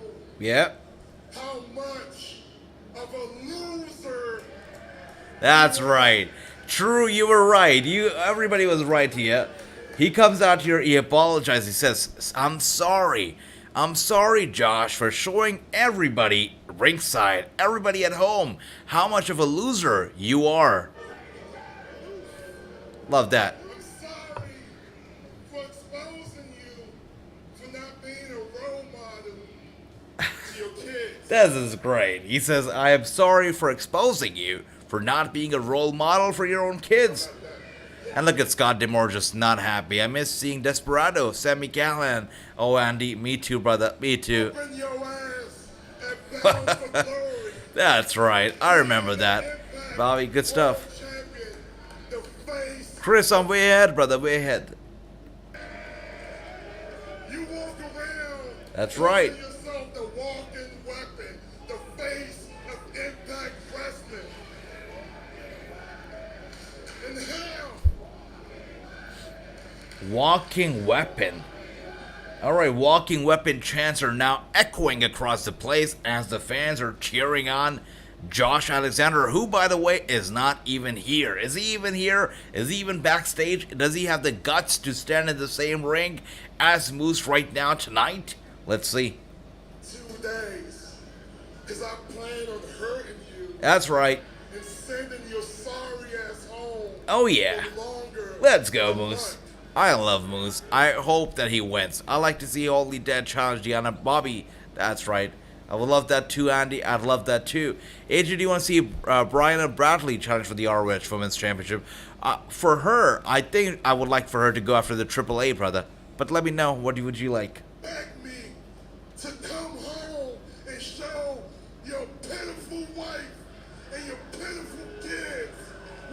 how much of a loser. That's right. True, you were right. Everybody was right here. He comes out here, he apologizes, he says, I'm sorry, Josh, for showing everybody ringside, everybody at home, how much of a loser you are. Love that. I'm sorry for exposing you for not being a role model to your kids. This is great. He says, I am sorry for exposing you for not being a role model for your own kids. And look at Scott D'Amore just not happy. I miss seeing Desperado, Sammy Callahan. Oh, Andy, me too, brother. Me too. Open your ass and bound for glory. That's right. I remember that. Bobby, good stuff. Champion, the face. Chris, I'm way ahead, brother. Way ahead. You walk around. That's right. calling yourself the walking weapon, the face of Impact Wrestling. And hell, Walking weapon. Alright, walking weapon chants are now echoing across the place as the fans are cheering on Josh Alexander, who, by the way, is not even here. Is he even here? Is he even backstage? Does he have the guts to stand in the same ring as Moose right now tonight? Let's see. 2 days. Because I plan on hurting you That's right. and sending your sorry ass home. Oh yeah. for longer Let's go, than a Moose. month. I love Moose. I hope that he wins. I like to see Holy Dead challenge Deonna. Bobby, that's right. I would love that too, Andy. I'd love that too. AJ, do you want to see Brianna Bradley challenge for the ROH Women's Championship? For her, I think I would like for her to go after the AAA, brother. But let me know, what would you like? Beg me to come home and show your pitiful wife and your pitiful kids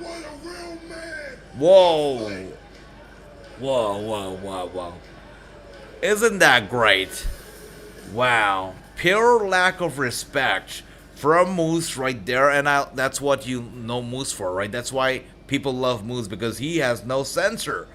what a real man. Whoa. Whoa. Isn't that great? Wow. Pure lack of respect from Moose right there. And that's what you know Moose for, right? That's why people love Moose, because he has no censor.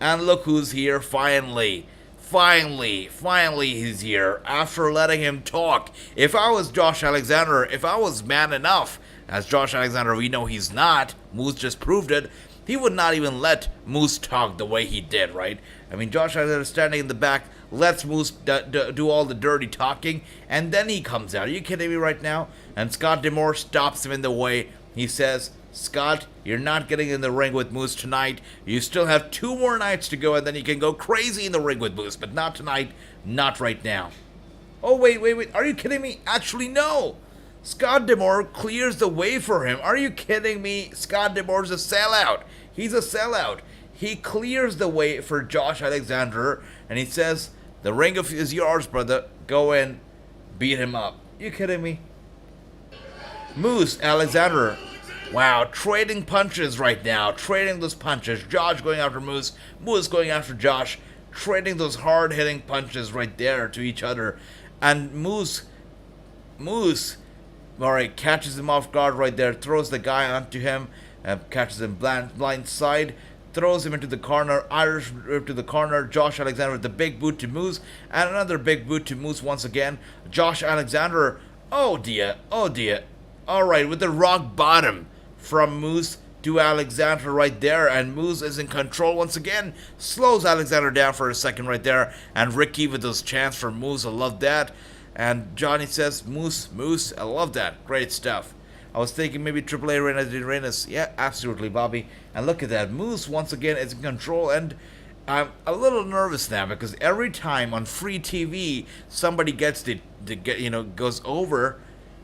And look who's here finally. Finally he's here after letting him talk. If I was Josh Alexander, if I was man enough, as Josh Alexander we know he's not, Moose just proved it, he would not even let Moose talk the way he did, right? I mean, Josh Alexander standing in the back, lets Moose do all the dirty talking, and then he comes out. Are you kidding me right now? And Scott D'Amore stops him in the way. He says, Scott, you're not getting in the ring with Moose tonight. You still have 2 more nights to go, and then you can go crazy in the ring with Moose, but not tonight, not right now. Oh, wait. Are you kidding me? Actually, no. Scott D'Amore clears the way for him. Are you kidding me? Scott D'Amore's a sellout. He's a sellout. He clears the way for Josh Alexander, and he says, the ring is yours, brother. Go in, beat him up. You kidding me? Moose, Alexander. Wow, trading punches right now. Trading those punches. Josh going after Moose. Moose going after Josh. Trading those hard-hitting punches right there to each other. and Moose, alright, catches him off guard right there, throws the guy onto him, catches him blind side, throws him into the corner, Irish whip to the corner, Josh Alexander with the big boot to Moose, and another big boot to Moose once again. Josh Alexander, oh dear, alright, with the rock bottom from Moose to Alexander right there, and Moose is in control once again, slows Alexander down for a second right there, and Ricky with those chants for Moose, I love that. And Johnny says, Moose, I love that, great stuff. I was thinking maybe AAA Reina did Reina's. Yeah, absolutely, Bobby. And look at that, Moose once again is in control, and I'm a little nervous now because every time on free TV somebody gets goes over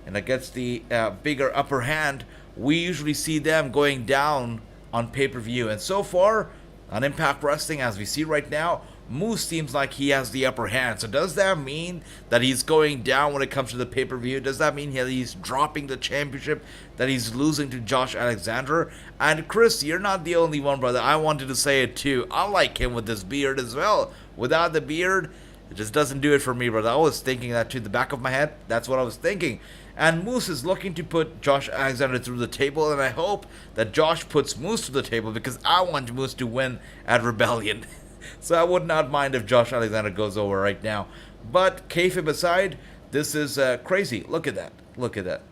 and it gets the bigger upper hand, we usually see them going down on pay-per-view. And so far on Impact Wrestling, as we see right now, Moose seems like he has the upper hand. So does that mean that he's going down when it comes to the pay-per-view? Does that mean he's dropping the championship, that he's losing to Josh Alexander? And Chris, you're not the only one, brother. I wanted to say it too. I like him with this beard as well. Without the beard, it just doesn't do it for me, brother. I was thinking that to the back of my head. That's what I was thinking. And Moose is looking to put Josh Alexander through the table, and I hope that Josh puts Moose to the table because I want Moose to win at Rebellion. So I would not mind if Josh Alexander goes over right now. But kayfabe aside, this is crazy. Look at that.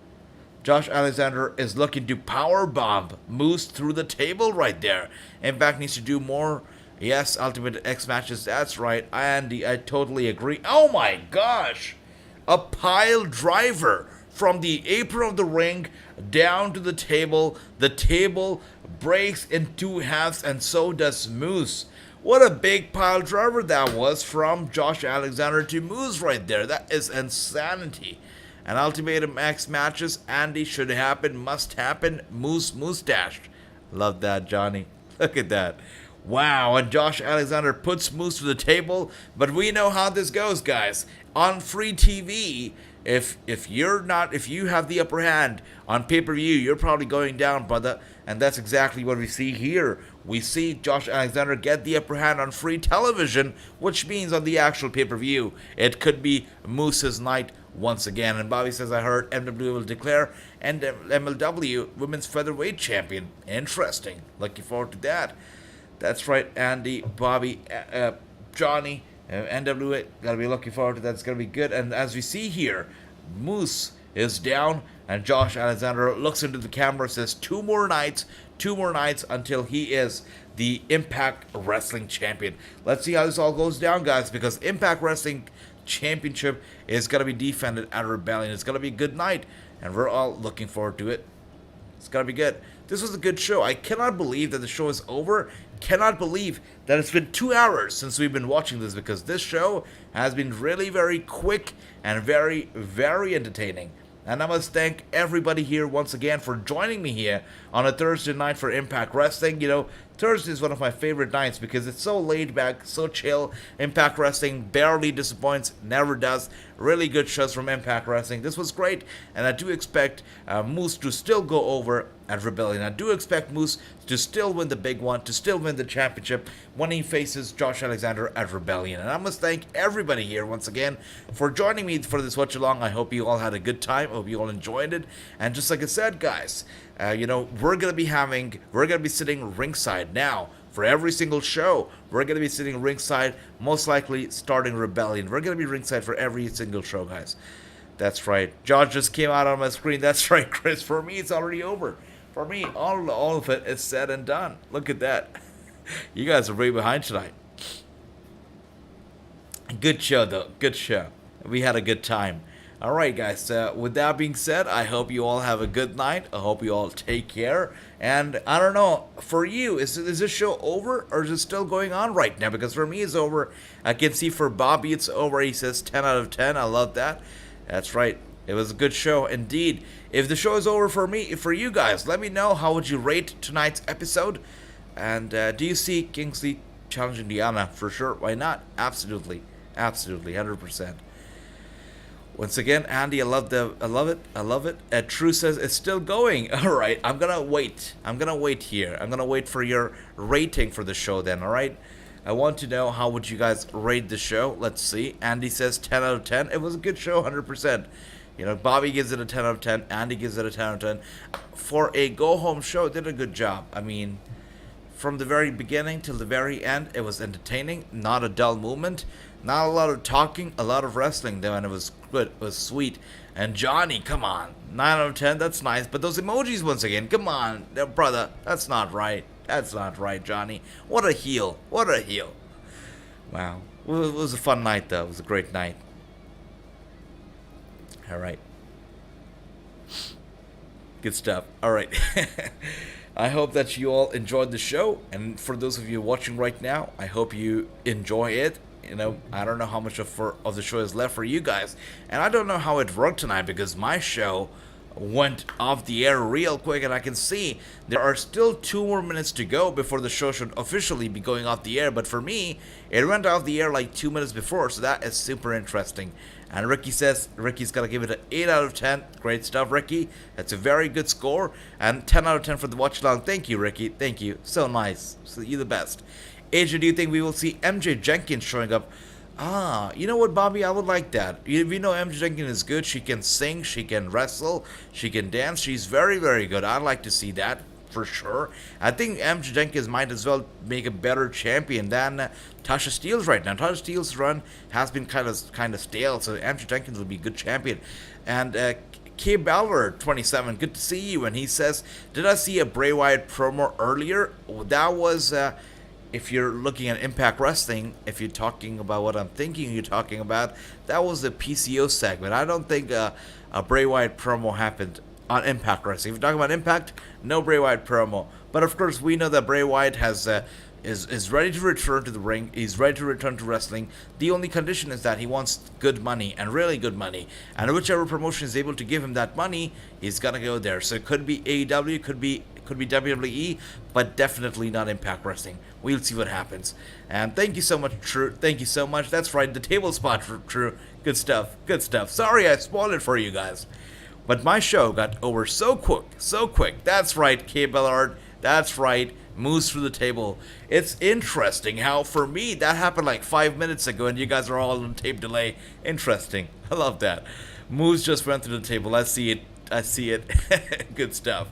Josh Alexander is looking to powerbomb Moose through the table right there. Impact needs to do more. Yes, Ultimate X matches. That's right, Andy. I totally agree. Oh my gosh, a pile driver from the apron of the ring down to the table. The table breaks in two halves, and so does Moose. What a big pile driver that was from Josh Alexander to Moose right there. That is insanity. And Ultimate X matches, Andy, should happen, must happen. Moose dashed. Love that, Johnny. Look at that. Wow, and Josh Alexander puts Moose to the table. But we know how this goes, guys. On free TV, if you have the upper hand on pay-per-view, you're probably going down, brother. And that's exactly what we see here. We see Josh Alexander get the upper hand on free television, which means on the actual pay-per-view, it could be Moose's night once again. And Bobby says, I heard MW will declare MLW Women's Featherweight Champion. Interesting. Looking forward to that. That's right, Andy, Bobby, Johnny, NWA, gotta be looking forward to that. It's gonna be good. And as we see here, Moose is down, and Josh Alexander looks into the camera, says two more nights until he is the Impact Wrestling Champion. Let's see how this all goes down, guys, because Impact Wrestling Championship is going to be defended at Rebellion. It's going to be a good night, and we're all looking forward to it. It's going to be good. This was a good show. I cannot believe that the show is over. Cannot believe that it's been 2 hours since we've been watching this, because this show has been really very quick and very, very entertaining. And I must thank everybody here once again for joining me here on a Thursday night for Impact Wrestling. You know, Thursday is one of my favorite nights because it's so laid back, so chill. Impact Wrestling barely disappoints, never does. Really good shows from Impact Wrestling. This was great, and I do expect Moose to still go over at Rebellion. I do expect Moose to still win the big one, to still win the championship when he faces Josh Alexander at Rebellion. And I must thank everybody here once again for joining me for this watch-along. I hope you all had a good time. I hope you all enjoyed it. And just like I said, guys, you know, we're gonna be sitting ringside now for every single show. We're gonna be sitting ringside, most likely starting Rebellion. We're gonna be ringside for every single show, guys. That's right. Josh just came out on my screen. That's right, Chris. For me, it's already over. For me, all of it is said and done. Look at that. You guys are way behind tonight. Good show, though. Good show. We had a good time. All right, guys. With that being said, I hope you all have a good night. I hope you all take care. And I don't know, for you, is this show over or is it still going on right now? Because for me, it's over. I can see for Bobby, it's over. He says 10 out of 10. I love that. That's right. It was a good show indeed. If the show is over for me, for you guys, let me know how would you rate tonight's episode. And do you see Kingsley challenging Deonna? For sure. Why not? Absolutely. Absolutely. 100%. Once again, Andy, I love it. True says it's still going. All right. I'm going to wait. I'm going to wait here. I'm going to wait for your rating for the show then. All right. I want to know how would you guys rate the show. Let's see. Andy says 10 out of 10. It was a good show, 100%. You know, Bobby gives it a 10 out of 10. Andy gives it a 10 out of 10. For a go-home show, it did a good job. I mean, from the very beginning till the very end, it was entertaining. Not a dull moment. Not a lot of talking, a lot of wrestling, though, and it was good. It was sweet. And Johnny, come on. 9 out of 10, that's nice. But those emojis, once again, come on. Brother, that's not right. That's not right, Johnny. What a heel. What a heel. Wow. It was a fun night, though. It was a great night. All right. Good stuff. All right. I hope that you all enjoyed the show. And for those of you watching right now, I hope you enjoy it. You know, I don't know how much of the show is left for you guys. And I don't know how it worked tonight because my show went off the air real quick, and I can see there are still 2 more minutes to go before the show should officially be going off the air. But for me, it went off the air like 2 minutes before, so that is super interesting. And Ricky says Ricky's gonna give it an 8 out of 10. Great stuff, Ricky. That's a very good score. And 10 out of 10 for the watch along. Thank you, Ricky. Thank you. So nice. So you're the best. AJ, do you think we will see MJ Jenkins showing up? Ah, you know what, Bobby? I would like that. We know MJ Jenkins is good. She can sing, she can wrestle, she can dance. She's very, very good. I'd like to see that for sure. I think MJ Jenkins might as well make a better champion than Tasha Steelz right now. Tasha Steelz' run has been kind of stale, so MJ Jenkins will be a good champion. And K Ballard 27, good to see you. And he says, did I see a Bray Wyatt promo earlier? That was if you're looking at Impact Wrestling, if you're talking about what I'm thinking you're talking about, that was the PCO segment. I don't think a Bray Wyatt promo happened on Impact Wrestling. If you're talking about Impact, no Bray Wyatt promo. But of course, we know that Bray Wyatt is ready to return to the ring. He's ready to return to wrestling. The only condition is that he wants good money, and really good money. And whichever promotion is able to give him that money, he's gonna go there. So it could be AEW, could be WWE, but definitely not Impact Wrestling. We'll see what happens. And thank you so much, True. Thank you so much. That's right, the table spot for True. Good stuff. Good stuff. Sorry I spoiled it for you guys. But my show got over so quick. So quick. That's right, K Ballard. That's right. Moves through the table. It's interesting how, for me, that happened like 5 minutes ago, and you guys are all on tape delay. Interesting. I love that. Moves just went through the table. I see it. I see it. Good stuff.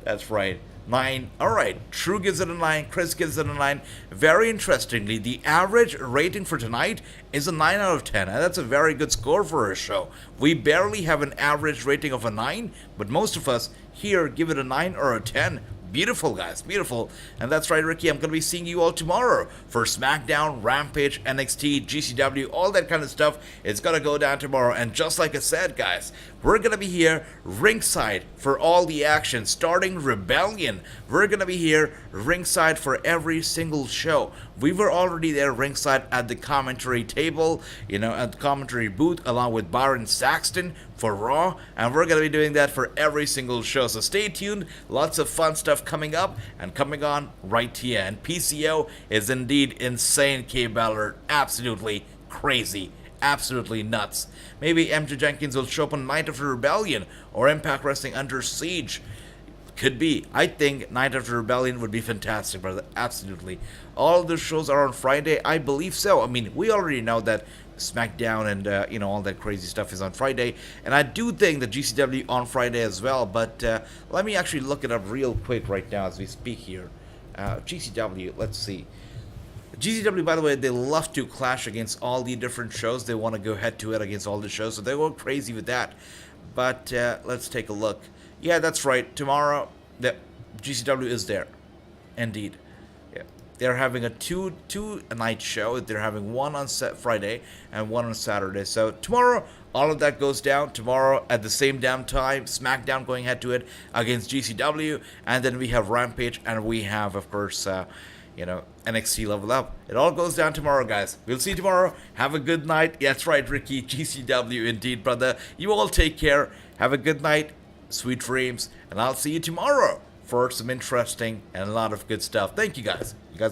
That's right. 9. Alright, True gives it a 9, Chris gives it a 9. Very interestingly, the average rating for tonight is a 9 out of 10, and that's a very good score for a show. We barely have an average rating of a 9, but most of us here give it a 9 or a 10. Beautiful, guys, beautiful. And that's right, Ricky, I'm going to be seeing you all tomorrow for SmackDown, Rampage, NXT, GCW, all that kind of stuff. It's going to go down tomorrow. And just like I said, guys, we're going to be here ringside for all the action, starting Rebellion. We're going to be here ringside for every single show. We were already there ringside at the commentary table, you know, at the commentary booth, along with Byron Saxton for Raw, and we're going to be doing that for every single show. So stay tuned. Lots of fun stuff coming up and coming on right here. And PCO is indeed insane, K Ballard. Absolutely crazy. Absolutely nuts. Maybe MJ Jenkins will show up on Night After Rebellion or Impact Wrestling Under Siege. Could be. I think Night After Rebellion would be fantastic, brother. Absolutely. All of the shows are on Friday. I believe so. I mean, we already know that SmackDown and, you know, all that crazy stuff is on Friday. And I do think that GCW on Friday as well. But let me actually look it up real quick right now as we speak here. GCW, let's see. GCW, by the way, they love to clash against all the different shows. They want to go head-to-head against all the shows. So they go crazy with that. But let's take a look. Yeah, that's right. Tomorrow, the GCW is there. Indeed. Yeah. They're having a two-night show. They're having one on Friday and one on Saturday. So tomorrow, all of that goes down. Tomorrow, at the same damn time, SmackDown going head-to-head against GCW. And then we have Rampage. And we have, of course, you know, NXT Level Up. It all goes down tomorrow, guys. We'll see you tomorrow. Have a good night. That's right, Ricky. GCW indeed, brother. You all take care. Have a good night. Sweet dreams. And I'll see you tomorrow for some interesting and a lot of good stuff. Thank you, guys. You guys